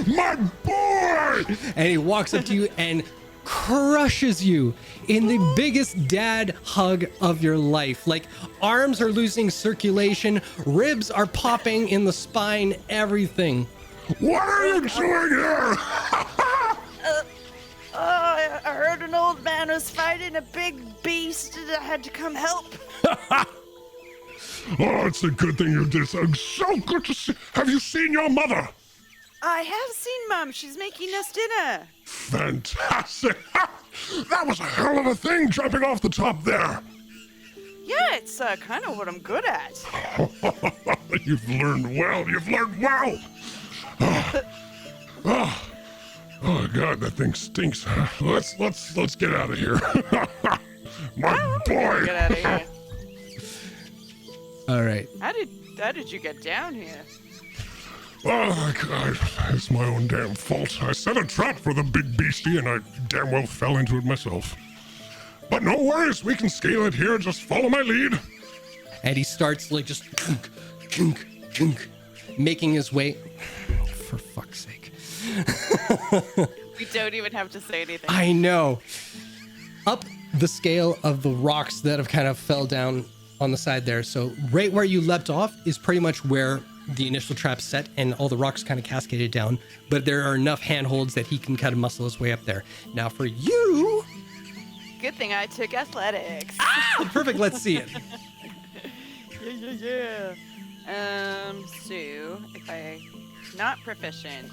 My boy! And he walks up to you and crushes you in the biggest dad hug of your life. Like, arms are losing circulation, ribs are popping in the spine, everything. What are you doing here? I heard an old man was fighting a big beast and I had to come help. Oh, it's a good thing you did. It's so good to see. Have you seen your mother? I have seen Mom. She's making us dinner. Fantastic. That was a hell of a thing jumping off the top there. Yeah, it's kind of what I'm good at. You've learned well. Oh God, that thing stinks. Let's get out of here. My boy. Get out of here. All right. How did you get down here? Oh, God, it's my own damn fault. I set a trap for the big beastie and I damn well fell into it myself. But no worries, we can scale it here. Just follow my lead. And he starts like just making his way. For fuck's sake. We don't even have to say anything. I know. Up the scale of the rocks that have kind of fell down on the side there. So right where you leapt off is pretty much where the initial trap set and all the rocks kind of cascaded down. But there are enough handholds that he can kind of muscle his way up there. Now for you... Good thing I took athletics. Perfect, let's see it. Yeah. So if I not proficient,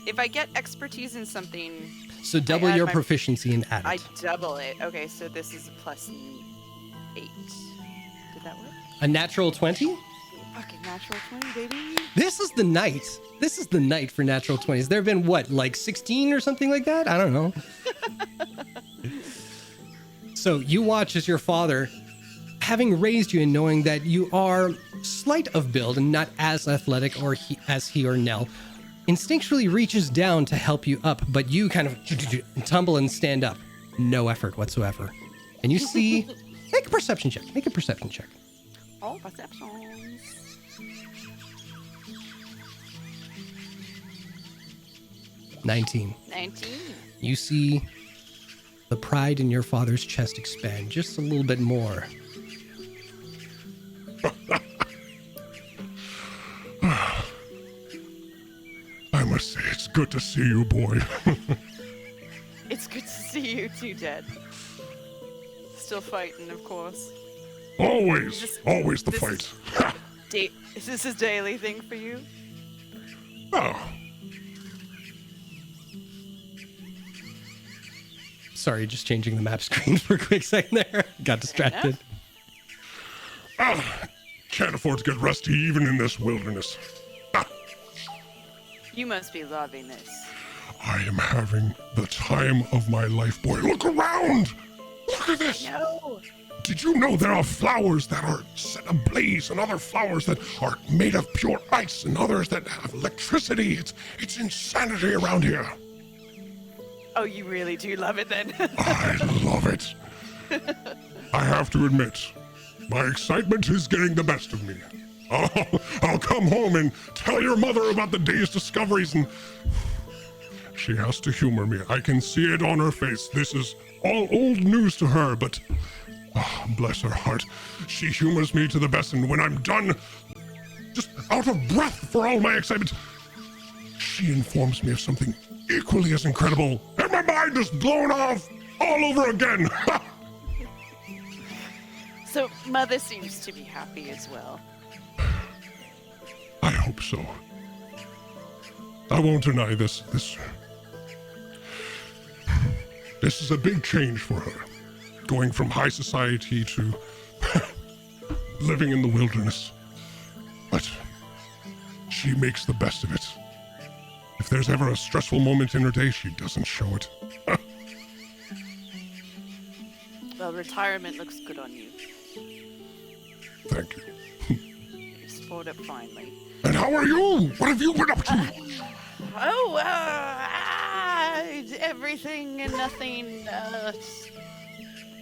if I get expertise in something, So double add your my- proficiency and add I it. double it. Okay, so this is a plus 8. Did that work? A natural 20? Fucking natural 20, baby. This is the night. This is the night for natural 20s. There have been, what, like 16 or something like that? I don't know. So you watch as your father, having raised you and knowing that you are slight of build and not as athletic as he or Nell, instinctually reaches down to help you up, but you kind of tumble and stand up. No effort whatsoever. And you see... Make a perception check. Make a perception check. All perceptions. 19. 19. You see the pride in your father's chest expand just a little bit more. I must say, it's good to see you, boy. It's good to see you too, Dad. Still fighting, of course. Always the this fight. Is this a daily thing for you? Oh, Sorry, just changing the map screen for a quick second there. Got distracted. can't afford to get rusty even in this wilderness. You must be loving this. I am having the time of my life, boy. Look around! Look at this! No! Did you know there are flowers that are set ablaze and other flowers that are made of pure ice and others that have electricity? It's insanity around here. Oh, you really do love it then. I love it. I have to admit, my excitement is getting the best of me. I'll come home and tell your mother about the day's discoveries, and she has to humor me. I can see it on her face. This is all old news to her, but bless her heart, she humors me to the best, and when I'm done, just out of breath for all my excitement, she informs me of something equally as incredible, and my mind is blown off all over again. So, Mother seems to be happy as well. I hope so. I won't deny this. This is a big change for her. Going from high society to living in the wilderness. But she makes the best of it. If there's ever a stressful moment in her day, she doesn't show it. Well, retirement looks good on you. Thank you. You sport up finally. And how are you? What have you been up to? Everything and nothing.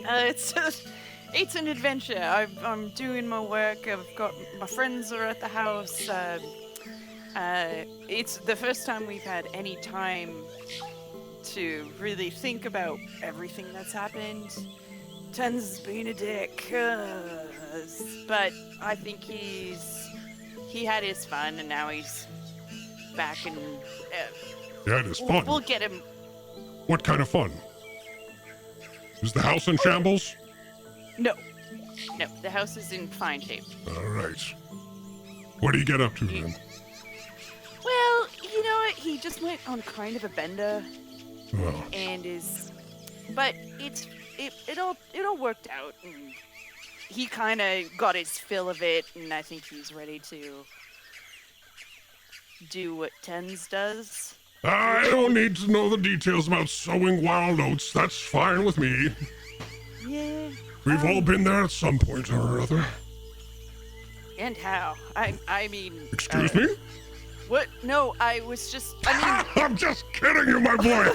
It's an adventure. I'm doing my work. I've got my friends are at the house. It's the first time we've had any time to really think about everything that's happened. Tens being a dick, but I think he had his fun, and now he's back and Yeah, it is fun. we'll get him. What kind of fun? Is the house in shambles? No, the house is in fine shape. All right. What do you get up to then? Well, you know what? He just went on kind of a bender, Well, and but it all worked out, and he kind of got his fill of it, and I think he's ready to do what Tens does. I don't need to know the details about sowing wild oats. That's fine with me. Yeah. We've all been there at some point or other. And how? I mean... Excuse me? What? No, I was just... I mean... I'm just kidding you, my boy!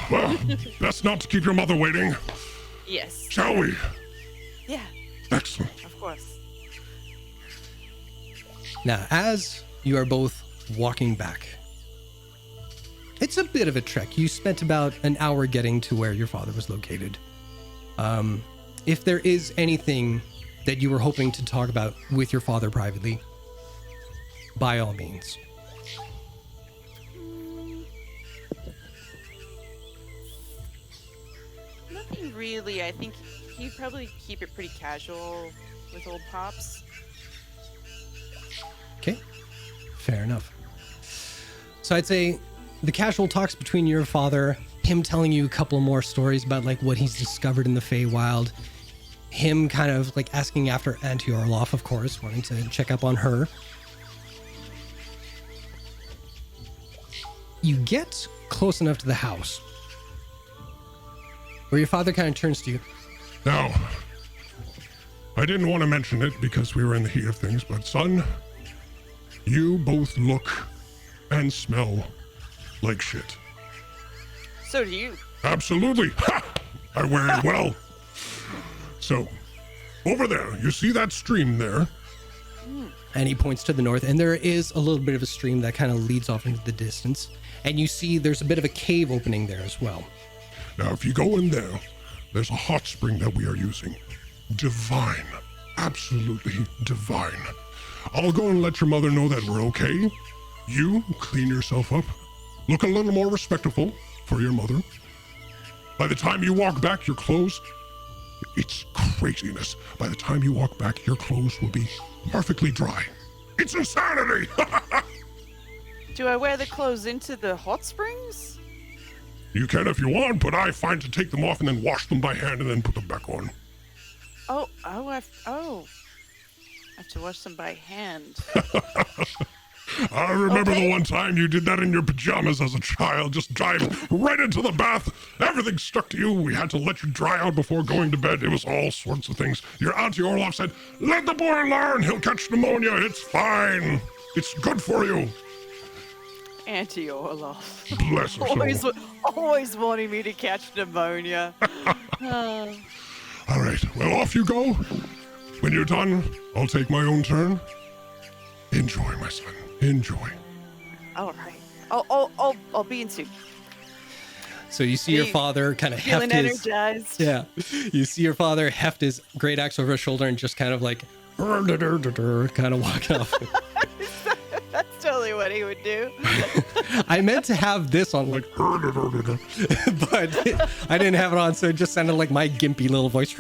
Well, best not to keep your mother waiting, Yes. shall we? Yeah, Excellent. of course. Now, as you are both walking back, it's a bit of a trek. You spent about an hour getting to where your father was located. If there is anything that you were hoping to talk about with your father privately, by all means. Nothing really. I think he'd probably keep it pretty casual with old Pops. Okay, fair enough. So I'd say the casual talks between your father, him telling you a couple more stories about like what he's discovered in the Feywild, him kind of like asking after Auntie Orloff, of course, wanting to check up on her. You get close enough to the house where your father kind of turns to you. Now, I didn't want to mention it because we were in the heat of things, but son, you both look and smell like shit. So do you. Absolutely. Ha! I wear it well. So, over there, you see that stream there? And he points to the north, and there is a little bit of a stream that kind of leads off into the distance. And you see there's a bit of a cave opening there as well. Now, if you go in there, there's a hot spring that we are using. Divine. Absolutely divine. I'll go and let your mother know that we're okay. You clean yourself up. Look a little more respectful for your mother. By the time you walk back, your clothes... It's craziness. By the time you walk back, your clothes will be perfectly dry. It's insanity! Do I wear the clothes into the hot springs? You can if you want, but I find to take them off and then wash them by hand and then put them back on. I have to wash them by hand. I remember the one time you did that in your pajamas as a child, just dived right into the bath. Everything stuck to you. We had to let you dry out before going to bed. It was all sorts of things. Your Auntie Orloff said, "Let the boy learn. He'll catch pneumonia. It's fine. It's good for you." Auntie Orloff. Bless her soul. Always wanting me to catch pneumonia. All right, well, off you go. When you're done, I'll take my own turn. Enjoy, my son. Enjoy. All right. I'll be in soon. So you see your father kind of heft Feeling his... energized. Yeah. You see your father heft his great axe over his shoulder and just kind of like... kind of walking off. That's totally what he would do. I meant to have this on like... but I didn't have it on, so it just sounded like my gimpy little voice.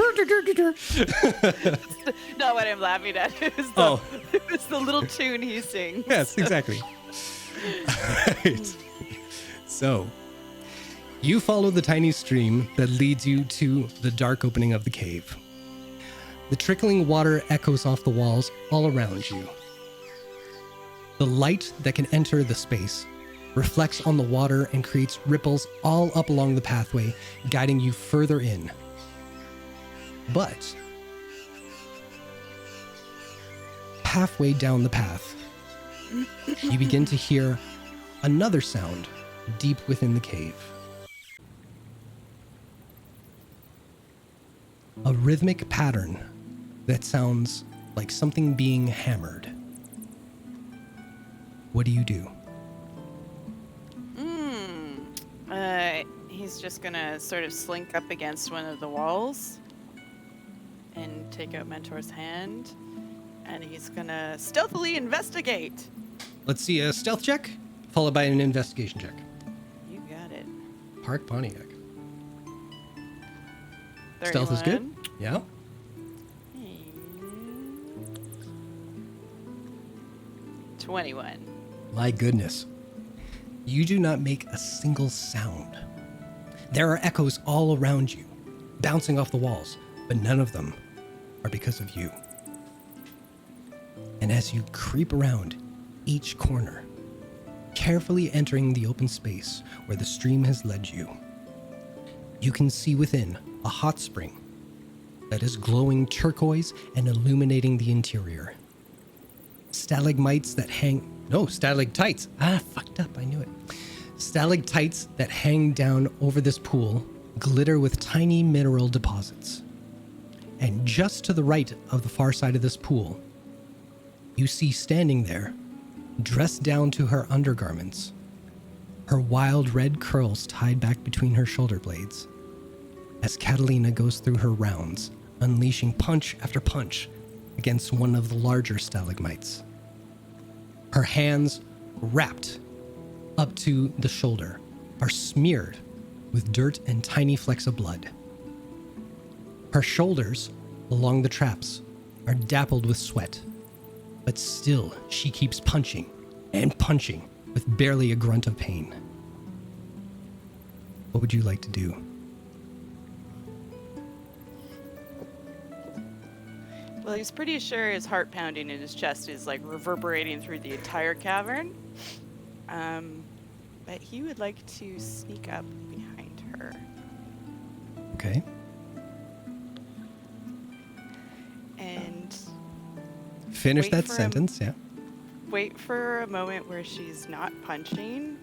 Not what I'm laughing at. It's the little tune he sings. Yes, exactly. Right. So, you follow the tiny stream that leads you to the dark opening of the cave. The trickling water echoes off the walls all around you. The light that can enter the space reflects on the water and creates ripples all up along the pathway, guiding you further in. But halfway down the path, you begin to hear another sound deep within the cave. A rhythmic pattern that sounds like something being hammered. What do you do? He's just gonna sort of slink up against one of the walls and take out Mentor's hand, and he's gonna stealthily investigate. Let's see a stealth check, followed by an investigation check. You got it. Park Pontiac. 31. Stealth is good. Yeah. 21. My goodness. You do not make a single sound. There are echoes all around you, bouncing off the walls, but none of them are because of you. And as you creep around each corner, carefully entering the open space where the stream has led you, you can see within a hot spring that is glowing turquoise and illuminating the interior. Stalagmites that hang... No, stalactites. Fucked up. I knew it. Stalactites that hang down over this pool glitter with tiny mineral deposits. And just to the right of the far side of this pool, you see standing there, dressed down to her undergarments, her wild red curls tied back between her shoulder blades, as Catalina goes through her rounds, unleashing punch after punch against one of the larger stalagmites. Her hands, wrapped up to the shoulder, are smeared with dirt and tiny flecks of blood. Her shoulders, along the traps, are dappled with sweat, but still she keeps punching and punching with barely a grunt of pain. What would you like to do? Well, he's pretty sure his heart pounding in his chest is like reverberating through the entire cavern. But he would like to sneak up behind her. Okay. And Finish wait that for sentence, yeah. wait for a moment where she's not punching.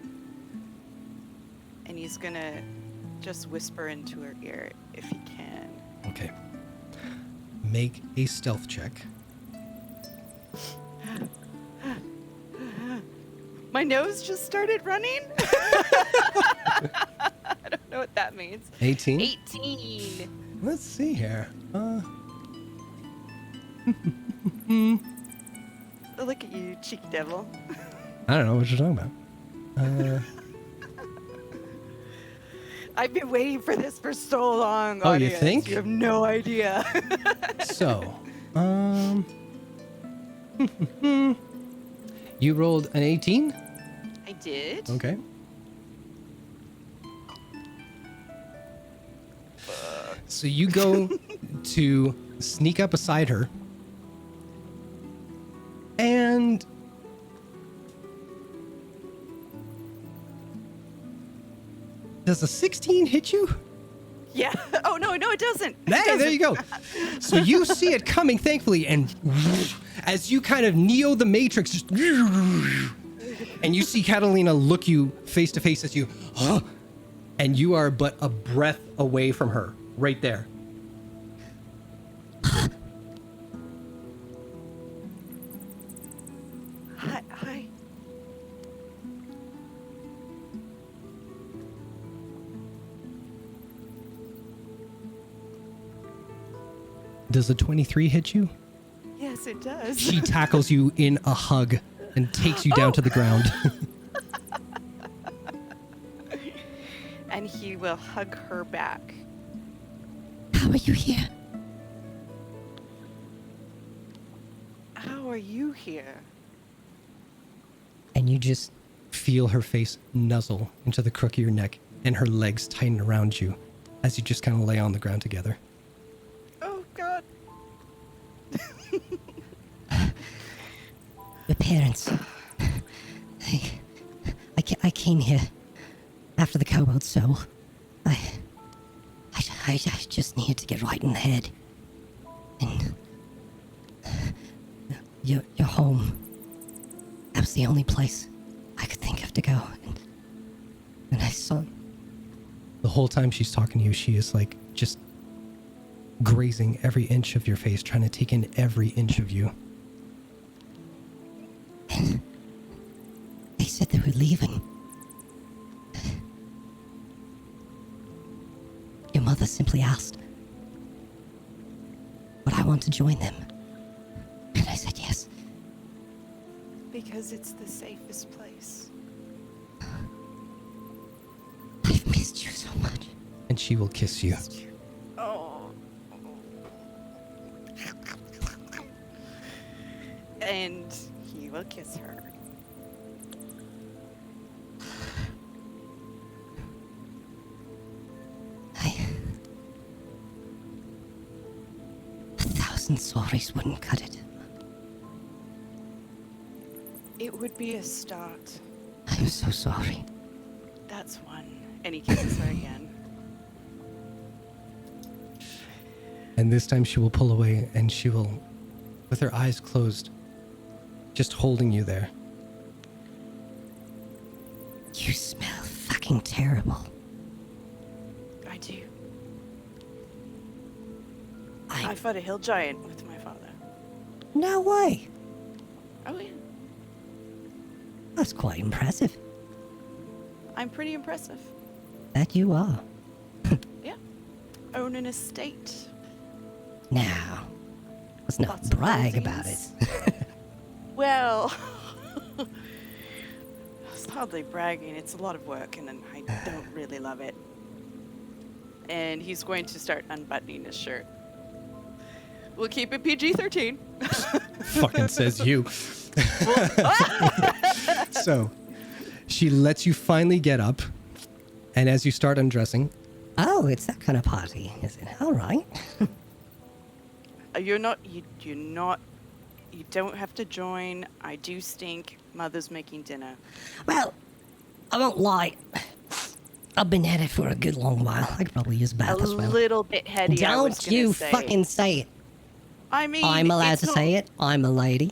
And he's gonna just whisper into her ear if he can. Okay. Make a stealth check. My nose just started running. I don't know what that means. 18? 18. Let's see here. Look at you, cheeky devil. I don't know what you're talking about. I've been waiting for this for so long. Oh, you audience. think? You have no idea. So, you rolled an 18? I did. Okay. So you go to sneak up beside her, and does a 16 hit you? Yeah. Oh no, it doesn't. Hey, there you go. So you see it coming, thankfully, and as you kind of Neo the Matrix, just, and you see Catalina look you face to face as you, and you are but a breath away from her, right there. Hi. Does a 23 hit you? Yes, it does. She tackles you in a hug and takes you down to the ground. And he will hug her back. How are you here? How are you here? And you just feel her face nuzzle into the crook of your neck and her legs tighten around you as you just kind of lay on the ground together. Oh God. Your parents. I came here after the cowboat, so I just needed to get right in the head. And your home. That was the only place I could think of to go. And I saw. The whole time she's talking to you, she is like just grazing every inch of your face, trying to take in every inch of you. And they said they were leaving. Your mother simply asked would I want to join them. And I said yes. Because it's the safest place. I've missed you so much. And she will kiss you. Oh. And he will kiss her. A thousand sorries wouldn't cut it. It would be a start. I'm so sorry. That's one. And he kisses her again. And this time she will pull away and she will, with her eyes closed, just holding you there. You smell fucking terrible. I do. I I fought a hill giant with my father. No way. Oh yeah. That's quite impressive. I'm pretty impressive. That you are. Yeah. Own an estate. Now, let's not Lots of brag about it. holdings. Well, it's hardly bragging. It's a lot of work, and I don't really love it. And he's going to start unbuttoning his shirt. We'll keep it PG-13. Fucking says you. So, she lets you finally get up. And as you start undressing, Oh, it's that kind of party, is it? All right. You're not. You're not. You don't have to join. I do stink. Mother's making dinner. Well, I won't lie. I've been at it for a good long while. I could probably use a bath A as well. little bit heady. I was Don't gonna you say. fucking say it. I mean, I'm allowed it's to not- say it. I'm a lady.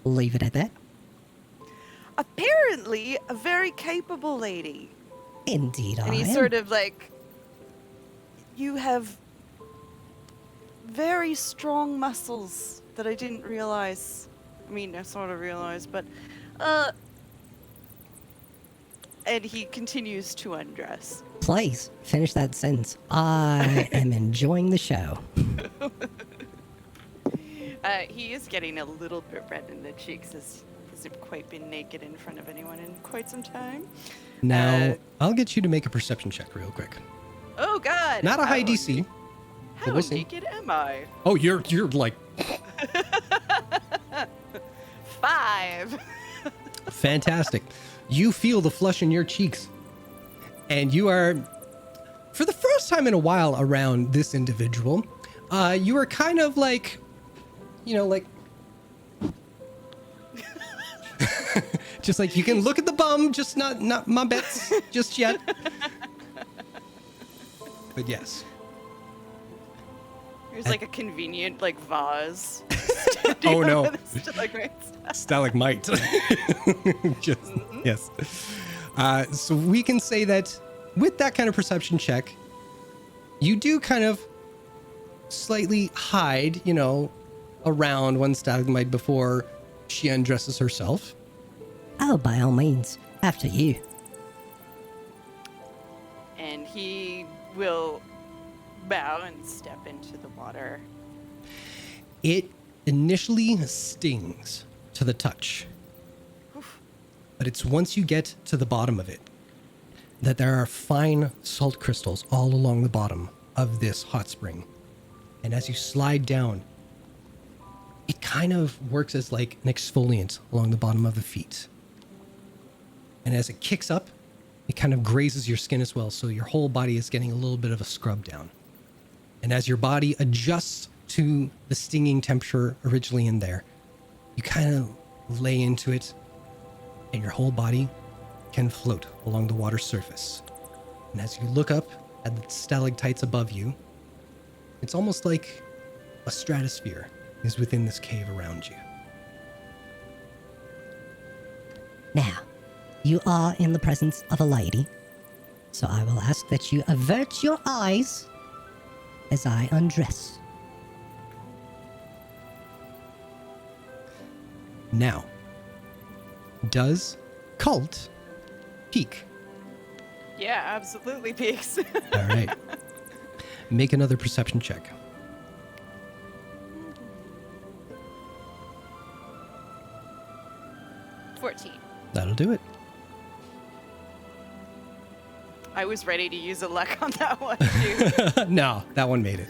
Leave it at that. Apparently, a very capable lady. Indeed, I And he's am. sort of like, you have very strong muscles that I didn't realize. I mean, I sort of realized, but, and he continues to undress. Please, finish that sentence. I am enjoying the show. He is getting a little bit red in the cheeks as he hasn't quite been naked in front of anyone in quite some time. now I'll get you to make a perception check real quick. Oh God! Not a high How- DC. How we'll see. naked am I? Oh, you're like 5. fantastic. You feel the flush in your cheeks. And you are, for the first time in a while around this individual, you are kind of like, you know, like, just like you can look at the bum, just not my bets just yet. But yes. There's like a convenient like vase. Oh no. With stalagmites. Stalagmite. Just, yes. So we can say that with that kind of perception check, you do kind of slightly hide, you know, around one stalagmite before she undresses herself. Oh, by all means. After you. And he will bow and step into the water. It initially stings to the touch, but it's once you get to the bottom of it that there are fine salt crystals all along the bottom of this hot spring. And as you slide down, it kind of works as like an exfoliant along the bottom of the feet. And as it kicks up, it kind of grazes your skin as well, so your whole body is getting a little bit of a scrub down. And as your body adjusts to the stinging temperature originally in there, you kind of lay into it, and your whole body can float along the water surface. And as you look up at the stalactites above you, it's almost like a stratosphere is within this cave around you. Now, you are in the presence of a lady, so I will ask that you avert your eyes as I undress. Now, does Cult peek? Yeah, absolutely peaks. All right. Make another perception check. 14. That'll do it. I was ready to use a luck on that one too. No, that one made it.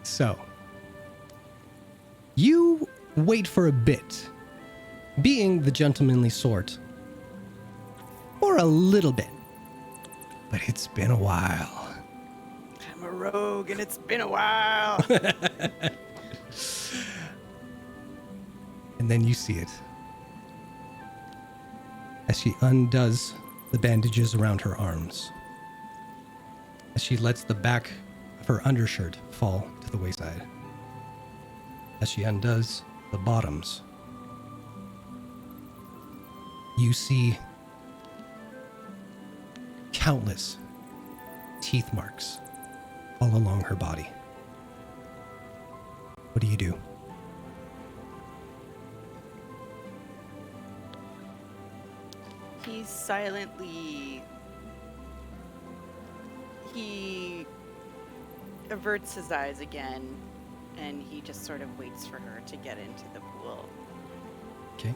So, you wait for a bit, being the gentlemanly sort, or a little bit, but it's been a while. I'm a rogue and it's been a while. And then you see it as she undoes the bandages around her arms, as she lets the back of her undershirt fall to the wayside. As she undoes the bottoms, you see countless teeth marks all along her body. What do you do? He's silently... He averts his eyes again, and he just sort of waits for her to get into the pool. Okay.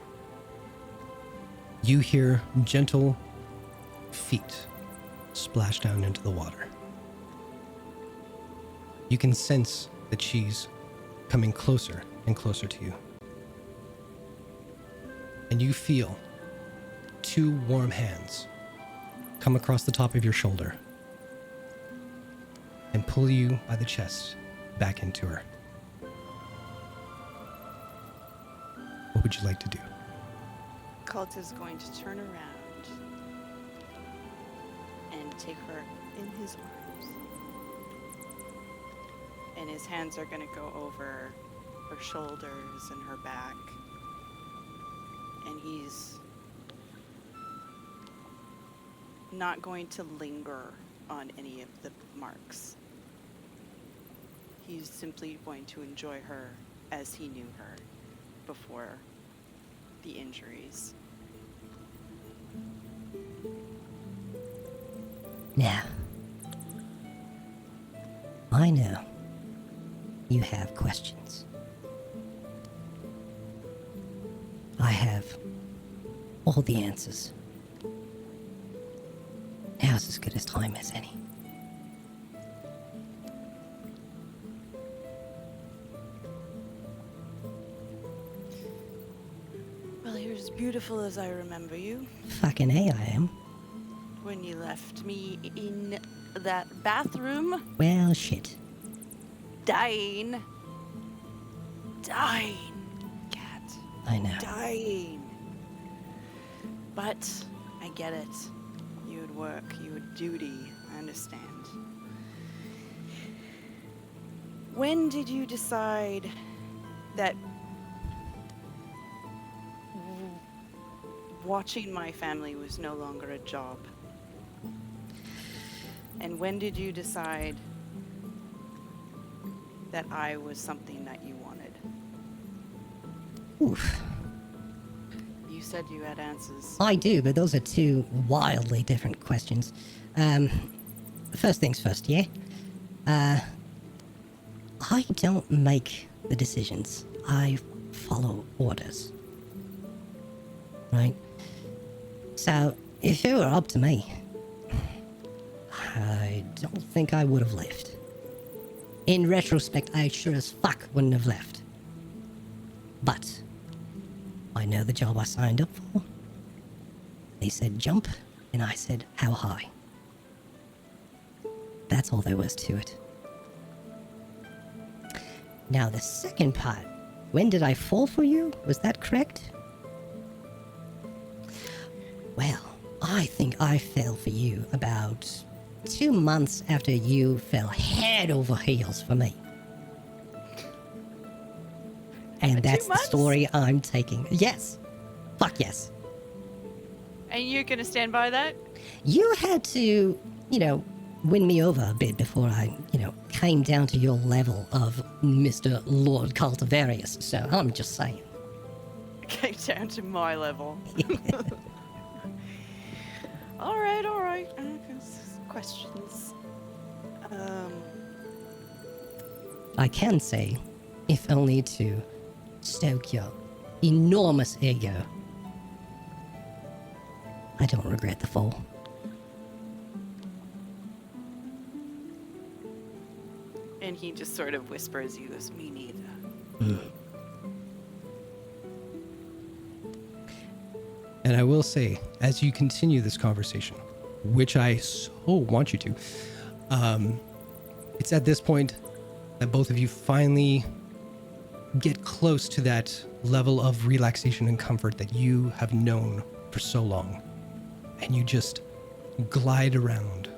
You hear gentle feet splash down into the water. You can sense that she's coming closer and closer to you. And you feel 2 warm hands come across the top of your shoulder and pull you by the chest back into her. What would you like to do? Colt is going to turn around and take her in his arms. And his hands are going to go over her shoulders and her back. And he's not going to linger on any of the marks. He's simply going to enjoy her as he knew her before the injuries. Now, I know you have questions. I have all the answers. Now's as good a time as any. Well, you're as beautiful as I remember you. Fucking A, I am. When you left me in that bathroom, Well, shit. dying, cat, I know. dying. But I get it. You would work, you would duty, I understand. When did you decide that watching my family was no longer a job? And when did you decide that I was something that you wanted? Oof. You said you had answers. I do, but those are 2 wildly different questions. First things first, yeah? I don't make the decisions. I follow orders. Right? So, if it were up to me, I don't think I would have left. In retrospect, I sure as fuck wouldn't have left. But I know the job I signed up for. They said jump, and I said how high. That's all there was to it. Now the second part, when did I fall for you? Was that correct? Well, I think I fell for you about 2 months after you fell head over heels for me. And that's the story I'm taking. Yes. Fuck yes. And you're gonna stand by that? You had to, win me over a bit before I, came down to your level of Mr. Lord Cultivarius. So I'm just saying. Getting down to my level. All right. Questions. I can say, if only to stoke your enormous ego, I don't regret the fall. And he just sort of whispers, he goes, me neither. And I will say, as you continue this conversation, which I so want you to, it's at this point that both of you finally get close to that level of relaxation and comfort that you have known for so long. And you just glide around.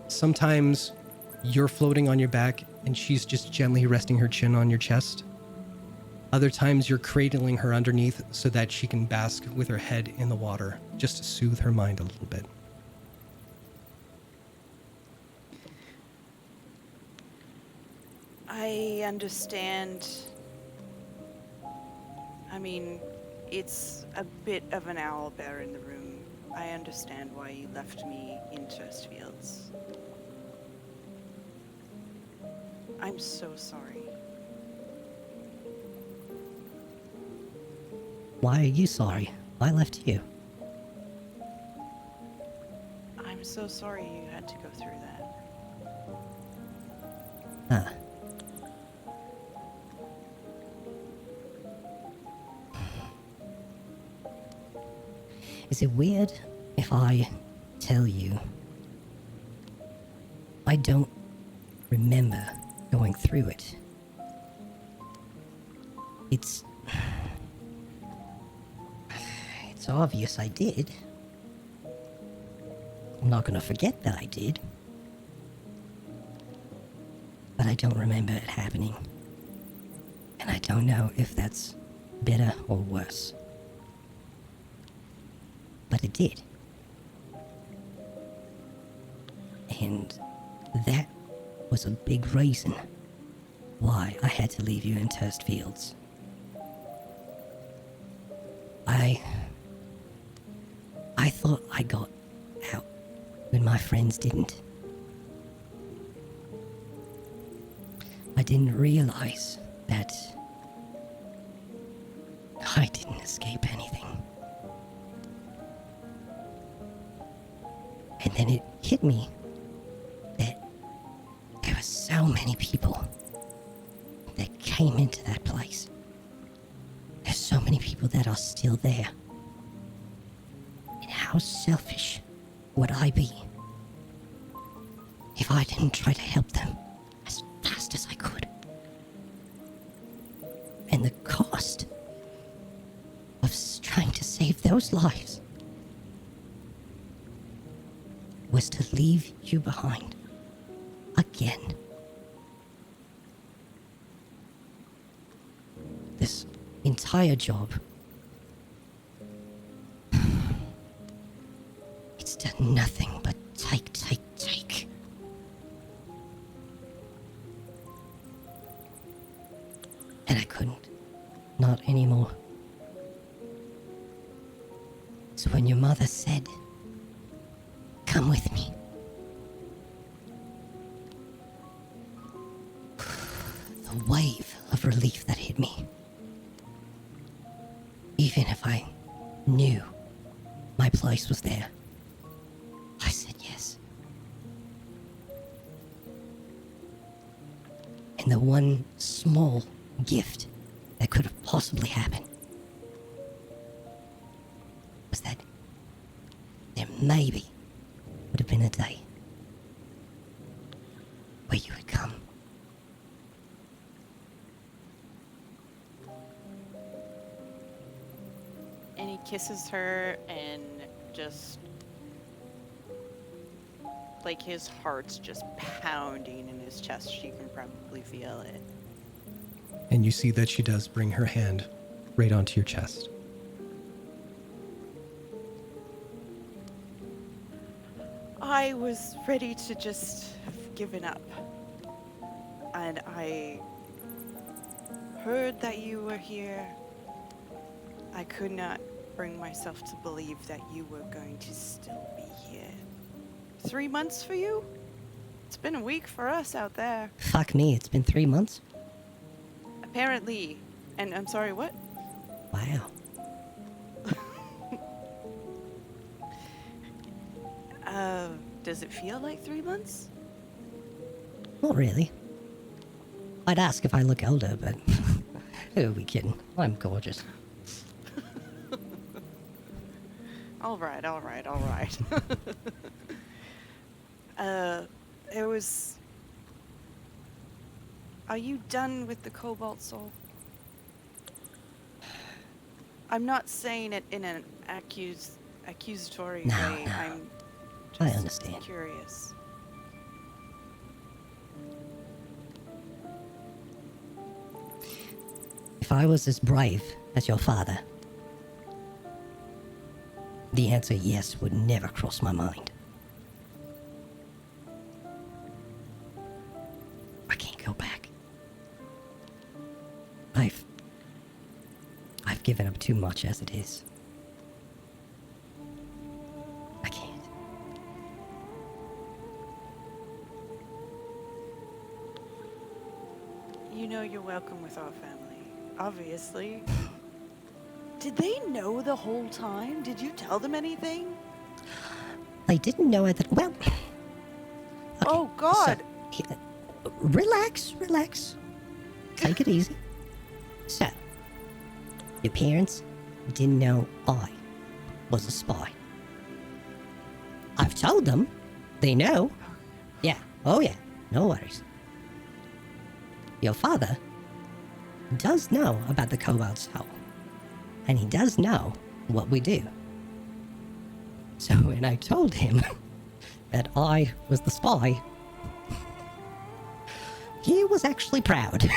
Sometimes you're floating on your back and she's just gently resting her chin on your chest. Other times you're cradling her underneath so that she can bask with her head in the water, just to soothe her mind a little bit. I understand. I mean, it's a bit of an owlbear in the room. I understand why you left me in Toast Fields. I'm so sorry. Why are you sorry? I left you. I'm so sorry you had to go through that. Huh. Is it weird if I tell you I don't remember going through it? It's obvious I did. I'm not gonna forget that I did. But I don't remember it happening. And I don't know if that's better or worse. But it did. And that was a big reason why I had to leave you in Toast Fields. I thought I got out when my friends didn't. I didn't realize that I didn't escape anything. And then it hit me that there were so many people that came into that place. There's so many people that are still there. And how selfish would I be if I didn't try to help them as fast as I could? And the cost of trying to save those lives was to leave you behind again. This entire job, it's done nothing but take. And I couldn't. Not anymore. So when your mother said, "Come with me," the wave of relief that hit me, even if I knew my place was there, I said yes. And the one small gift that could have possibly happened was that there maybe would have been a day where you would come. And he kisses her and just like his heart's just pounding in his chest. She can probably feel it. And you see that she does bring her hand right onto your chest. I was ready to just have given up. And I heard that you were here. I could not bring myself to believe that you were going to still be here. 3 months for you? It's been a week for us out there. Fuck me, it's been 3 months? Apparently. And I'm sorry, what? Wow. Does it feel like 3 months? Not really. I'd ask if I look older, but who are we kidding? I'm gorgeous. All right. It was... Are you done with the Cobalt Soul? I'm not saying it in an accusatory No, way. no. I'm I just understand. curious. if I was as brave as your father, the answer yes would never cross my mind. I can't go back. I've given up too much as it is. I can't. You know you're welcome with our family, obviously. Did they know the whole time? Did you tell them anything? They didn't know it. Well. Okay, Oh, God. So, relax. Take it easy. So, your parents didn't know I was a spy. I've told them. They know. Yeah. Oh, yeah. No worries. Your father does know about the Cobalt Soul. And he does know what we do. So when I told him that I was the spy, he was actually proud.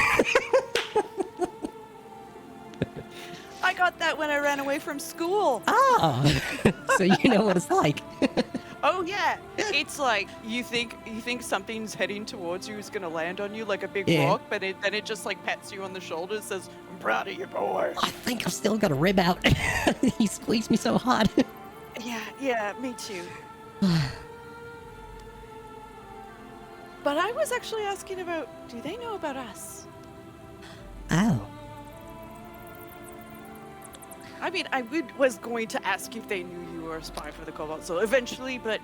I got that when I ran away from school. Oh, so you know what it's like. Oh yeah, it's like you think something's heading towards you is gonna land on you like a big Yeah. rock, but then it just like pats you on the shoulder and says, "I'm proud of you, boy." I think I've still got a rib out. He squeezed me so hard. Yeah, me too. But I was actually asking about, do they know about us? Oh, I mean, was going to ask if they knew you were a spy for the Cobalt Soul eventually, but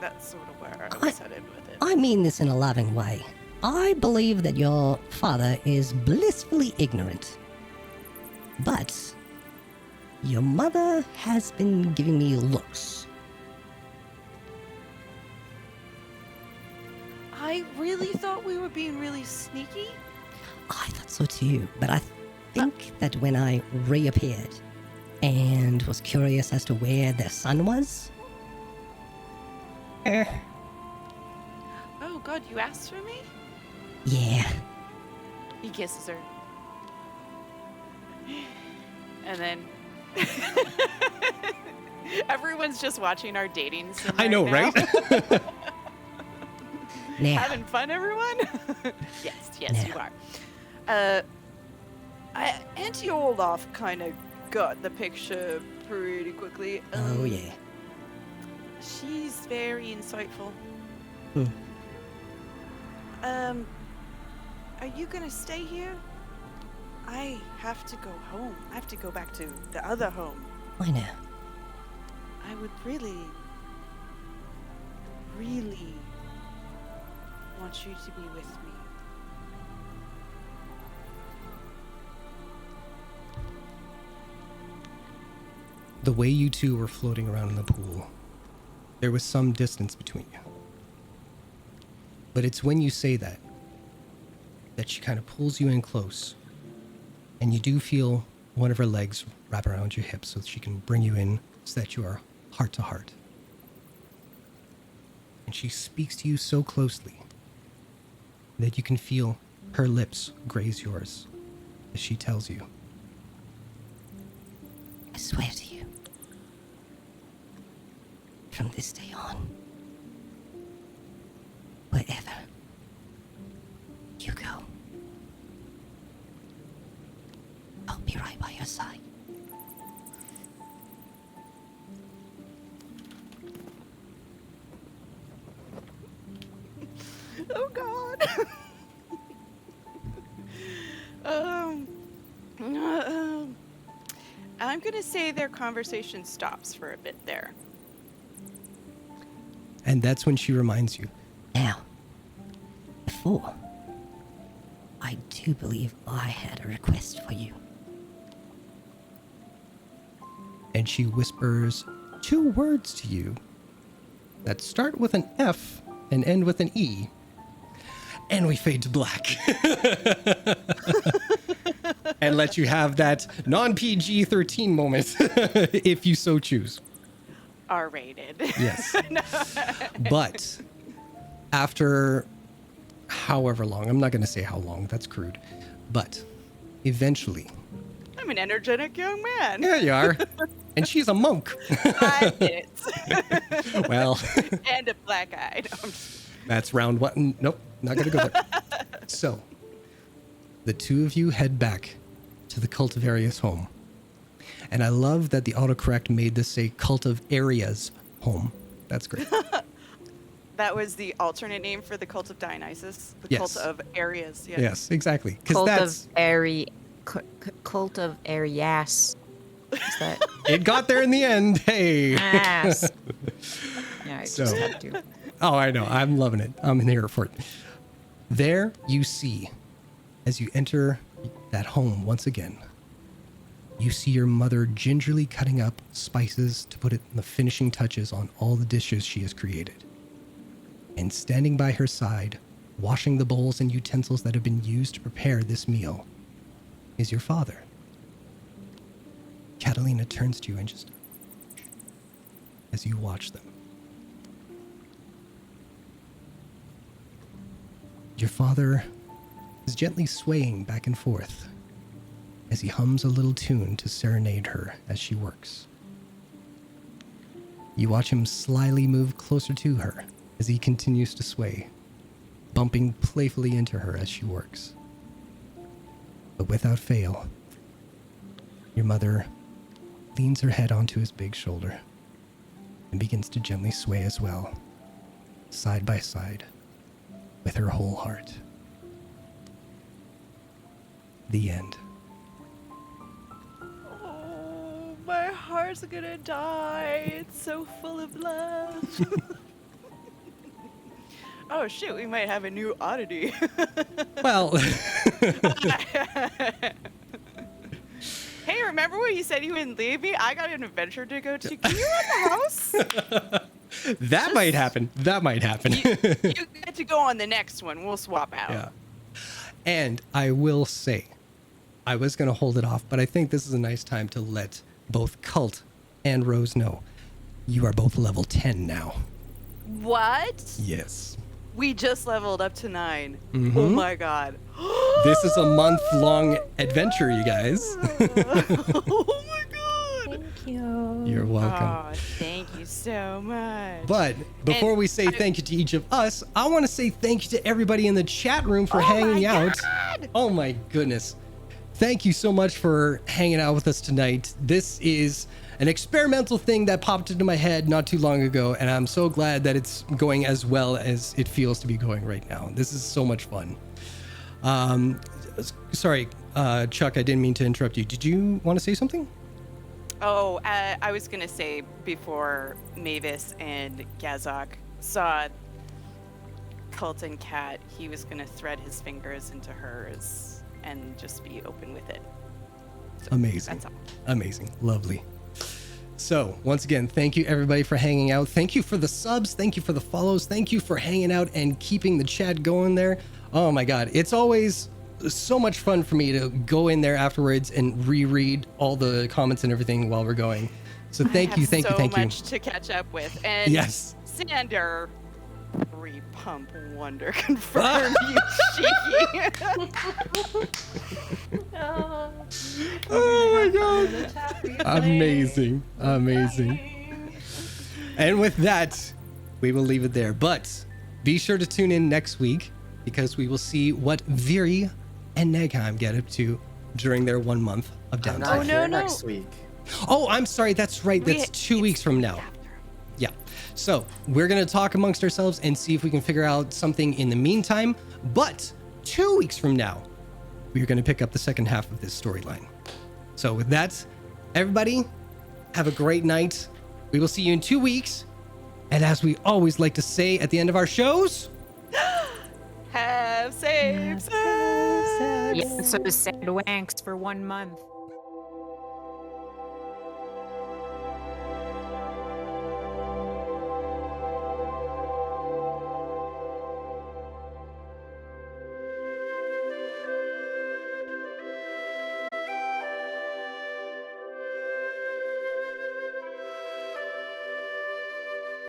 that's sort of where I was headed with it. I mean this in a loving way. I believe that your father is blissfully ignorant. But your mother has been giving me looks. I really thought we were being really sneaky. I thought so too, but I think that when I reappeared and was curious as to where their son was. Oh God, you asked for me? Yeah. He kisses her. And then everyone's just watching our dating scene. I know, now. right? Now, Having fun, everyone? Yes, No. you are. Auntie Olaf kind of got the picture pretty quickly. oh yeah. She's very insightful. Hmm. Are you gonna stay here? I have to go home. I have to go back to the other home. I know. I would really want you to be with me. The way you two were floating around in the pool, there was some distance between you. But it's when you say that she kind of pulls you in close, and you do feel one of her legs wrap around your hips so that she can bring you in so that you are heart to heart. And she speaks to you so closely that you can feel her lips graze yours as she tells you, I swear to you. From this day on, wherever you go, I'll be right by your side. Oh God. I'm gonna say their conversation stops for a bit there. and that's when she reminds you, Now, before, I do believe I had a request for you. and she whispers 2 words to you that start with an F and end with an E. And we fade to black. And let you have that non-PG 13 moment if you so choose. R-rated. Yes. But after however long, I'm not going to say how long, that's crude, but eventually I'm an energetic young man. There you are. And she's a monk. 5 minutes. Well, And a black eye. No, that's round one. Nope, not going to go there. So, the two of you head back to the Cult of Aria's home. And I love that the autocorrect made this say Cult of Aria's home. That's great. that was the alternate name for the cult of Dionysus. The Yes. cult of Areas. Yes. Yes, exactly. Because Cult that's Cult of Arias. Is that it. Got there in the end. Hey. ass? Yeah, I just So- had to. Oh, I know. I'm loving it. I'm here for it. There you see, as you enter that home once again, you see your mother gingerly cutting up spices to put it in the finishing touches on all the dishes she has created. And standing by her side, washing the bowls and utensils that have been used to prepare this meal, is your father. Catalina turns to you and just, as you watch them. Your father is gently swaying back and forth as he hums a little tune to serenade her as she works. You watch him slyly move closer to her as he continues to sway, bumping playfully into her as she works. But without fail, your mother leans her head onto his big shoulder and begins to gently sway as well, side by side, with her whole heart. The end. Oh, my heart's gonna die. It's so full of love. Oh shit, we might have a new oddity. Well, Hey, remember when you said you wouldn't leave me? I got an adventure to go to. Can you run the house? that might happen. That might happen. You get to go on the next one. We'll swap out. Yeah. And I will say, I was going to hold it off, but I think this is a nice time to let both Cult and Rose know you are both level 10 now. What? Yes. We just leveled up to 9. Mhm. Oh my god. This is a month-long adventure, you guys. Oh my god. Thank you. You're welcome. Oh, thank you so much. But before we say thank you to each of us, I want to say thank you to everybody in the chat room for hanging out. Oh my goodness. Thank you so much for hanging out with us tonight. This is an experimental thing that popped into my head not too long ago, and I'm so glad that it's going as well as it feels to be going right now. This is so much fun. Sorry, Chuck, I didn't mean to interrupt you. Did you want to say something? Oh, I was gonna say before Mavis and Gazok saw Cult and Cat, he was gonna thread his fingers into hers and just be open with it. So Amazing. That's all. Amazing. Lovely. So, once again, thank you everybody for hanging out. Thank you for the subs. Thank you for the follows. Thank you for hanging out and keeping the chat going there. Oh my God. It's always so much fun for me to go in there afterwards and reread all the comments and everything while we're going. So thank you. So Thank you. much to catch up with. And Yes. Sander, pre-pump wonder confirmed, you cheeky. Oh my God. Amazing. Amazing. And with that, we will leave it there. But be sure to tune in next week because we will see what Viri and Negheim get up to during their 1 month of I'm downtime. not no, here no. next week. Oh, I'm sorry. That's right. That's 2 weeks from now. Yeah. So we're going to talk amongst ourselves and see if we can figure out something in the meantime. But 2 weeks from now, we're going to pick up the second half of this storyline. So with that, everybody, have a great night. We will see you in 2 weeks. And as we always like to say at the end of our shows, Have safe sex. Yeah, so sad wanks for 1 month.